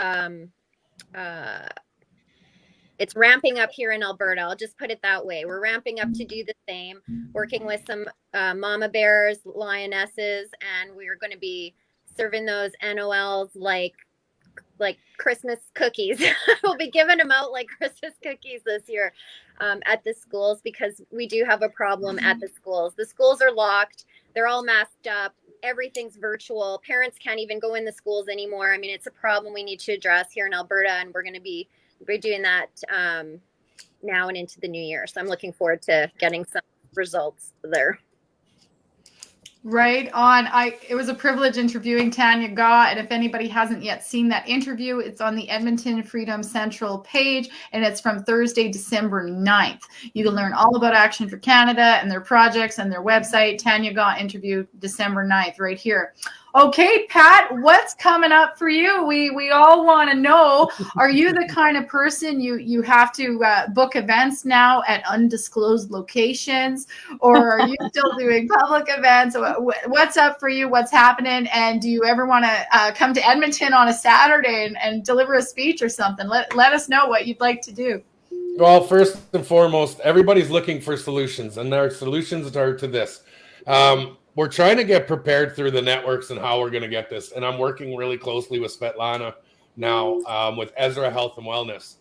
it's ramping up here in Alberta. I'll just put it that way. We're ramping up to do the same, working with some mama bears, lionesses, and we're going to be serving those NOLs like Christmas cookies. We'll be giving them out like Christmas cookies this year at the schools, because we do have a problem at the schools. The schools are locked. They're all masked up. Everything's virtual. Parents can't even go in the schools anymore. I mean, it's a problem we need to address here in Alberta, and we're doing that now and into the new year. So I'm looking forward to getting some results there. Right on. It was a privilege interviewing Tanya Gaw, and if anybody hasn't yet seen that interview, it's on the Edmonton Freedom Central page, and it's from Thursday, December 9th. You can learn all about Action for Canada and their projects and their website. Tanya Gaw interview December 9th right here. Okay, Pat, what's coming up for you? We all want to know, are you the kind of person you have to book events now at undisclosed locations, or are you still doing public events? What's up for you? What's happening? And do you ever want to come to Edmonton on a Saturday and deliver a speech or something? Let us know what you'd like to do. Well, first and foremost, everybody's looking for solutions, and their solutions are to this. We're trying to get prepared through the networks and how we're going to get this. And I'm working really closely with Svetlana now with Ezra Health and Wellness.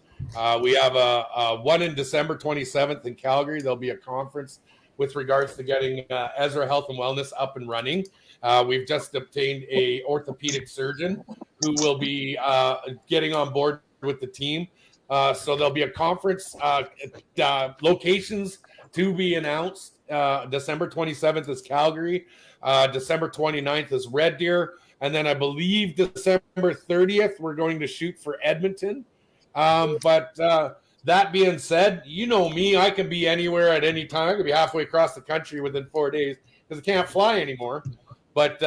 We have a one in December 27th in Calgary. There'll be a conference with regards to getting Ezra Health and Wellness up and running. We've just obtained a orthopedic surgeon who will be getting on board with the team. So there'll be a conference, locations to be announced. December 27th is Calgary. December 29th is Red Deer. And then I believe December 30th, we're going to shoot for Edmonton. But that being said, you know me, I can be anywhere at any time. I could be halfway across the country within 4 days because I can't fly anymore. But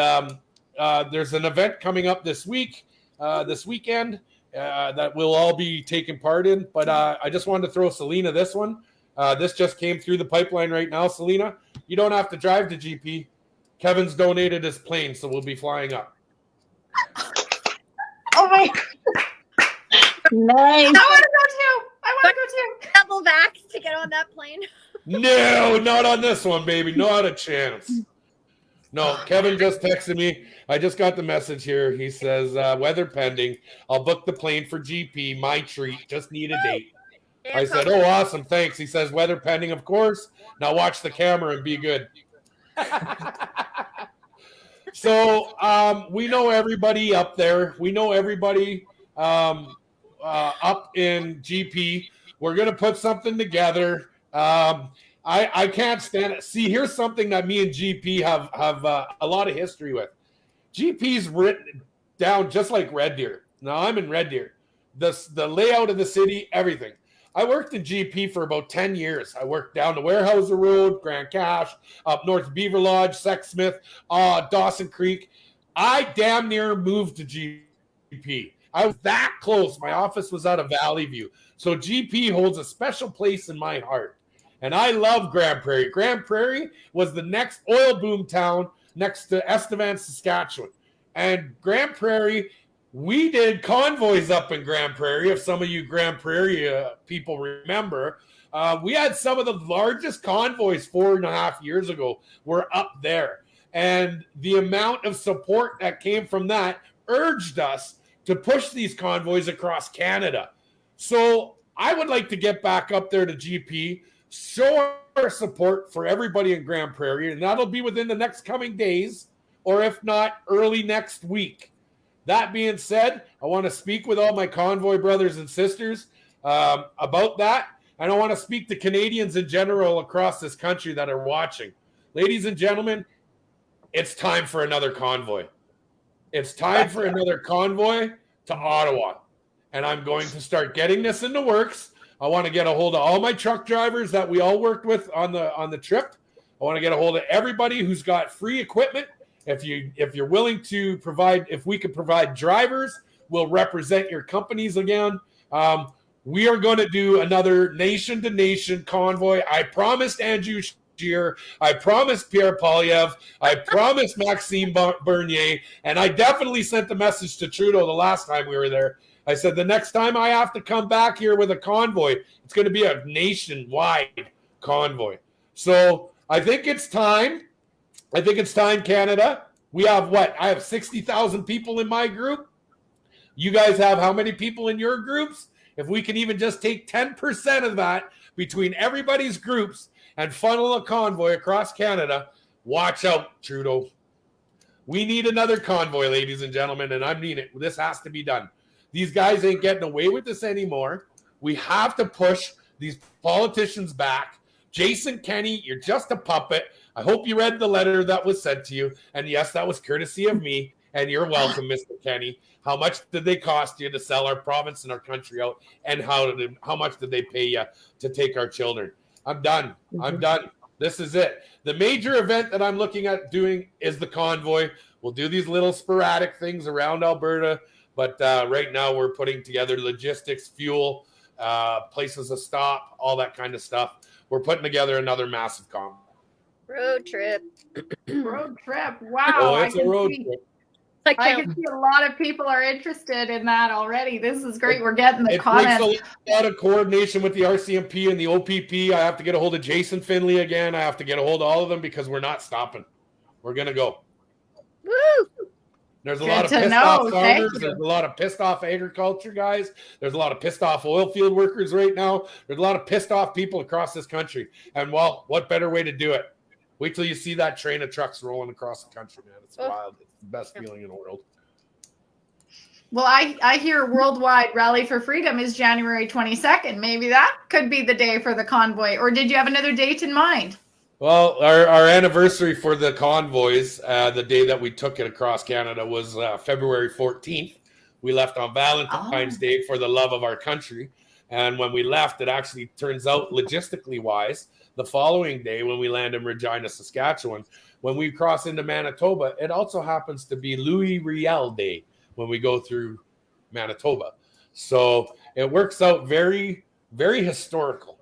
there's an event coming up this weekend. that we'll all be taking part in. But I just wanted to throw Selena this one. This just came through the pipeline right now. Selena, you don't have to drive to GP. Kevin's donated his plane, so we'll be flying up. Oh my! Nice. I want to go too. I want to go too. Double back to get on that plane. No, not on this one, baby. Not a chance. No, Kevin just texted me. I just got the message here. He says, weather pending. I'll book the plane for GP. My treat. Just need a date. I said, oh, awesome. Thanks. He says, weather pending, of course. Now watch the camera and be good. So we know everybody up there. We know everybody up in GP. We're going to put something together. I can't stand it. See, here's something that me and GP have a lot of history with. GP's written down just like Red Deer. Now, I'm in Red Deer. The layout of the city, everything. I worked in GP for about 10 years. I worked down the Warehouser Road, Grand Cache, up north Beaver Lodge, Sexsmith, Dawson Creek. I damn near moved to GP. I was that close. My office was out of Valley View. So GP holds a special place in my heart. And I love Grand Prairie. Grand Prairie was the next oil boom town next to Estevan, Saskatchewan. And Grand Prairie, we did convoys up in Grand Prairie. If some of you Grand Prairie people remember, we had some of the largest convoys 4.5 years ago were up there. And the amount of support that came from that urged us to push these convoys across Canada. So I would like to get back up there to GP, show our support for everybody in Grand Prairie, and that'll be within the next coming days, or if not, early next week. That being said, I want to speak with all my convoy brothers and sisters about that, and I want to speak to Canadians in general across this country that are watching. Ladies and gentlemen, it's time for another convoy. It's time for another convoy to Ottawa, and I'm going to start getting this in the works. I want to get a hold of all my truck drivers that we all worked with on the trip. I want to get a hold of everybody who's got free equipment. If you're willing to provide, if we could provide drivers, we'll represent your companies again. We are going to do another nation-to-nation convoy. I promised Andrew Scheer. I promised Pierre Polyev. I promised Maxime Bernier. And I definitely sent the message to Trudeau the last time we were there. I said, the next time I have to come back here with a convoy, it's going to be a nationwide convoy. So I think it's time. I think it's time, Canada. We have what? I have 60,000 people in my group. You guys have how many people in your groups? If we can even just take 10% of that between everybody's groups and funnel a convoy across Canada, watch out, Trudeau. We need another convoy, ladies and gentlemen, and I mean it. This has to be done. These guys ain't getting away with this anymore. We have to push these politicians back. Jason Kenney, you're just a puppet. I hope you read the letter that was sent to you. And yes, that was courtesy of me. And you're welcome, Mr. Kenney. How much did they cost you to sell our province and our country out? And how much did they pay you to take our children? I'm done. I'm done. This is it. The major event that I'm looking at doing is the convoy. We'll do these little sporadic things around Alberta. But right now we're putting together logistics, fuel, places to stop, all that kind of stuff. We're putting together another massive convoy. Road trip. Road trip. Wow. Oh, it's a road trip. I can see a lot of people are interested in that already. This is great. We're getting the comments. It takes a lot of coordination with the RCMP and the OPP. I have to get a hold of Jason Finley again. I have to get a hold of all of them because we're not stopping. We're going to go. Woo! There's a lot of pissed off farmers. There's a lot of pissed off agriculture guys. There's a lot of pissed off oil field workers right now. There's a lot of pissed off people across this country. And, well, what better way to do it? Wait till you see that train of trucks rolling across the country, man. It's wild. It's the best feeling in the world. Well, I hear Worldwide Rally for Freedom is January 22nd. Maybe that could be the day for the convoy. Or did you have another date in mind? Well, our anniversary for the convoys, the day that we took it across Canada, was February 14th. We left on Valentine's Day for the love of our country. And when we left, it actually turns out logistically wise, the following day when we land in Regina, Saskatchewan, when we cross into Manitoba, it also happens to be Louis Riel Day when we go through Manitoba. So it works out very, very historical.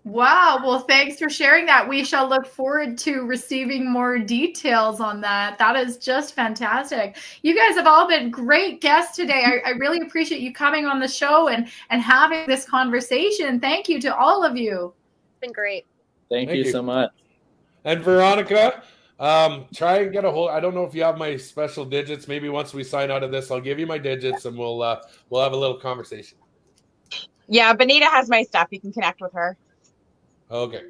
Wow. Well, thanks for sharing that. We shall look forward to receiving more details on that. That is just fantastic. You guys have all been great guests today. I really appreciate you coming on the show and having this conversation. Thank you to all of you. It's been great. Thank you so much. And Veronica, try and get a hold. I don't know if you have my special digits. Maybe once we sign out of this, I'll give you my digits and we'll have a little conversation. Yeah, Benita has my stuff. You can connect with her. Okay.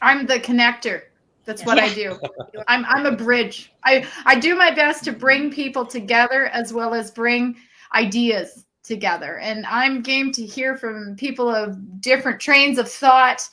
I'm the connector. That's what I do. I'm a bridge. I do my best to bring people together as well as bring ideas together. And I'm game to hear from people of different trains of thought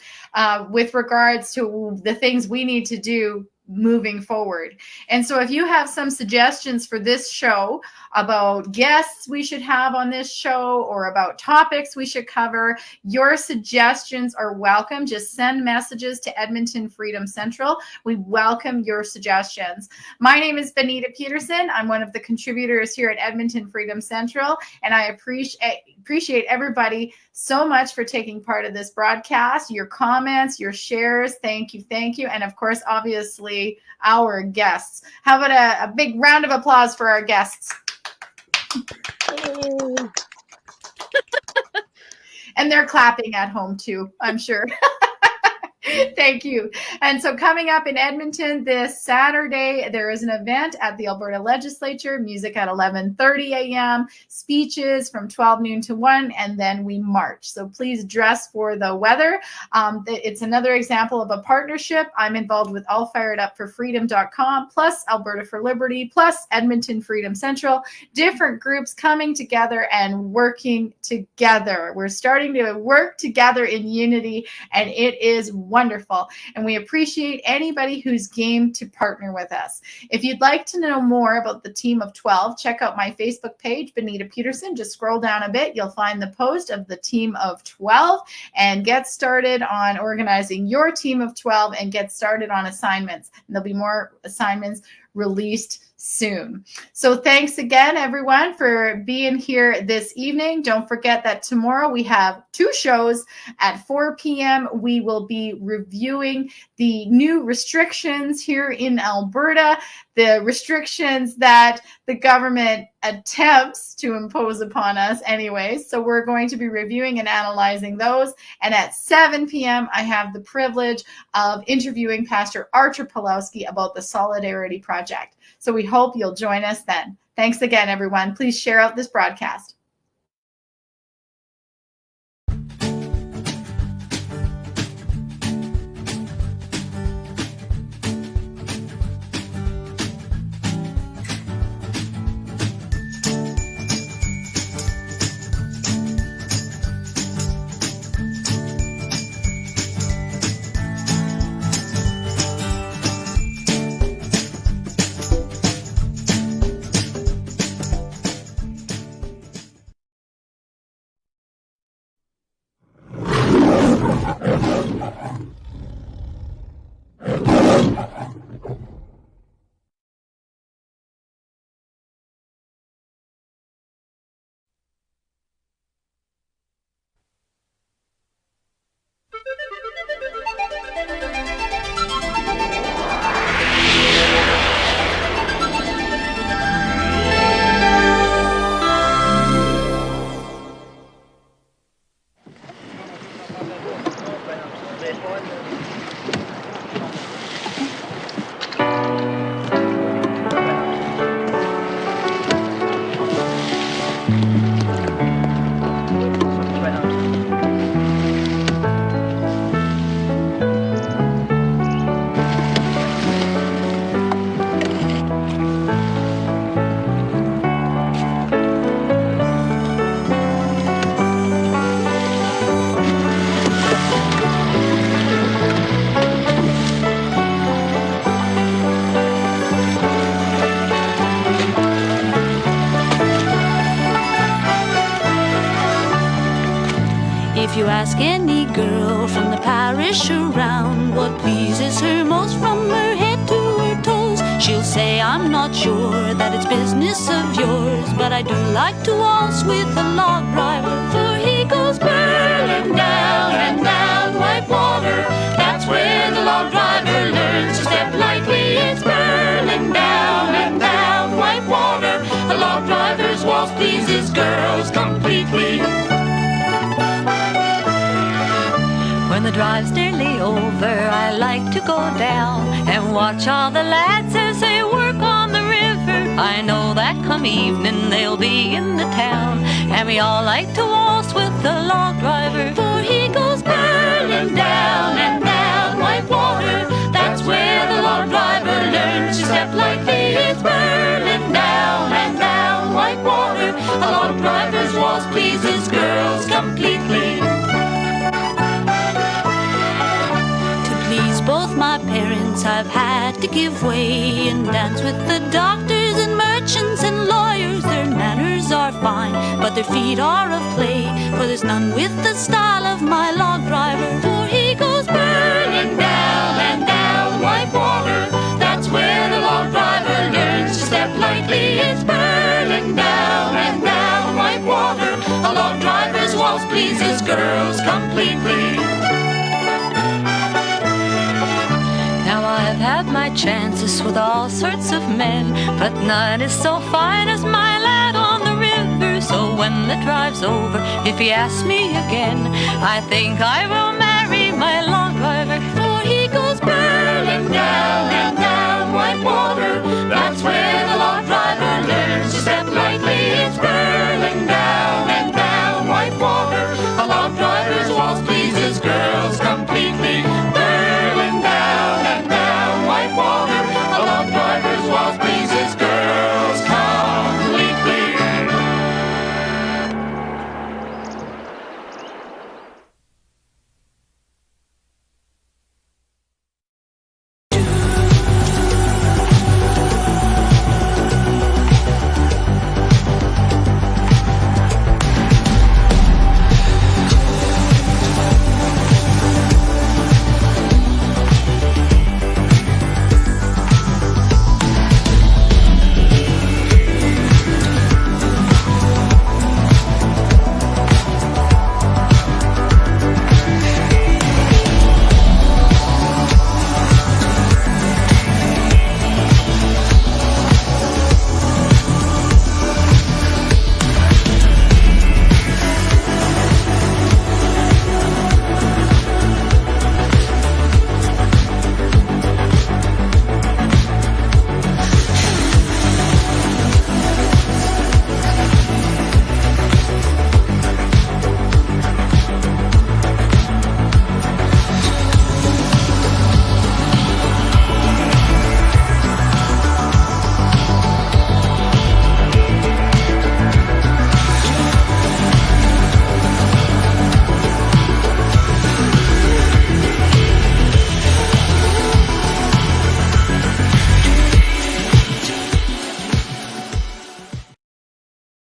with regards to the things we need to do moving forward. And so if you have some suggestions for this show about guests we should have on this show or about topics we should cover, your suggestions are welcome. Just send messages to Edmonton Freedom Central. We welcome your suggestions. My name is Benita Peterson. I'm one of the contributors here at Edmonton Freedom Central, and I appreciate everybody so much for taking part of this broadcast, your comments, your shares. Thank you. And of course, obviously, our guests. How about a big round of applause for our guests? And they're clapping at home too, I'm sure. Thank you. And so coming up in Edmonton this Saturday, there is an event at the Alberta Legislature, music at 11:30 a.m., speeches from 12 noon to 1, and then we march. So please dress for the weather. It's another example of a partnership. I'm involved with allfiredupforfreedom.com, plus Alberta for Liberty, plus Edmonton Freedom Central, different groups coming together and working together. We're starting to work together in unity, and it is wonderful. And we appreciate anybody who's game to partner with us. If you'd like to know more about the Team of 12, check out my Facebook page, Benita Peterson. Just scroll down a bit. You'll find the post of the Team of 12 and get started on organizing your Team of 12 and get started on assignments. And there'll be more assignments released soon. So thanks again, everyone, for being here this evening. Don't forget that tomorrow we have 2 shows at 4 p.m. We will be reviewing the new restrictions here in Alberta, the restrictions that the government attempts to impose upon us anyways. So we're going to be reviewing and analyzing those. And at 7 p.m., I have the privilege of interviewing Pastor Archer Pulowski about the Solidarity Project. So we hope you'll join us then. Thanks again, everyone. Please share out this broadcast. If you ask any girl from the parish around what pleases her most from her head to her toes, She'll say, I'm not sure that it's business of yours, but I do like to waltz with a log driver, for he goes burling down and down Whitewater. That's where the log driver learns to step lightly. It's burling down and down Whitewater. A log driver's waltz pleases girls completely. When the drive's nearly over, I like to go down and watch all the lads as they work on the river. I know that come evening they'll be in the town, and we all like to waltz with the log driver, for he goes burling down and down Whitewater. That's where the log driver learns to step lightly. It's burling down and down Whitewater. A log driver's waltz pleases girls completely. Both my parents I've had to give way and dance with the doctors and merchants and lawyers. Their manners are fine, but their feet are of clay, for there's none with the style of my log driver, for he goes burling down and down Whitewater. That's where the log driver learns to step lightly. It's burling down and down Whitewater. A log driver's waltz pleases girls completely. Now I've had my chances with all sorts of men, but none is so fine as my lad on the river. So when the drive's over, if he asks me again, I think I will marry my log driver, for he goes burling down and down Whitewater. That's where the log